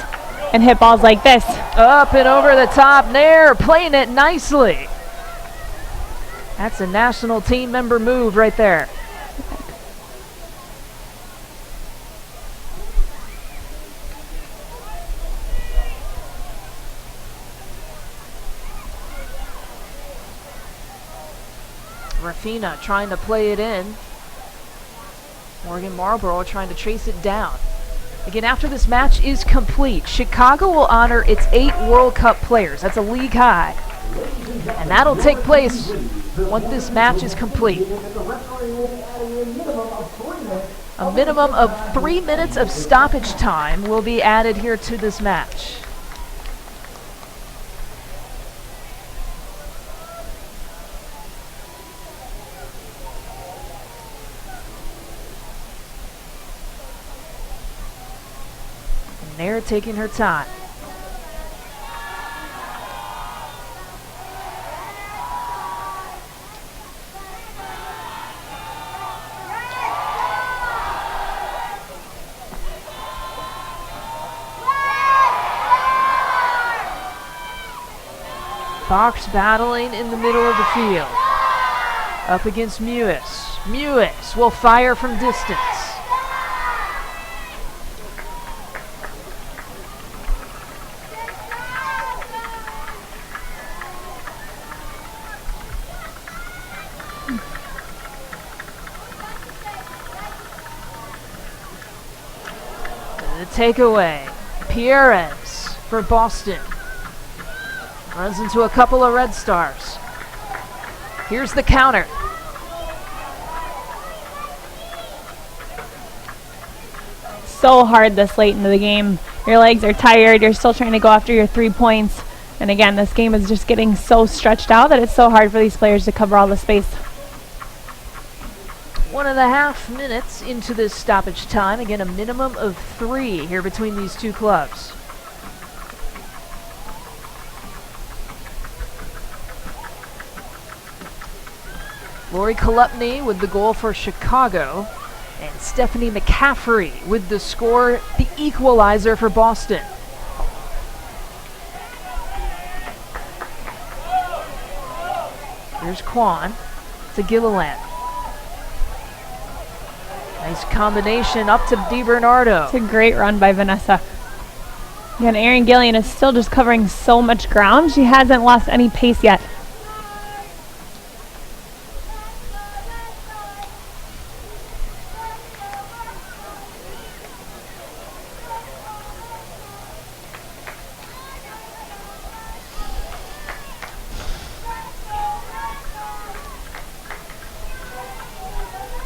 and hit balls like this. Up and over the top. Nair playing it nicely. That's a national team member move right there. Rafina trying to play it in. Morgan Marlborough trying to chase it down. Again, after this match is complete, Chicago will honor its 8 World Cup players. That's a league high. And that'll take place once this match is complete. A minimum of 3 minutes of stoppage time will be added here to this match. And they're taking her time. Box battling in the middle of the field. Up against Mewis. Mewis will fire from distance. The takeaway. Perez for Boston. Runs into a couple of Red Stars. Here's the counter. So hard this late into the game. Your legs are tired. You're still trying to go after your 3 points. And again, this game is just getting so stretched out that it's so hard for these players to cover all the space. 1.5 minutes into this stoppage time. Again, a minimum of 3 here between these two clubs. Lori Kolupny with the goal for Chicago, and Stephanie McCaffrey with the score, the equalizer for Boston. Here's Kwan to Gilliland. Nice combination up to DiBernardo. It's a great run by Vanessa. Again, Erin Gillian is still just covering so much ground. She hasn't lost any pace yet.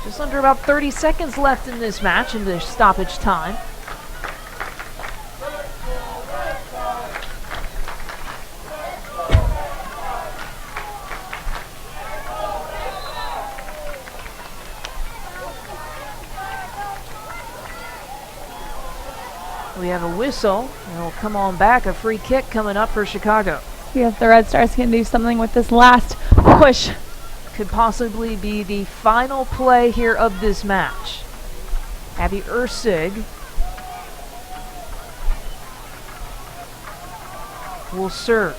Just under about 30 seconds left in this match, in the stoppage time. We have a whistle, and it'll come on back. A free kick coming up for Chicago. See if the Red Stars can do something with this last push. Could possibly be the final play here of this match. Abby Ursig will serve.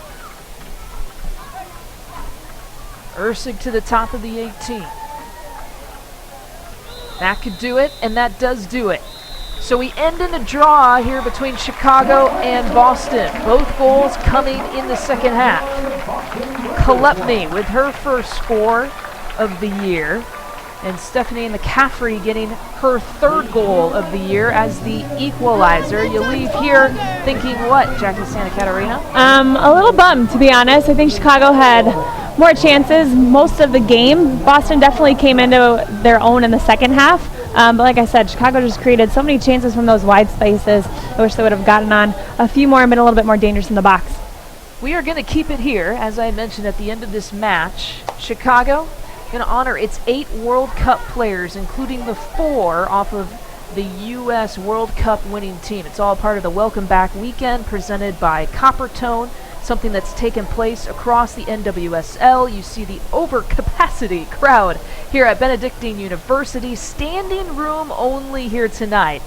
Ursig to the top of the 18. That could do it, and that does do it. So we end in a draw here between Chicago and Boston. Both goals coming in the second half. Kolupny with her first score of the year, and Stephanie McCaffrey getting her 3rd goal of the year as the equalizer. You leave here thinking what, Jackie Santa Catarina? A little bummed, to be honest. I think Chicago had more chances most of the game. Boston definitely came into their own in the second half. But like I said, Chicago just created so many chances from those wide spaces. I wish they would have gotten on a few more and been a little bit more dangerous in the box. We are going to keep it here, as I mentioned at the end of this match. Chicago going to honor its 8 World Cup players, including the 4 off of the U.S. World Cup winning team. It's all part of the Welcome Back weekend presented by Coppertone, something that's taken place across the NWSL. You see the overcapacity crowd here at Benedictine University. Standing room only here tonight.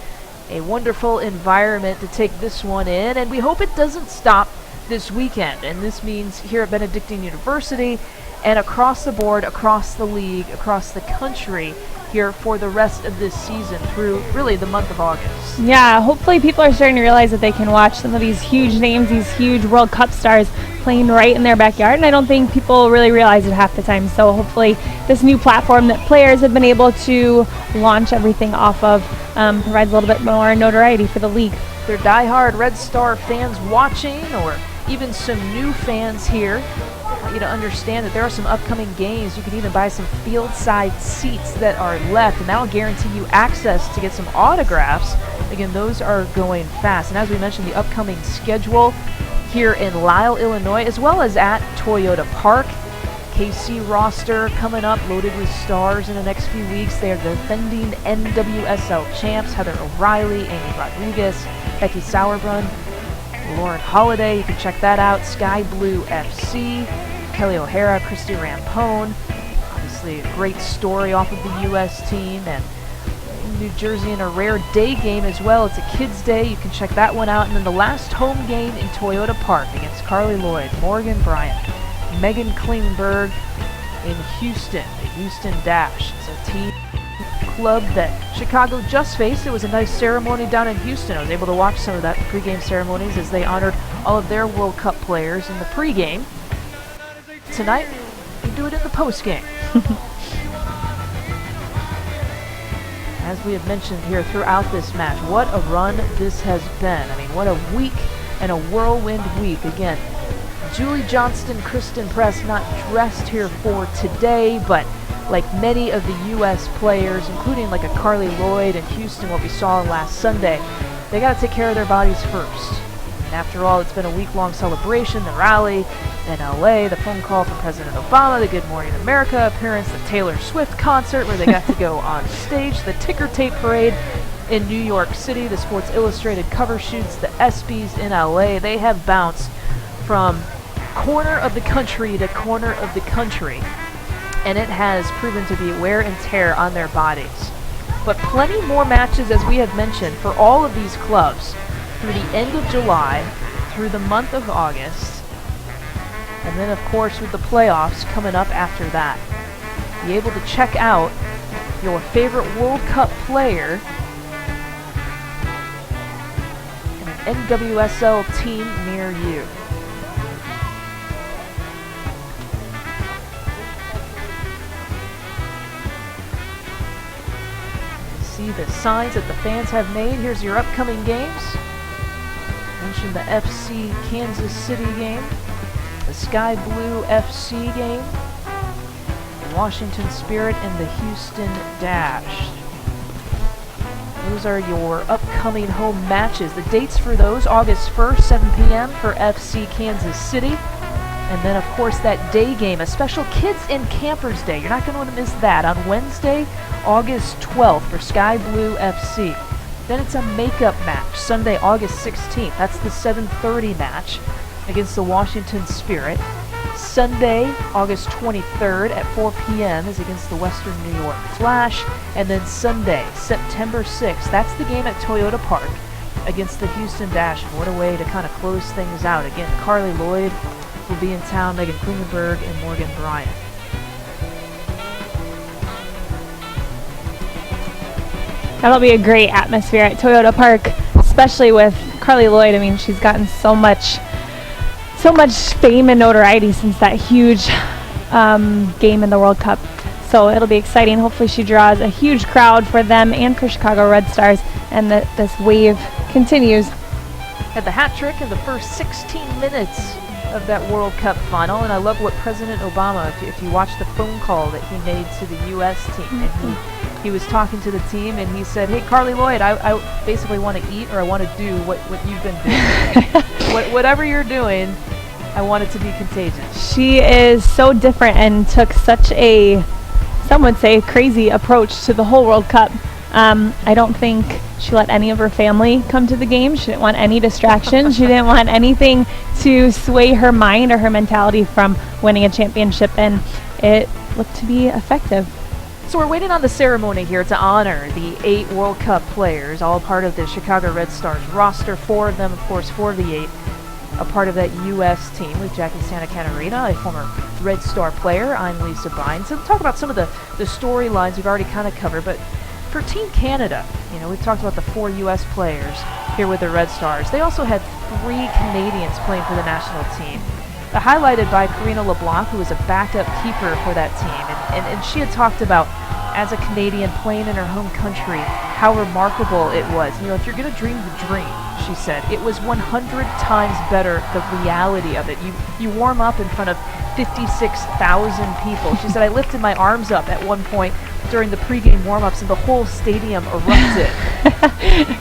A wonderful environment to take this one in, and we hope it doesn't stop this weekend. And this means here at Benedictine University and across the board, across the league, across the country, here for the rest of this season through really the month of August. Yeah, hopefully people are starting to realize that they can watch some of these huge names, these huge World Cup stars playing right in their backyard, and I don't think people really realize it half the time. So hopefully this new platform that players have been able to launch everything off of provides a little bit more notoriety for the league. They're diehard Red Star fans watching, or even some new fans here. I want you to understand that there are some upcoming games. You can even buy some field side seats that are left, and that will guarantee you access to get some autographs. Again, those are going fast. And as we mentioned, the upcoming schedule here in Lisle, Illinois, as well as at Toyota Park. KC roster coming up, loaded with stars in the next few weeks. They are defending NWSL champs Heather O'Reilly, Amy Rodriguez, Becky Sauerbrunn, Lauren Holiday. You can check that out. Sky Blue FC, Kelly O'Hara, Christy Rampone. Obviously a great story off of the U.S. team, and New Jersey in a rare day game as well. It's a kids' day. You can check that one out. And then the last home game in Toyota Park against Carly Lloyd, Morgan Bryant, Megan Klingberg in Houston, the Houston Dash. It's a team club that Chicago just faced. It was a nice ceremony down in Houston. I was able to watch some of that pregame ceremonies as they honored all of their World Cup players in the pregame. Tonight, we do it in the postgame. As we have mentioned here throughout this match, what a run this has been. I mean, what a week and a whirlwind week. Again, Julie Johnston, Kristen Press not dressed here for today, but like many of the U.S. players, including like a Carly Lloyd in Houston, what we saw last Sunday, they got to take care of their bodies first. And after all, it's been a week-long celebration, the rally in L.A., the phone call from President Obama, the Good Morning America appearance, the Taylor Swift concert where they got to go on stage, the ticker tape parade in New York City, the Sports Illustrated cover shoots, the ESPYs in L.A. They have bounced from corner of the country to corner of the country, and it has proven to be wear and tear on their bodies. But plenty more matches, as we have mentioned, for all of these clubs through the end of July, through the month of August, and then of course with the playoffs coming up after that. Be able to check out your favorite World Cup player and an NWSL team near you. See the signs that the fans have made. Here's your upcoming games. Mentioned the FC Kansas City game, the Sky Blue FC game, the Washington Spirit, and the Houston Dash. Those are your upcoming home matches. The dates for those: August 1st, 7 p.m. for FC Kansas City. And then, of course, that day game, a special Kids and Campers Day. You're not going to want to miss that on Wednesday, August 12th for Sky Blue FC. Then it's a makeup match, Sunday, August 16th. That's the 7:30 match against the Washington Spirit. Sunday, August 23rd at 4 p.m. is against the Western New York Flash. And then Sunday, September 6th, that's the game at Toyota Park against the Houston Dash. And what a way to kind of close things out. Again, Carly Lloyd will be in town, Megan Klingenberg and Morgan Bryant. That'll be a great atmosphere at Toyota Park, especially with Carly Lloyd. I mean, she's gotten so much fame and notoriety since that huge game in the World Cup. So it'll be exciting. Hopefully she draws a huge crowd for them and for Chicago Red Stars, and that this wave continues. Had the hat trick in the first 16 minutes of that World Cup final, and I love what President Obama, if you watch the phone call that he made to the U.S. team, and he was talking to the team, and he said, "Hey, Carly Lloyd, I basically want to eat, or I want to do what you've been doing. Whatever you're doing, I want it to be contagious." She is so different and took such a, some would say, crazy approach to the whole World Cup. I don't think she let any of her family come to the game. She didn't want any distractions. She didn't want anything to sway her mind or her mentality from winning a championship, and it looked to be effective. So we're waiting on the ceremony here to honor the 8 World Cup players, all part of the Chicago Red Stars roster. 4 of them, of course, 4 of the 8 a part of that U.S. team with Jackie Santa Catarina, a former Red Star player. I'm Lisa Bynes. So we'll talk about some of the storylines we've already kind of covered, but for Team Canada, we've talked about the 4 U.S. players here with the Red Stars. They also had 3 Canadians playing for the national team. Highlighted by Karina LeBlanc, who was a backup keeper for that team. And she had talked about, as a Canadian playing in her home country, how remarkable it was. If you're going to dream the dream, she said, it was 100 times better, the reality of it. You warm up in front of 56,000 people. She said, I lifted my arms up at one point during the pregame warm-ups and the whole stadium erupted.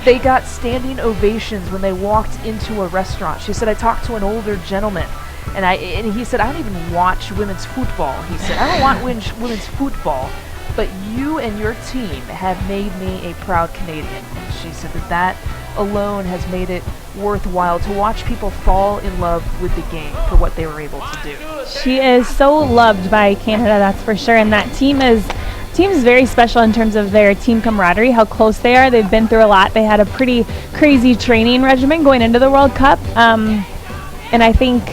They got standing ovations when they walked into a restaurant. She said, I talked to an older gentleman, and he said, I don't even watch women's football. He said, I don't want women's football, but you and your team have made me a proud Canadian. And she said that alone has made it worthwhile to watch people fall in love with the game for what they were able to do. She is so loved by Canada, that's for sure, and that team is very special in terms of their team camaraderie, how close they are. They've been through a lot. They had a pretty crazy training regimen going into the World Cup, and I think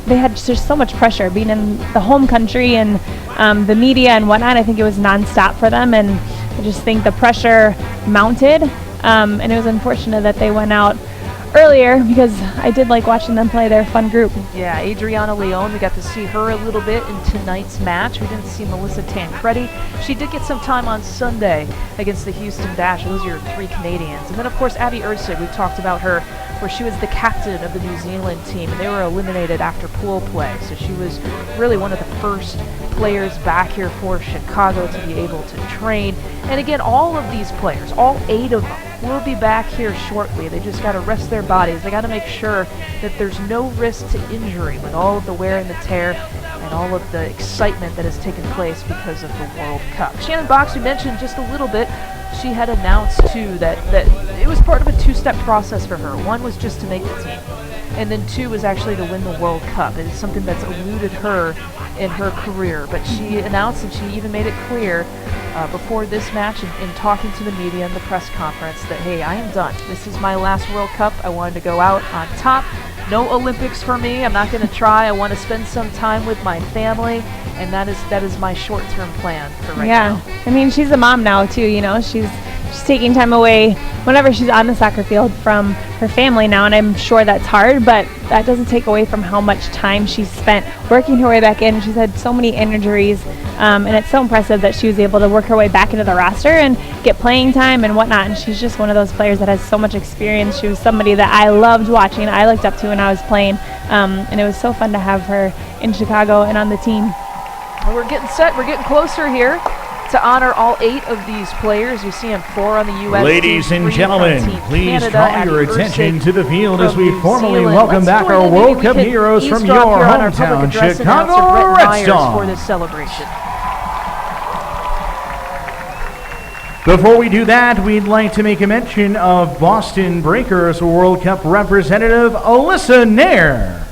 they had just so much pressure being in the home country and the media and whatnot. I think it was nonstop for them, and I just think the pressure mounted, and it was unfortunate that they went out earlier because I did like watching them play. They're a fun group. Yeah, Adriana Leon, we got to see her a little bit in tonight's match. We didn't see Melissa Tancredi. She did get some time on Sunday against the Houston Dash. Those are your 3 Canadians. And then, of course, Abby Erceg, we've talked about her, where she was the captain of the New Zealand team, and they were eliminated after pool play. So she was really one of the first players back here for Chicago to be able to train. And again, all of these players, all 8 of them, will be back here shortly. They just got to rest their bodies. They got to make sure that there's no risk to injury with all of the wear and the tear and all of the excitement that has taken place because of the World Cup. Shannon Box, we mentioned just a little bit, she had announced too that it was part of a 2-step process for her. 1 was just to make the team, and then 2 was actually to win the World Cup. It is something that's eluded her in her career, but she announced, and she even made it clear before this match in talking to the media in the press conference, that, hey, I am done. This is my last World Cup. I wanted to go out on top. No Olympics for me. I'm not going to try. I want to spend some time with my family, and that is my short-term plan for right now. Yeah, I mean, she's a mom now too. She's taking time away whenever she's on the soccer field from her family now, and I'm sure that's hard, but that doesn't take away from how much time she's spent working her way back in. She's had so many injuries, and it's so impressive that she was able to work her way back into the roster and get playing time and whatnot, and she's just one of those players that has so much experience. She was somebody that I loved watching, I looked up to when I was playing, and it was so fun to have her in Chicago and on the team. Well, we're getting set. We're getting closer here to honor all 8 of these players. You see them 4 on the U.S. Ladies team, and 3 gentlemen, from Team please Canada, draw your Abby attention Erceg to the field as from we New formally Zealand. welcome Let's back join our in. Maybe World we Cup can heroes from eavesdrop your here on our hometown, public address Chicago announcer, Brett Red Myers, Stars. for this celebration. Before we do that, we'd like to make a mention of Boston Breakers World Cup representative Alyssa Nair.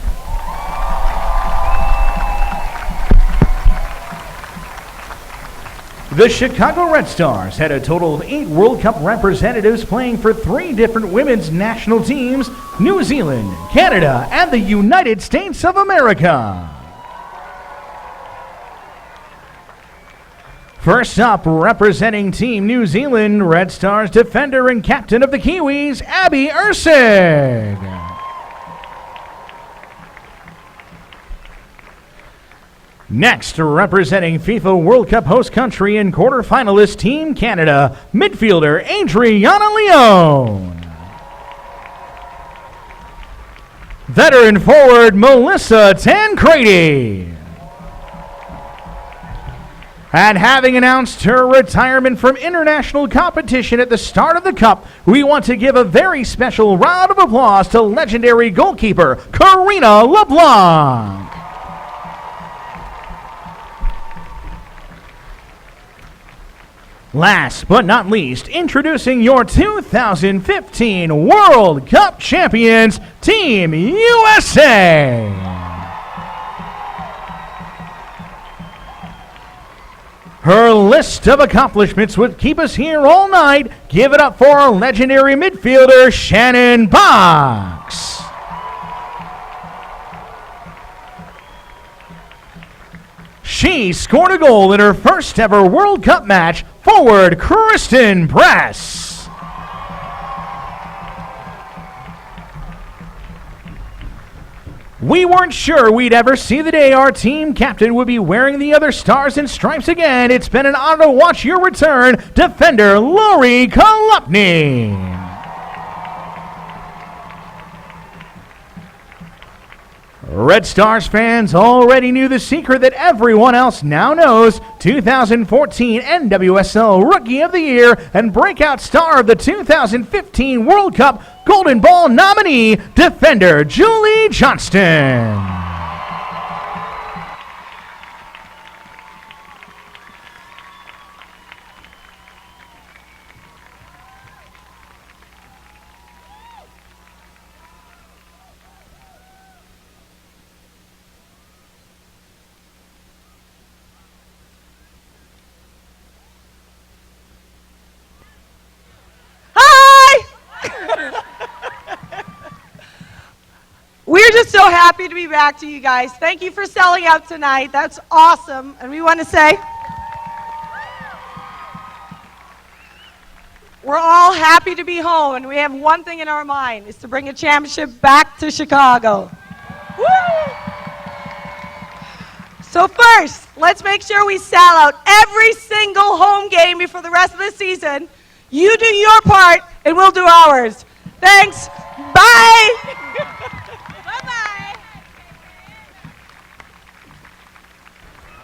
The Chicago Red Stars had a total of 8 World Cup representatives playing for 3 different women's national teams: New Zealand, Canada, and the United States of America. First up, representing Team New Zealand, Red Stars defender and captain of the Kiwis, Abby Erceg. Next, representing FIFA World Cup host country and quarterfinalist Team Canada, midfielder Adriana Leon. Veteran forward Melissa Tancredi. And having announced her retirement from international competition at the start of the Cup, we want to give a very special round of applause to legendary goalkeeper Karina LeBlanc. Last but not least, introducing your 2015 World Cup champions, Team USA. Her list of accomplishments would keep us here all night. Give it up for our legendary midfielder, Shannon Box. She scored a goal in her first ever World Cup match. Forward Kristen Press. We weren't sure we'd ever see the day our team captain would be wearing the other stars and stripes again. It's been an honor to watch your return, defender Lori Kolupny. Red Stars fans already knew the secret that everyone else now knows. 2014 NWSL Rookie of the Year and breakout star of the 2015 World Cup Golden Ball nominee, defender Julie Johnston. We're just so happy to be back to you guys. Thank you for selling out tonight. That's awesome. And we want to say, we're all happy to be home, and we have one thing in our mind, is to bring a championship back to Chicago. Woo! So first, let's make sure we sell out every single home game before the rest of the season. You do your part, and we'll do ours. Thanks. Bye.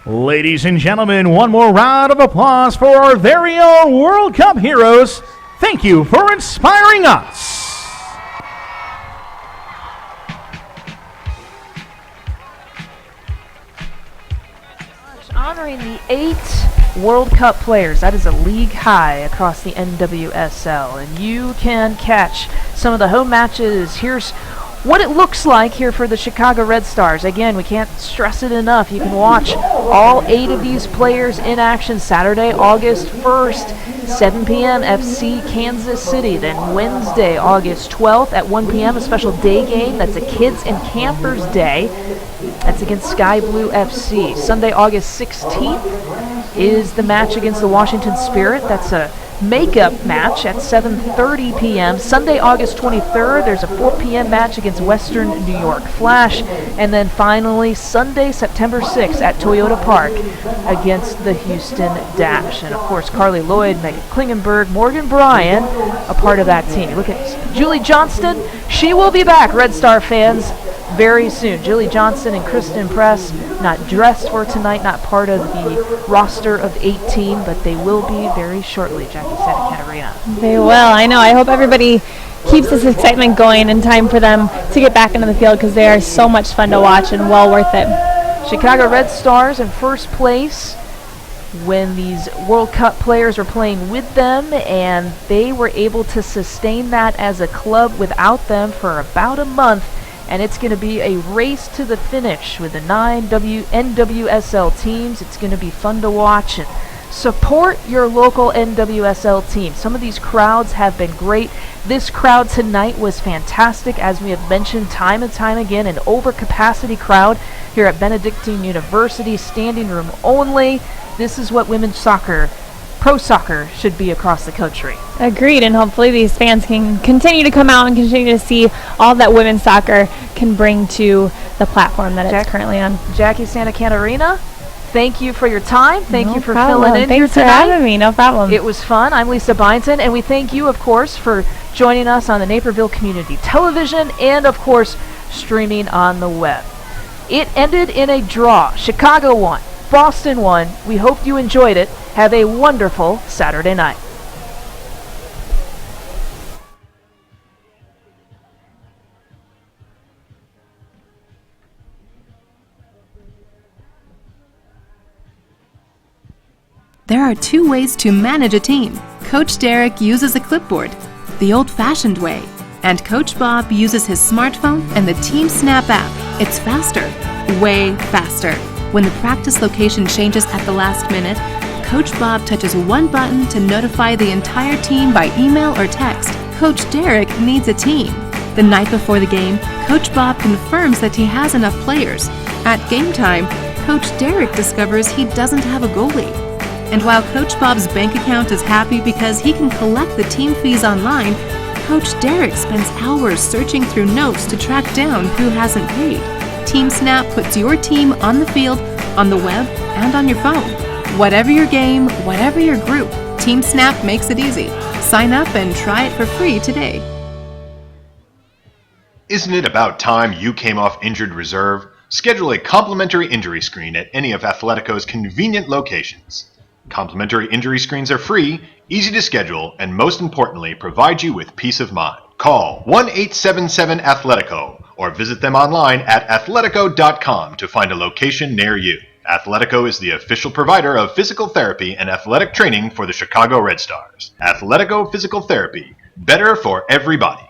Ladies and gentlemen, one more round of applause for our very own World Cup heroes. Thank you for inspiring us. Honoring the 8 World Cup players. That is a league high across the NWSL. And you can catch some of the home matches. Here's what it looks like here for the Chicago Red Stars. Again, we can't stress it enough. You can watch all 8 of these players in action Saturday, August 1st, 7 p.m. FC Kansas City. Then Wednesday, August 12th at 1 p.m. a special day game. That's a Kids and Campers Day. That's against Sky Blue FC. Sunday, August 16th is the match against the Washington Spirit. That's a makeup match at 7:30 p.m. Sunday, August 23rd, there's a 4 p.m. match against Western New York Flash. And then finally, Sunday, September 6th at Toyota Park against the Houston Dash. And of course, Carly Lloyd, Megan Klingenberg, Morgan Bryan, a part of that team. Look at Julie Johnston. She will be back, Red Star fans, very soon. Julie Johnston and Kristen Press not dressed for tonight, not part of the roster of 18, but they will be very shortly, Jackie Santa Catarina. They will, I know. I hope everybody keeps this excitement going in time for them to get back into the field, because they are so much fun to watch and well worth it. Chicago Red Stars in first place when these World Cup players were playing with them, and they were able to sustain that as a club without them for about a month. And it's going to be a race to the finish with the 9 NWSL teams. It's going to be fun to watch. And support your local NWSL team. Some of these crowds have been great. This crowd tonight was fantastic, as we have mentioned time and time again. An overcapacity crowd here at Benedictine University, standing room only. This is what women's soccer, pro soccer, should be across the country. Agreed, and hopefully these fans can continue to come out and continue to see all that women's soccer can bring to the platform that it's currently on. Jackie Santa Catarina, thank you for your time. Thank you for filling in Thanks here for tonight. having me. No problem. It was fun. I'm Lisa Byington, and we thank you, of course, for joining us on the Naperville Community Television and, of course, streaming on the web. It ended in a draw. Chicago won. Boston won. We hope you enjoyed it. Have a wonderful Saturday night. There are 2 ways to manage a team. Coach Derek uses a clipboard, the old-fashioned way, and Coach Bob uses his smartphone and the Team Snap app. It's faster, way faster. When the practice location changes at the last minute, Coach Bob touches one button to notify the entire team by email or text. Coach Derek needs a team. The night before the game, Coach Bob confirms that he has enough players. At game time, Coach Derek discovers he doesn't have a goalie. And while Coach Bob's bank account is happy because he can collect the team fees online, Coach Derek spends hours searching through notes to track down who hasn't paid. TeamSnap puts your team on the field, on the web, and on your phone. Whatever your game, whatever your group, TeamSnap makes it easy. Sign up and try it for free today. Isn't it about time you came off injured reserve? Schedule a complimentary injury screen at any of Athletico's convenient locations. Complimentary injury screens are free, easy to schedule, and most importantly, provide you with peace of mind. Call 1-877-ATHLETICO or visit them online at athletico.com to find a location near you. Athletico is the official provider of physical therapy and athletic training for the Chicago Red Stars. Athletico Physical Therapy. Better for everybody.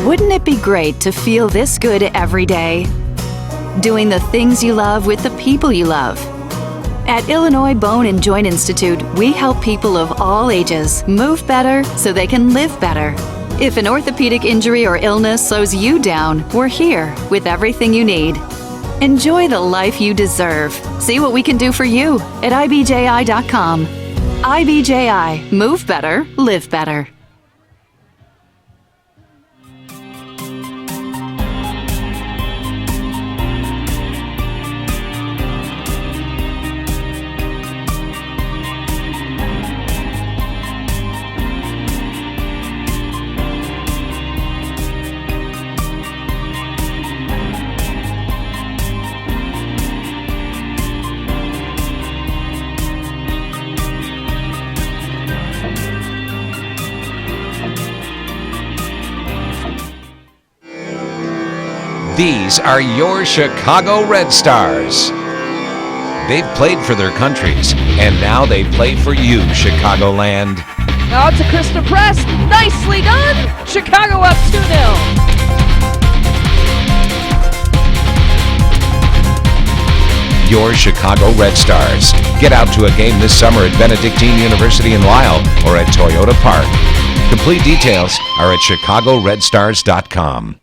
Wouldn't it be great to feel this good every day? Doing the things you love with the people you love. At Illinois Bone and Joint Institute, we help people of all ages move better so they can live better. If an orthopedic injury or illness slows you down, we're here with everything you need. Enjoy the life you deserve. See what we can do for you at ibji.com. IBJI. Move better, live better. These are your Chicago Red Stars. They've played for their countries, and now they play for you, Chicagoland. Now to Krista Press. Nicely done. Chicago up 2-0. Your Chicago Red Stars. Get out to a game this summer at Benedictine University in Lisle or at Toyota Park. Complete details are at chicagoredstars.com.